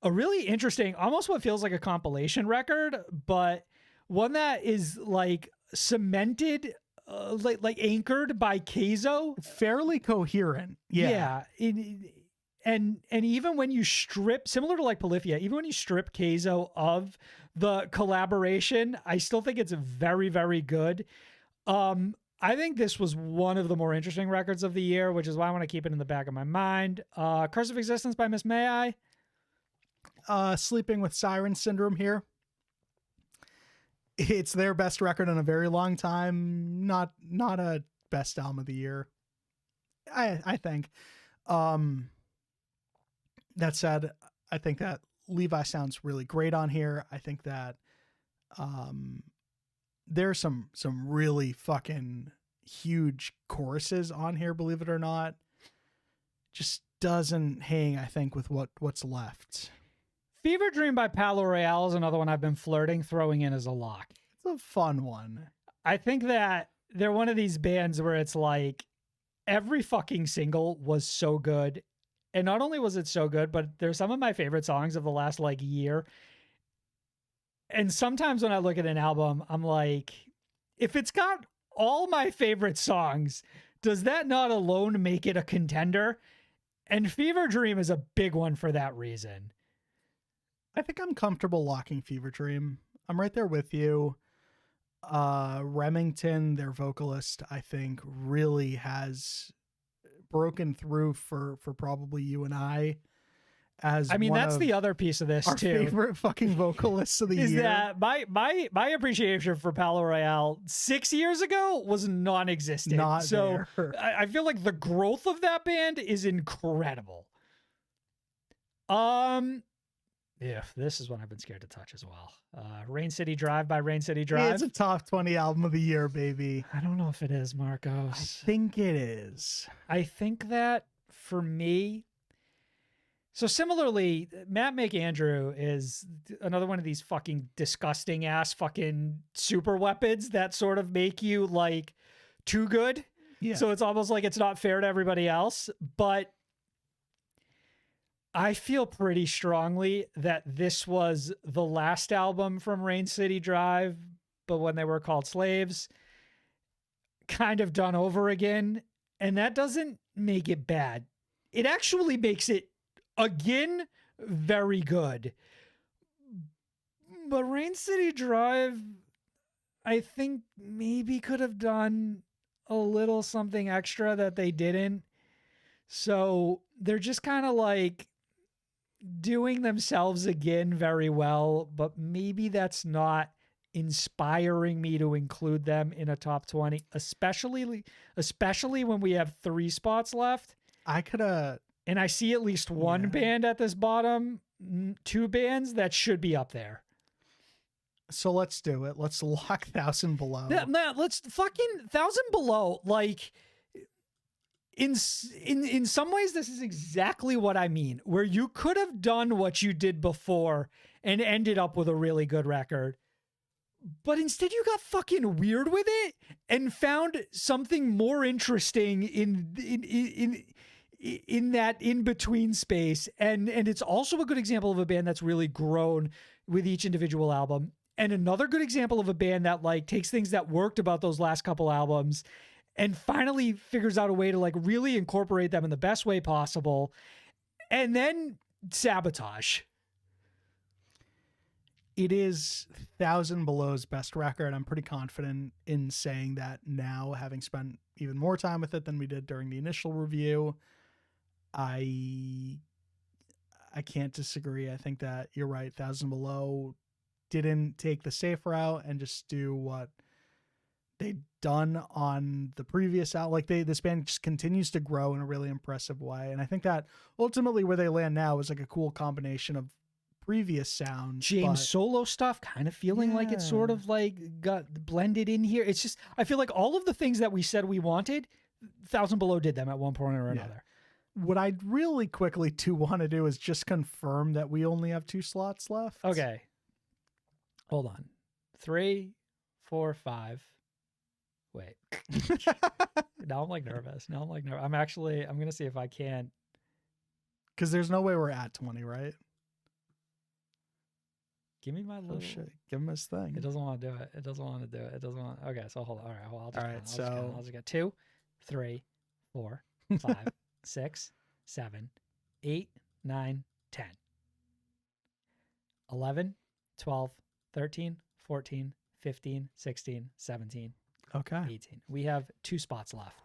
a really interesting, almost what feels like a compilation record, but one that is like cemented, like anchored by Keizo. Fairly coherent. Yeah. And even when you strip, similar to like Polyphia, even when you strip Keizo of the collaboration, I still think it's very, very good. I think this was one of the more interesting records of the year, which is why I want to keep it in the back of my mind. Curse of Existence by Miss May I. Sleeping with Siren Syndrome here. It's their best record in a very long time. Not a best album of the year, I think. That said, I think that Levi sounds really great on here. I think that there's some really fucking huge choruses on here, believe it or not. Just doesn't hang, I think, with what's left. Fever Dream by Palo Royale is another one I've been throwing in as a lock. It's a fun one. I think that they're one of these bands where it's like every fucking single was so good. And not only was it so good, but they're some of my favorite songs of the last like year. And sometimes when I look at an album, I'm like, if it's got all my favorite songs, does that not alone make it a contender? And Fever Dream is a big one for that reason. I think I'm comfortable locking Fever Dream. I'm right there with you. Remington, their vocalist, I think really has broken through for probably you and I. As I mean, that's the other piece of this our too. Favorite fucking vocalists of the is year. That my appreciation for Palo Royale 6 years ago was non-existent. Not so there. I feel like the growth of that band is incredible. Yeah, this is one I've been scared to touch as well. Rain City Drive by Rain City Drive. It's a top 20 album of the year, baby. I don't know if it is, Marcos. I think it is. I think that for me. So similarly, Matt McAndrew is another one of these fucking disgusting ass fucking super weapons that sort of make you like too good. Yeah. So it's almost like it's not fair to everybody else. But I feel pretty strongly that this was the last album from Rain City Drive, but when they were called Slaves, kind of done over again. And that doesn't make it bad. It actually makes it, again, very good. But Rain City Drive, I think maybe could have done a little something extra that they didn't. So they're just kind of like doing themselves again very well, but maybe that's not inspiring me to include them in a top 20, especially when we have 3 spots left. And I see at least one band at this bottom, 2 bands that should be up there. So let's do it. Let's lock 1,000 Below. Yeah, let's fucking 1,000 Below. Like, in some ways, this is exactly what I mean, where you could have done what you did before and ended up with a really good record. But instead you got fucking weird with it and found something more interesting in that in-between space. And it's also a good example of a band that's really grown with each individual album. And another good example of a band that like takes things that worked about those last couple albums and finally figures out a way to like really incorporate them in the best way possible. And then Sabotage. It is Thousand Below's best record. I'm pretty confident in saying that now, having spent even more time with it than we did during the initial review. I can't disagree. I think that you're right. Thousand Below didn't take the safe route and just do what they'd done on the previous out. Like this band just continues to grow in a really impressive way. And I think that ultimately where they land now is like a cool combination of previous sounds. James solo stuff kind of feeling like it's sort of like got blended in here. It's just, I feel like all of the things that we said we wanted, Thousand Below did them at one point or another. What I really quickly do want to do is just confirm that we only have 2 slots left. Okay. Hold on. 3, 4, 5. Wait. Now I'm like nervous. I'm going to see if I can. Because there's no way we're at 20, right? Give me my little. Oh, shit. Give him his thing. It doesn't want to do it. Okay, so hold on. All right. Well, I'll just get 2, 3, 4, 5, 6, 7, 8, 9, 10, 11, 12, 13, 14, 15, 16, 17, okay, 18. We have 2 spots left.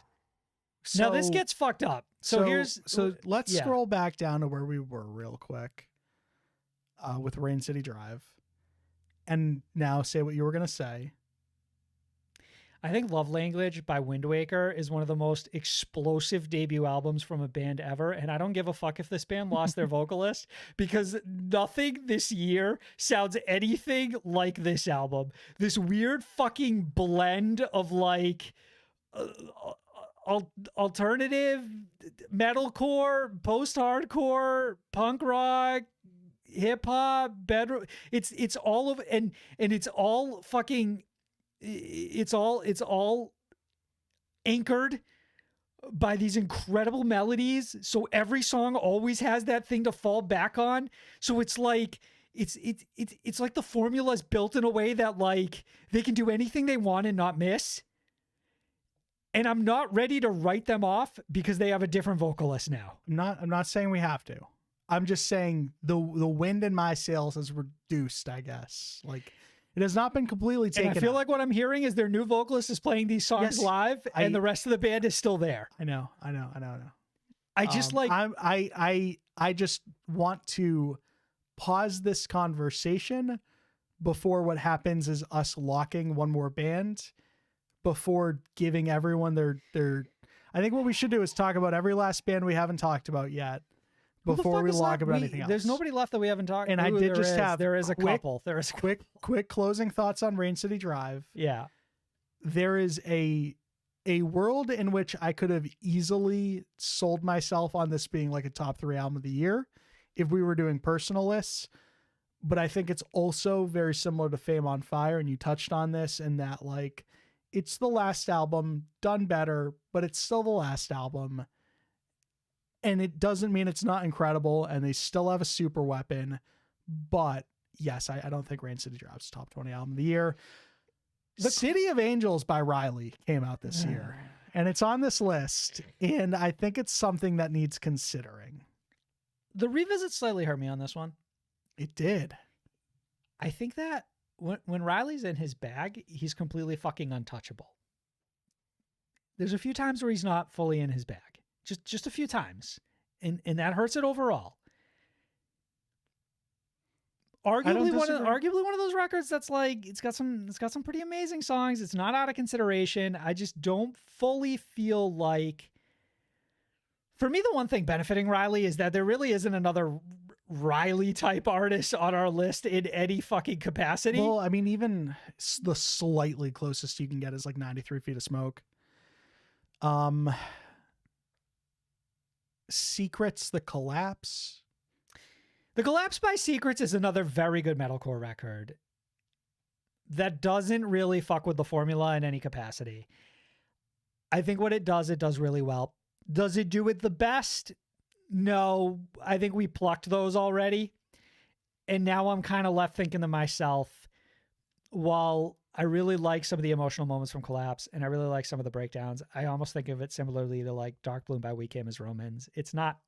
Now this gets fucked up. So let's scroll back down to where we were real quick with Rain City Drive. And now say what you were going to say. I think Love Language by Wind Waker is one of the most explosive debut albums from a band ever. And I don't give a fuck if this band lost their vocalist, because nothing this year sounds anything like this album. This weird fucking blend of like alternative, metalcore, post-hardcore, punk rock, hip hop, bedroom. It's all of, and it's all fucking, it's all anchored by these incredible melodies. So every song always has that thing to fall back on. So it's like, it's like the formula is built in a way that like they can do anything they want and not miss. And I'm not ready to write them off because they have a different vocalist now. I'm not saying we have to. I'm just saying the wind in my sails has reduced, I guess. Like, it has not been completely taken. And I feel like what I'm hearing is their new vocalist is playing these songs live, and the rest of the band is still there. I know. I just I just want to pause this conversation before what happens is us locking one more band, before giving everyone their. I think what we should do is talk about every last band we haven't talked about yet before we lock about anything else. There's nobody left that we haven't talked. And I did just have there is a couple. There is quick closing thoughts on Rain City Drive. Yeah, there is a world in which I could have easily sold myself on this being like a top 3 album of the year if we were doing personal lists. But I think it's also very similar to Fame on Fire, and you touched on this, in that like it's the last album done better, but it's still the last album. And it doesn't mean it's not incredible, and they still have a super weapon. But yes, I don't think Rain City Drive's top 20 album of the year. The City of Angels by Riley came out this year, and it's on this list. And I think it's something that needs considering. The revisit slightly hurt me on this one. It did. I think that when Riley's in his bag, he's completely fucking untouchable. There's a few times where he's not fully in his bag. Just a few times. And that hurts it overall. Arguably one of those records that's like, it's got some pretty amazing songs. It's not out of consideration. I just don't fully feel like, for me, the one thing benefiting Riley is that there really isn't another Riley type artist on our list in any fucking capacity. Well, I mean, even the slightly closest you can get is like 93 Feet of Smoke. Secrets, The Collapse. The Collapse by Secrets is another very good metalcore record that doesn't really fuck with the formula in any capacity. I think what it does really well. Does it do it the best? No, I think we plucked those already. And now I'm kind of left thinking to myself, while I really like some of the emotional moments from Collapse, and I really like some of the breakdowns, I almost think of it similarly to like Dark Bloom by We Came as Romans. It's not,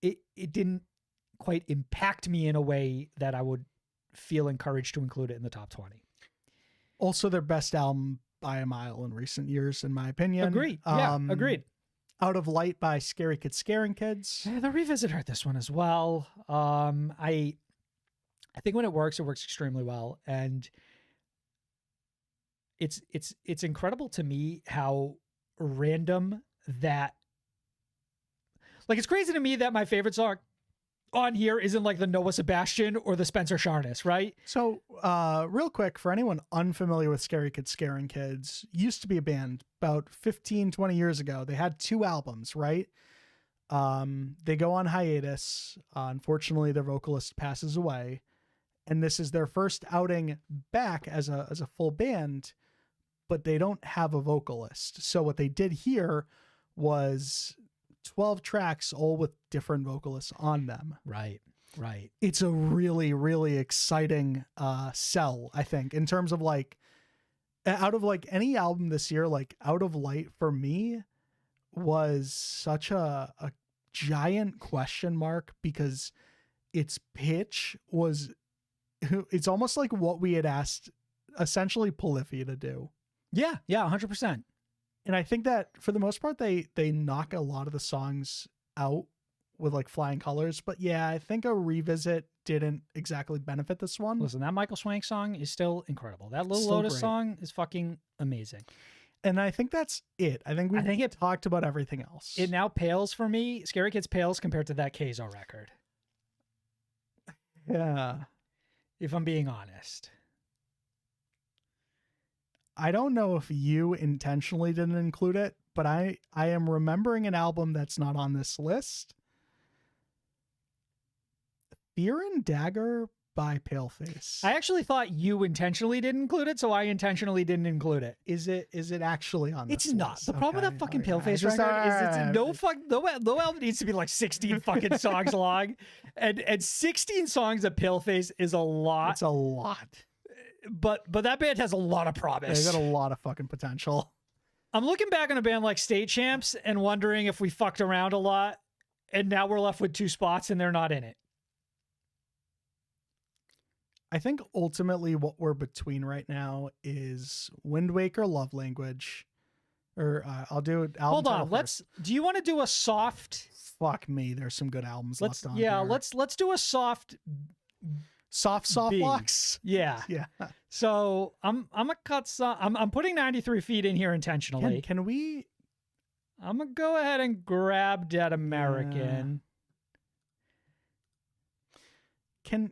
it didn't quite impact me in a way that I would feel encouraged to include it in the top 20. Also their best album by a mile in recent years, in my opinion. Agreed. Yeah, agreed. Out of Light by Scary Kids Scaring Kids. The Revisit heard this one as well. I think when it works extremely well, and it's incredible to me how random that. Like, it's crazy to me that my favorite song on here isn't like the Noah Sebastian or the Spencer Sharness, right? So, real quick, for anyone unfamiliar with Scary Kids Scaring Kids, used to be a band about 15, 20 years ago. They had 2 albums, right? They go on hiatus. Unfortunately, their vocalist passes away. And this is their first outing back as a full band, but they don't have a vocalist. So what they did here was 12 tracks, all with different vocalists on them. Right. It's a really, really exciting sell, I think, in terms of like, out of like any album this year, like Out of Light for me was such a giant question mark, because its pitch was, it's almost like what we had asked essentially Polyphia to do. Yeah, 100%. And I think that for the most part, they knock a lot of the songs out with like flying colors. But yeah, I think a revisit didn't exactly benefit this one. Listen, that Michael Swank song is still incredible. That Little Still Lotus great. song is fucking amazing. And I think that's it. I think we've talked about everything else. It now pales for me. Scary Kids pales compared to that Keizo record, Yeah. if I'm being honest. I don't know if you intentionally didn't include it, but I am remembering an album that's not on this list. Fear and Dagger by Paleface. I actually thought you intentionally didn't include it, so I intentionally didn't include it. Is it actually on this It's not. list? The problem with that fucking Okay. Paleface Just- record is alright. no album needs to be like 16 fucking songs long. And 16 songs of Paleface is a lot. It's a lot. But that band has a lot of They promise. got a lot of fucking potential. I'm looking back on a band like State Champs and wondering if we fucked around a lot, and now we're left with 2 spots and they're not in it. I think ultimately what we're between right now is Wind Waker, Love Language, or I'll do it. Hold on, do you want to do a soft? Fuck me, there's some good albums left on. Yeah, here. let's do a soft. soft B. blocks. Yeah. Yeah. So I'm gonna cut some. I'm putting 93 feet in here intentionally. Can we? I'm gonna go ahead and grab Dead American. Can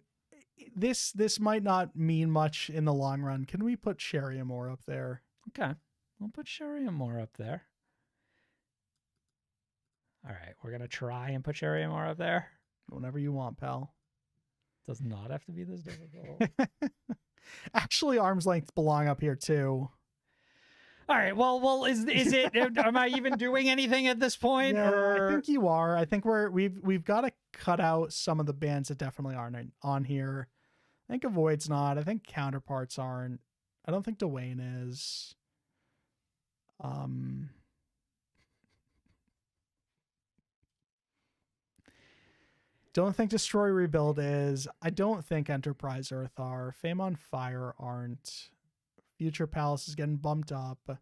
this might not mean much in the long run. Can we put Sherry Amore up there? Okay, we'll put Sherry Amore up there. All right, we're gonna try and put Sherry Amore up there. Whenever you want, pal. Does not have to be this difficult. Actually, Arm's Length belong up here too. All right. Well, is it? Am I even doing anything at this point? Yeah, or... I think you are. I think we've got to cut out some of the bands that definitely aren't on here. I think Avoid's not. I think Counterparts aren't. I don't think Dwayne is. Don't think Destroy Rebuild is. I don't think Enterprise Earth are. Fame on Fire aren't. Future Palace is getting bumped up.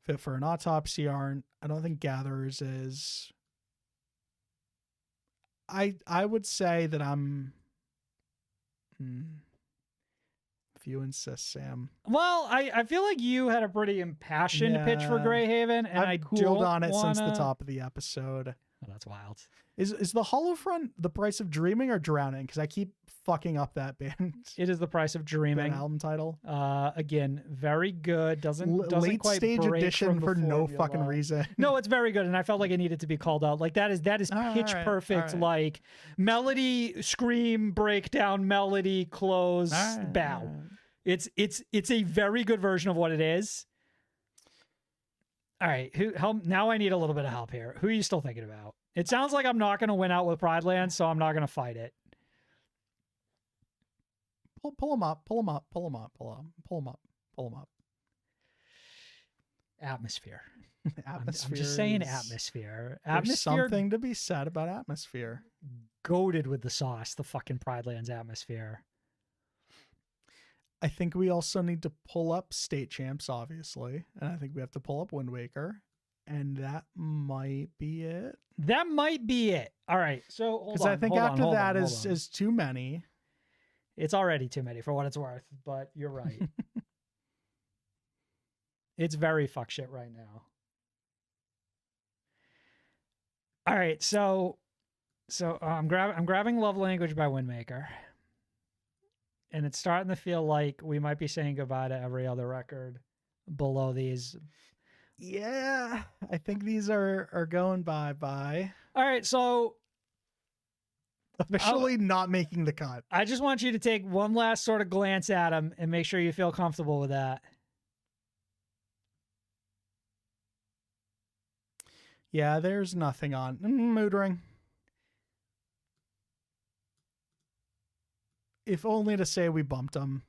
Fit for an Autopsy aren't. I don't think Gatherers is. I would say that I'm. If you insist, Sam. Well, I feel like you had a pretty impassioned pitch for Yeah. Greyhaven, and I've I cooled don't on it since the wanna- top of the episode. Oh, that's wild. Is the Hollow Front the price of dreaming or drowning? Because I keep fucking up that band. It is the price of That dreaming. album title. Again, very good. Doesn't Late quite stage break edition from the for no formula. fucking reason. No, it's very good, and I felt like it needed to be called out. Like that is pitch right, perfect. all right. Like melody, scream, breakdown, melody, close, bow. It's a very good version of what it is. All right, now I need a little bit of help here. Who are you still thinking about? It sounds like I'm not going to win out with Pride Land, so I'm not going to fight it. Pull them up. Pull them up. Pull them up. Pull them up. Pull them up. Atmosphere. Atmosphere. I'm just saying is- atmosphere. There's Atmosphere something to be said about Atmosphere. goated with the sauce, the fucking Pride Lands atmosphere. I think we also need to pull up State Champs, obviously. And I think we have to pull up Wind Waker. And that might be it. That might be it. All right. So hold on. Because I think after that is too many. It's already too many for what it's worth, but you're right. It's very fuck shit right now. All right. So I'm grabbing Love Language by Windmaker. And it's starting to feel like we might be saying goodbye to every other record below these. Yeah, I think these are going bye-bye. All right, so officially not making the cut. I just want you to take one last sort of glance at them and make sure you feel comfortable with that. Yeah, there's nothing on. Mood Ring. If only to say we bumped them.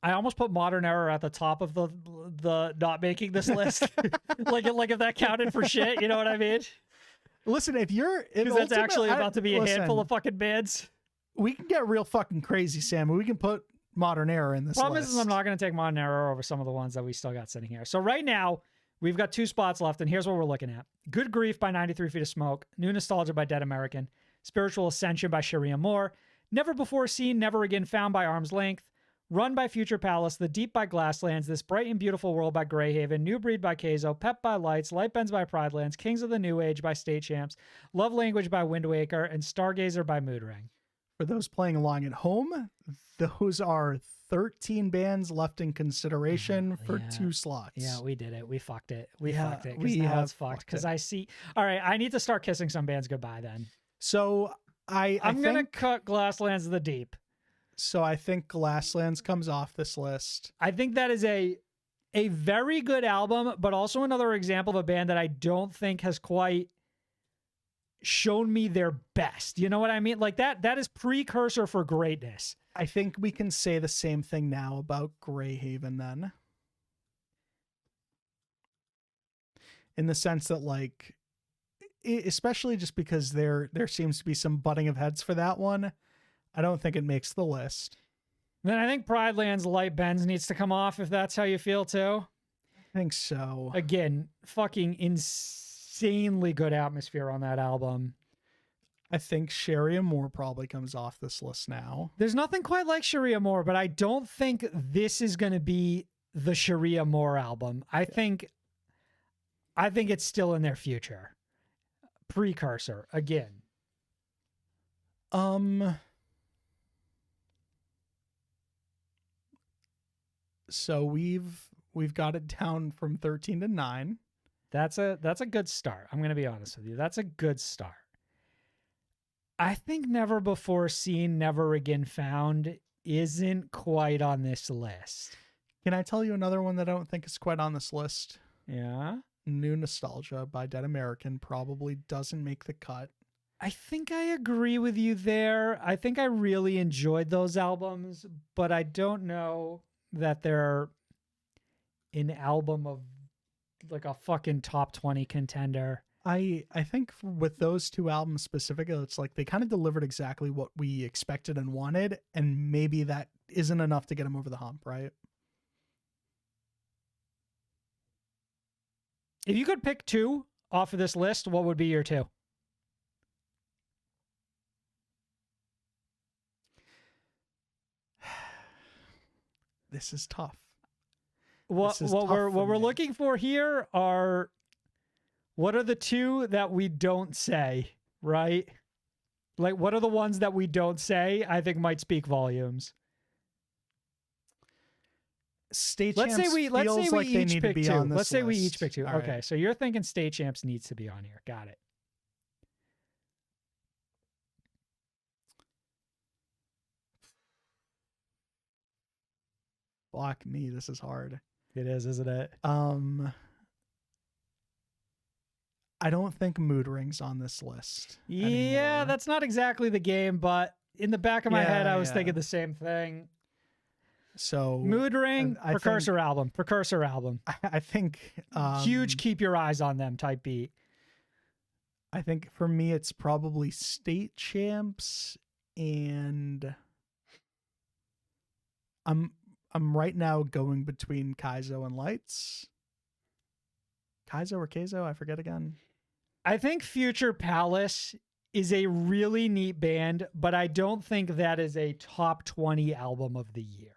I almost put Modern Error at the top of the not making this list. like if that counted for shit, you know what I mean? Listen, because that's actually about to be a handful of fucking bands. We can get real fucking crazy, Sam. We can put Modern Error in this Problem list. is I'm not going to take Modern Error over some of the ones that we still got sitting here. So right now, we've got 2 spots left, and here's what we're looking at. Good Grief by 93 Feet of Smoke, New Nostalgia by Dead American, Spiritual Ascension by Sharia Moore, Never Before Seen, Never Again Found by Arm's Length, Run by Future Palace, The Deep by Glasslands, This Bright and Beautiful World by Greyhaven, New Breed by Keizo, Pep by Lights, Light Bends by Pridelands, Kings of the New Age by State Champs, Love Language by Wind Waker, and Stargazer by Mood Ring. For those playing along at home, those are 13 bands left in consideration for 2 slots. Yeah, we did it. We fucked it. We fucked it. We now have it's fucked. Because it. I see. All right, I need to start kissing some bands goodbye then. So I'm going to cut Glasslands of the Deep. So I think Glasslands comes off this list. I think that is a very good album, but also another example of a band that I don't think has quite shown me their best. You know what I mean? Like that is precursor for greatness. I think we can say the same thing now about Greyhaven then. In the sense that, like, especially just because there seems to be some butting of heads for that one, I don't think it makes the list. Then I think Pridelands Light Bends needs to come off if that's how you feel too. I think so. Again, fucking insanely good atmosphere on that album. I think Sharia Moore probably comes off this list now. There's nothing quite like Sharia Moore, but I don't think this is going to be the Sharia Moore album. I think it's still in their future. Precursor again. So we've got it down from 13 to 9. That's a good start. I'm going to be honest with you. That's a good start. I think Never Before Seen, Never Again Found isn't quite on this list. Can I tell you another one that I don't think is quite on this list? Yeah. New Nostalgia by Dead American probably doesn't make the cut. I think I agree with you there. I think I really enjoyed those albums, but I don't know that they're an album of like a fucking top 20 contender. I think with those 2 albums specifically, it's like they kind of delivered exactly what we expected and wanted, and maybe that isn't enough to get them over the hump, right? If you could pick 2 off of this list, what would be your 2? This is tough. What we're looking for here are, what are the 2 that we don't say, right? Like, what are the ones that we don't say I think might speak volumes? State let's Champs say we each pick 2. Let's say we each pick 2. All okay, right. so you're thinking State Champs needs to be on here. Got it. Block me. This is hard. It is, isn't it? I don't think Mood Ring's on this list. Yeah, anymore. that's not exactly the game, but in the back of my head, I was thinking the same thing. So Mood Ring, Precursor album. I think huge keep your eyes on them type beat. I think for me it's probably State Champs and I'm right now going between Kaizo and Lights. Kaizo or Keizo? I forget again. I think Future Palace is a really neat band, but I don't think that is a top 20 album of the year.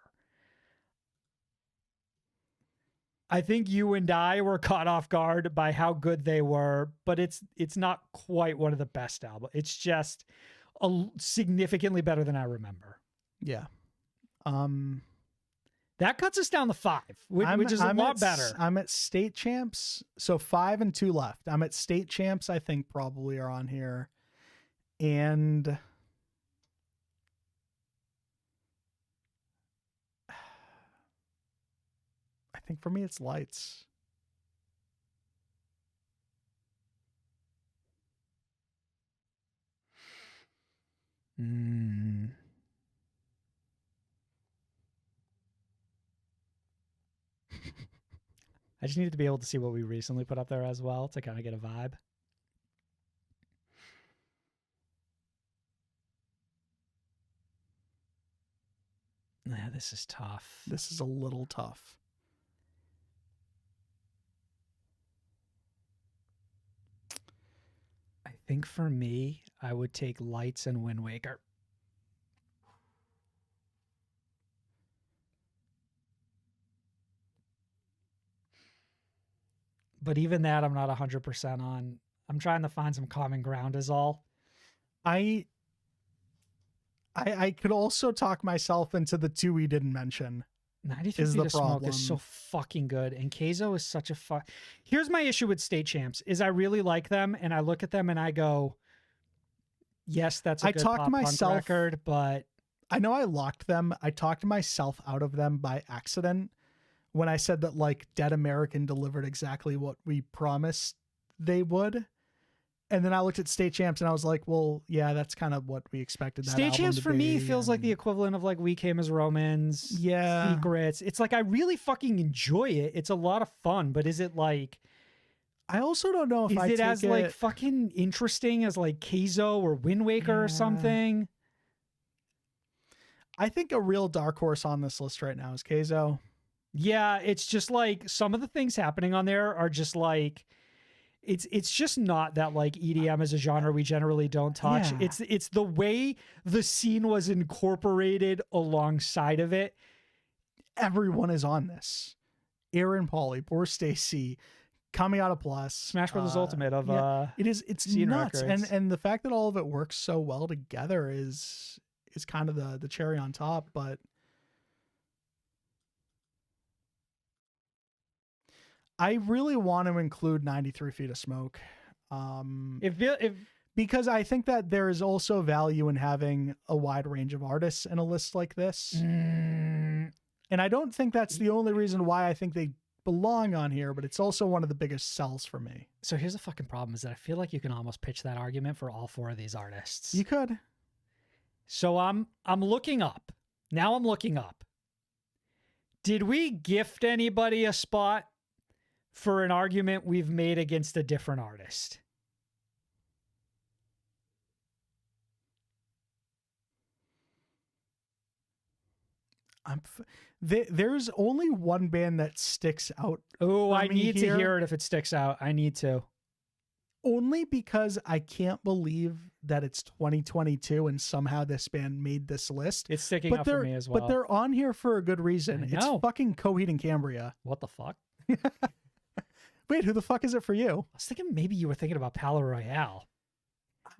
I think you and I were caught off guard by how good they were, but it's not quite one of the best albums. It's just significantly better than I remember. Yeah. That cuts us down to 5, which is a lot better. I'm at State Champs, so 5 and 2 left. I'm at State Champs, I think probably are on here. And I think for me it's Lights. I just needed to be able to see what we recently put up there as well to kind of get a vibe. Yeah, this is tough. This is a little tough. I think for me, I would take Lights and Wind Waker. But even that, I'm not 100% on. I'm trying to find some common ground is all. I could also talk myself into the 2 we didn't mention. 93 Feet of Smoke is so fucking good. And Keizo is such a Here's my issue with State Champs is I really like them and I look at them and I go, yes, that's a good pop punk record, but I know I locked them. I talked myself out of them by accident when I said that like Dead American delivered exactly what we promised they would. And then I looked at State Champs and I was like, well, yeah, that's kind of what we expected. State Champs for me feels like the equivalent of like We Came as Romans, yeah, Secrets. It's like I really fucking enjoy it. It's a lot of fun, but is it like? I also don't know if is it as like fucking interesting as like Keizo or Wind Waker or something. I think a real dark horse on this list right now is Keizo. Yeah, it's just like some of the things happening on there are just like. It's just not that like EDM is a genre we generally don't touch. Yeah. It's the way the scene was incorporated alongside of it. Everyone is on this. Aaron Pauli, Poor Stacy, coming out of Plus, Smash Brothers Ultimate of it's nuts. Records. And the fact that all of it works so well together is kind of the cherry on top, but I really want to include 93 Feet of Smoke. Because I think that there is also value in having a wide range of artists in a list like this. And I don't think that's the only reason why I think they belong on here, but it's also one of the biggest sells for me. So here's the fucking problem is that I feel like you can almost pitch that argument for all 4 of these artists. You could. So I'm looking up. Now I'm looking up. Did we gift anybody a spot for an argument we've made against a different artist? There's only one band that sticks out. Oh, I need to hear it if it sticks out. I need to. Only because I can't believe that it's 2022 and somehow this band made this list. It's sticking out for me as well. But they're on here for a good reason. It's fucking Coheed and Cambria. What the fuck? Wait, who the fuck is it for you? I was thinking maybe you were thinking about Palo Royale.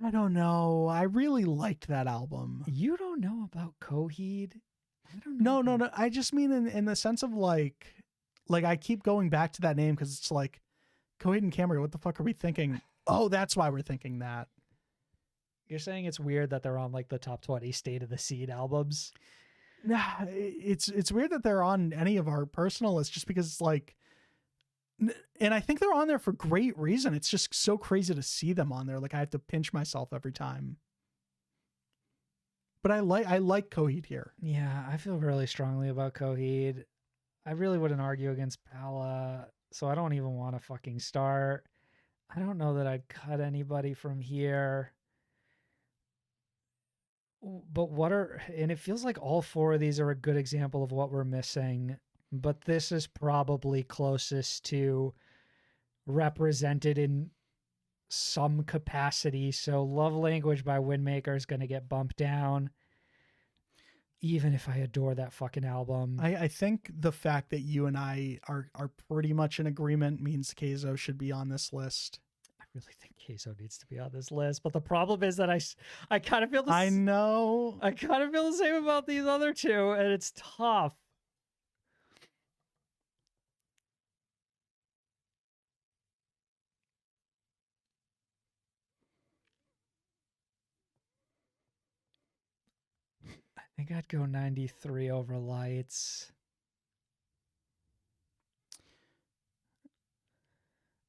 I don't know. I really liked that album. You don't know about Coheed? I don't know. No. I just mean in the sense of like I keep going back to that name because it's like Coheed and Cambria. What the fuck are we thinking? Oh, that's why we're thinking that. You're saying it's weird that they're on like the top 20 State of the Scene albums? Nah, it's weird that they're on any of our personal lists just because it's like, and I think they're on there for great reason. It's just so crazy to see them on there. Like I have to pinch myself every time. But I like Coheed here. Yeah, I feel really strongly about Coheed. I really wouldn't argue against Pala, so I don't even want to fucking start. I don't know that I'd cut anybody from here. But and it feels like all four of these are a good example of what we're missing, but this is probably closest to represented in some capacity. So Love Language by Windmaker is going to get bumped down, even if I adore that fucking album. I think the fact that you and I are pretty much in agreement means Keizo should be on this list. I really think Keizo needs to be on this list, but the problem is that I kind of feel I know. I kind of feel the same about these other two, and it's tough. I think I'd go 93 over Lights.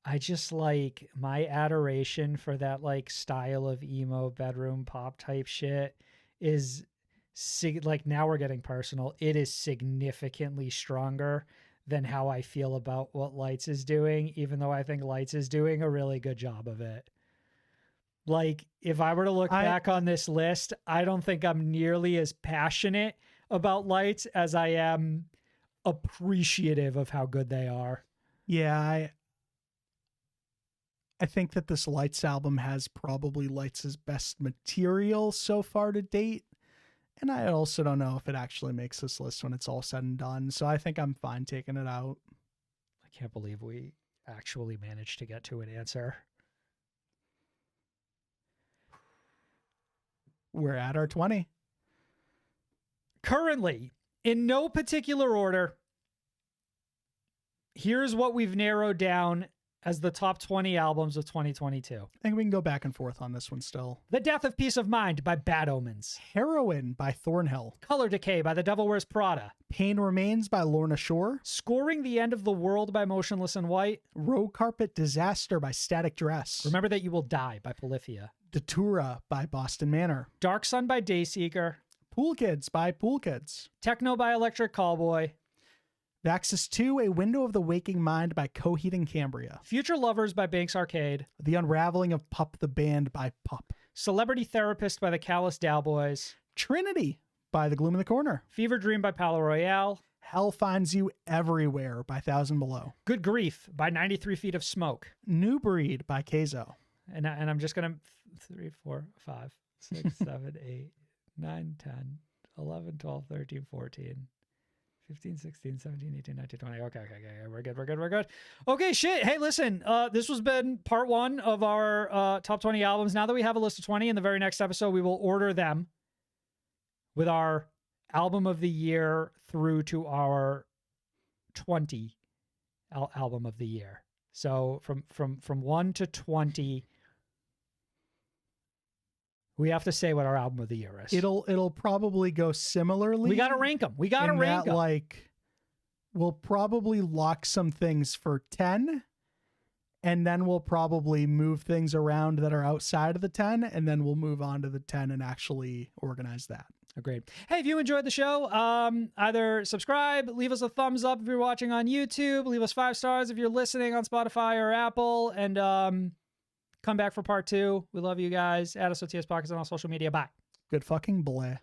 I just like my adoration for that like style of emo bedroom pop type shit is like, now we're getting personal. It is significantly stronger than how I feel about what Lights is doing, even though I think Lights is doing a really good job of it. Like, if I were to look back on this list, I don't think I'm nearly as passionate about Lights as I am appreciative of how good they are. Yeah, I think that this Lights album has probably Lights' best material so far to date. And I also don't know if it actually makes this list when it's all said and done. So I think I'm fine taking it out. I can't believe we actually managed to get to an answer. We're at our 20. Currently, in no particular order, here's what we've narrowed down as the top 20 albums of 2022. I think we can go back and forth on this one still. The Death of Peace of Mind by Bad Omens. Heroin by Thornhill. Color Decay by The Devil Wears Prada. Pain Remains by Lorna Shore. Scoring the End of the World by Motionless in White. Row Carpet Disaster by Static Dress. Remember That You Will Die by Polyphia. Datura by Boston Manor. Dark Sun by Dayseeker. Pool Kids by Pool Kids. Techno by Electric Callboy. Vaxis 2, A Window of the Waking Mind by Coheed and Cambria. Future Lovers by Banks Arcade. The Unraveling of Pup the Band by Pup. Celebrity Therapist by the Callous Dowboys. Trinity by The Gloom in the Corner. Fever Dream by Palo Royale. Hell Finds You Everywhere by Thousand Below. Good Grief by 93 Feet of Smoke. New Breed by Keizo. And I'm just going to 3, 4, 5, 6, 7, 8, 9, 10, 11, 12, 13, 14. 15, 16, 17, 18, 19, 20. Okay. We're good. Okay, shit. Hey, listen, this has been part 1 of our top 20 albums. Now that we have a list of 20, in the very next episode, we will order them with our album of the year through to our 20 album of the year. So from 1 to 20, we have to say what our album of the year is. It'll probably go similarly. We got to rank them. Like, we'll probably lock some things for 10, and then we'll probably move things around that are outside of the 10, and then we'll move on to the 10 and actually organize that. Agreed. Hey, if you enjoyed the show, either subscribe, leave us a thumbs up if you're watching on YouTube, leave us 5 stars if you're listening on Spotify or Apple, and come back for part 2. We love you guys. Add us to TS Pockets on all social media. Bye. Good fucking bleh.